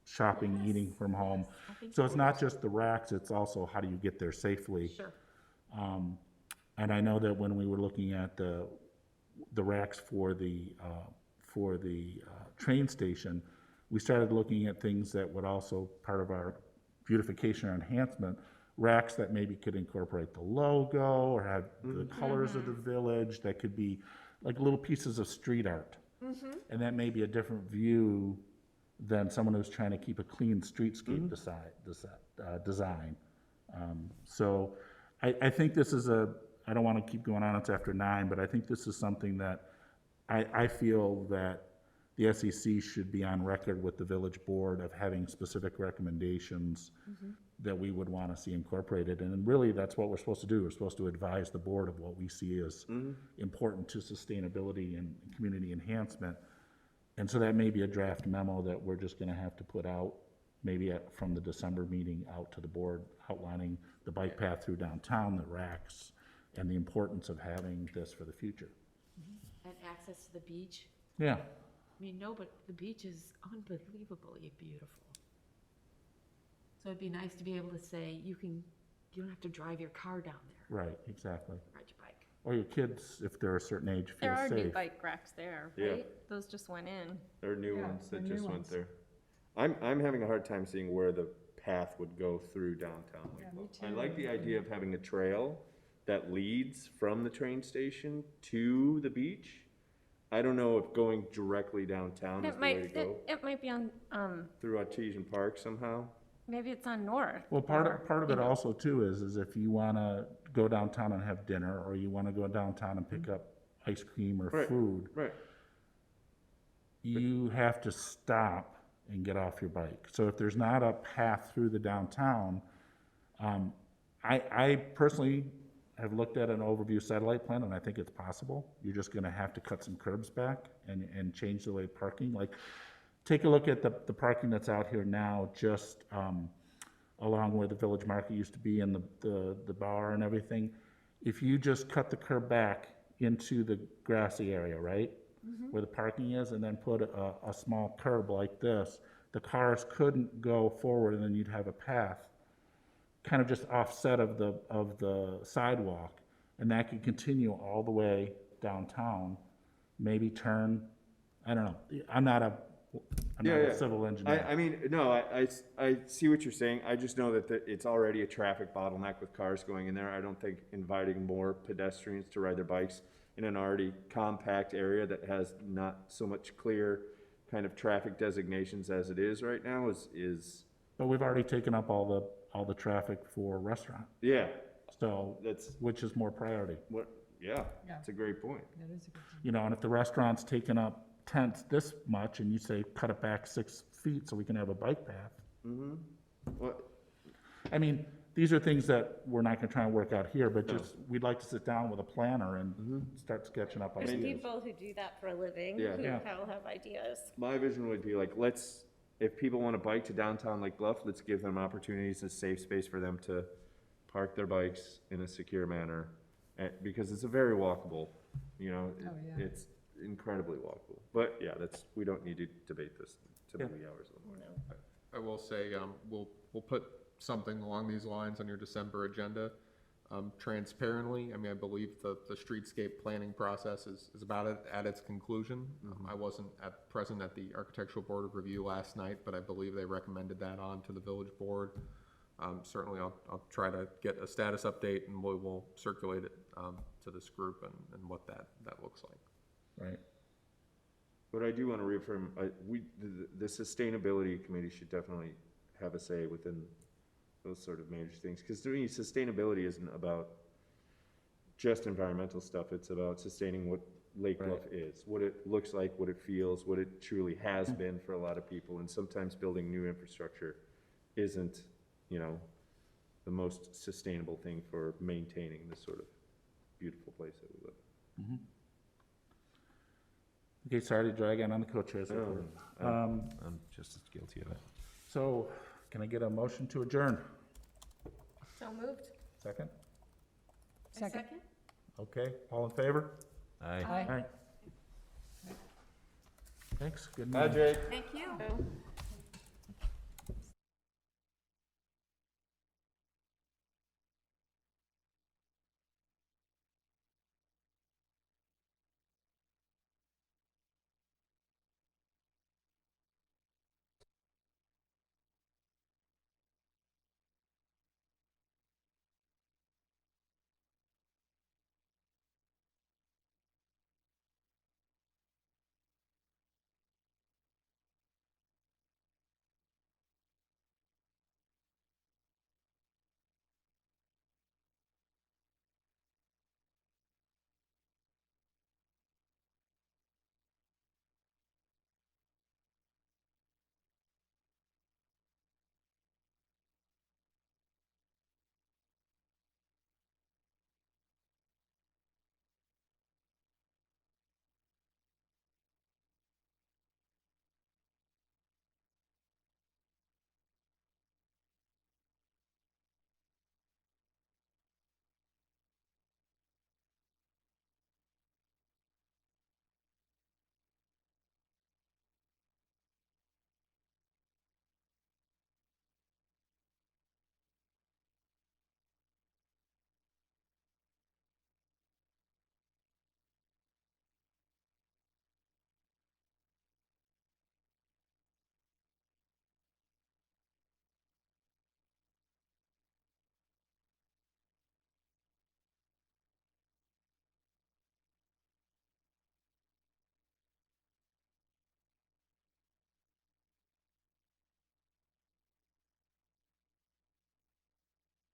shopping, eating from home. I think So it's not just the racks, it's also how do you get there safely. Sure. And I know that when we were looking at the racks for the train station, we started looking at things that would also, part of our beautification or enhancement, racks that maybe could incorporate the logo or have the colors of the village, that could be like little pieces of street art. And that may be a different view than someone who's trying to keep a clean streetscape design. So I think this is I don't want to keep going on, it's after 9, but I think this is something that I feel that the SEC should be on record with the village board of having specific recommendations that we would want to see incorporated. And really, that's what we're supposed to do. We're supposed to advise the board of what we see as important to sustainability and community enhancement. And so that may be a draft memo that we're just gonna have to put out, maybe from the December meeting out to the board, outlining the bike path through downtown, the racks, and the importance of having this for the future. And access to the beach. Yeah, I mean, no, but the beach is unbelievably beautiful. So it'd be nice to be able to say, you don't have to drive your car down there, right, exactly. ride your bike. Or your kids, if they're a certain age, There feel are new safe. bike racks there, Yeah. right? Those just went in. There are new Yeah, ones the that new just went ones. there. I'm having a hard time seeing where the path would go through downtown Lake Yeah, me Bluff. I too. like the idea of having a trail that leads from the train station to the beach. I don't know if going directly downtown is It the way to might, go, it might be on, through Artesian Park somehow. maybe it's on North. Well, or, part of you it know, also too is if you wanna go downtown and have dinner, or you wanna go downtown and pick up ice cream or Right. food, Right. you have to stop and get off your bike. So if there's not a path through the downtown, I personally have looked at an overview satellite plan, and I think it's possible. You're just gonna have to cut some curbs back and change the way parking, like, take a look at the parking that's out here now, just, along where the Village Market used to be and the bar and everything. If you just cut the curb back into the grassy area, right? Where the parking is, and then put a small curb like this, the cars couldn't go forward, and then you'd have a path kind of just offset of the sidewalk, and that could continue all the way downtown, maybe turn, I don't know, I'm not a civil engineer. I mean, no, I see what you're saying. I just know that it's already a traffic bottleneck with cars going in there. I don't think inviting more pedestrians to ride their bikes in an already compact area that has not so much clear kind of traffic designations as it is right now is, But we've already taken up all the traffic for restaurant, yeah, so, that's which is more priority? what, yeah, that's a great point. That is a good thing. You know, and if the restaurant's taken up tenths this much, and you say, cut it back 6 feet so we can have a bike path. What, I mean, these are things that we're not gonna try and work out here, but just, we'd like to sit down with a planner and start sketching up There's ideas. people who do that for a living, Yeah. who Yeah. have ideas. my vision would be like, if people want to bike to downtown Lake Bluff, let's give them opportunities, a safe space for them to park their bikes in a secure manner. Because it's a very walkable, you know, Oh, yeah. it's incredibly walkable. But yeah, we don't need to debate this to the wee hours of the morning. I will say, we'll put something along these lines on your December agenda. Transparently, I mean, I believe the streetscape planning process is about at its conclusion. I wasn't present at the Architectural Board of Review last night, but I believe they recommended that on to the village board. Certainly, I'll try to get a status update, and we will circulate it to this group and what that looks like. Right. But I do want to reaffirm, the sustainability committee should definitely have a say within those sort of major things. Because to me, sustainability isn't about just environmental stuff. It's about sustaining what Lake Bluff is, what it looks like, what it feels, what it truly has been for a lot of people. And sometimes building new infrastructure isn't, you know, the most sustainable thing for maintaining this sort of beautiful place that we live in. Okay, sorry to drag on the co-chairs. I'm just as guilty of it. So, can I get a motion to adjourn? So moved. Second? Second. Okay, all in favor? Aye. Aye. Aye. Thanks, good Bye, night. Jake. Thank you.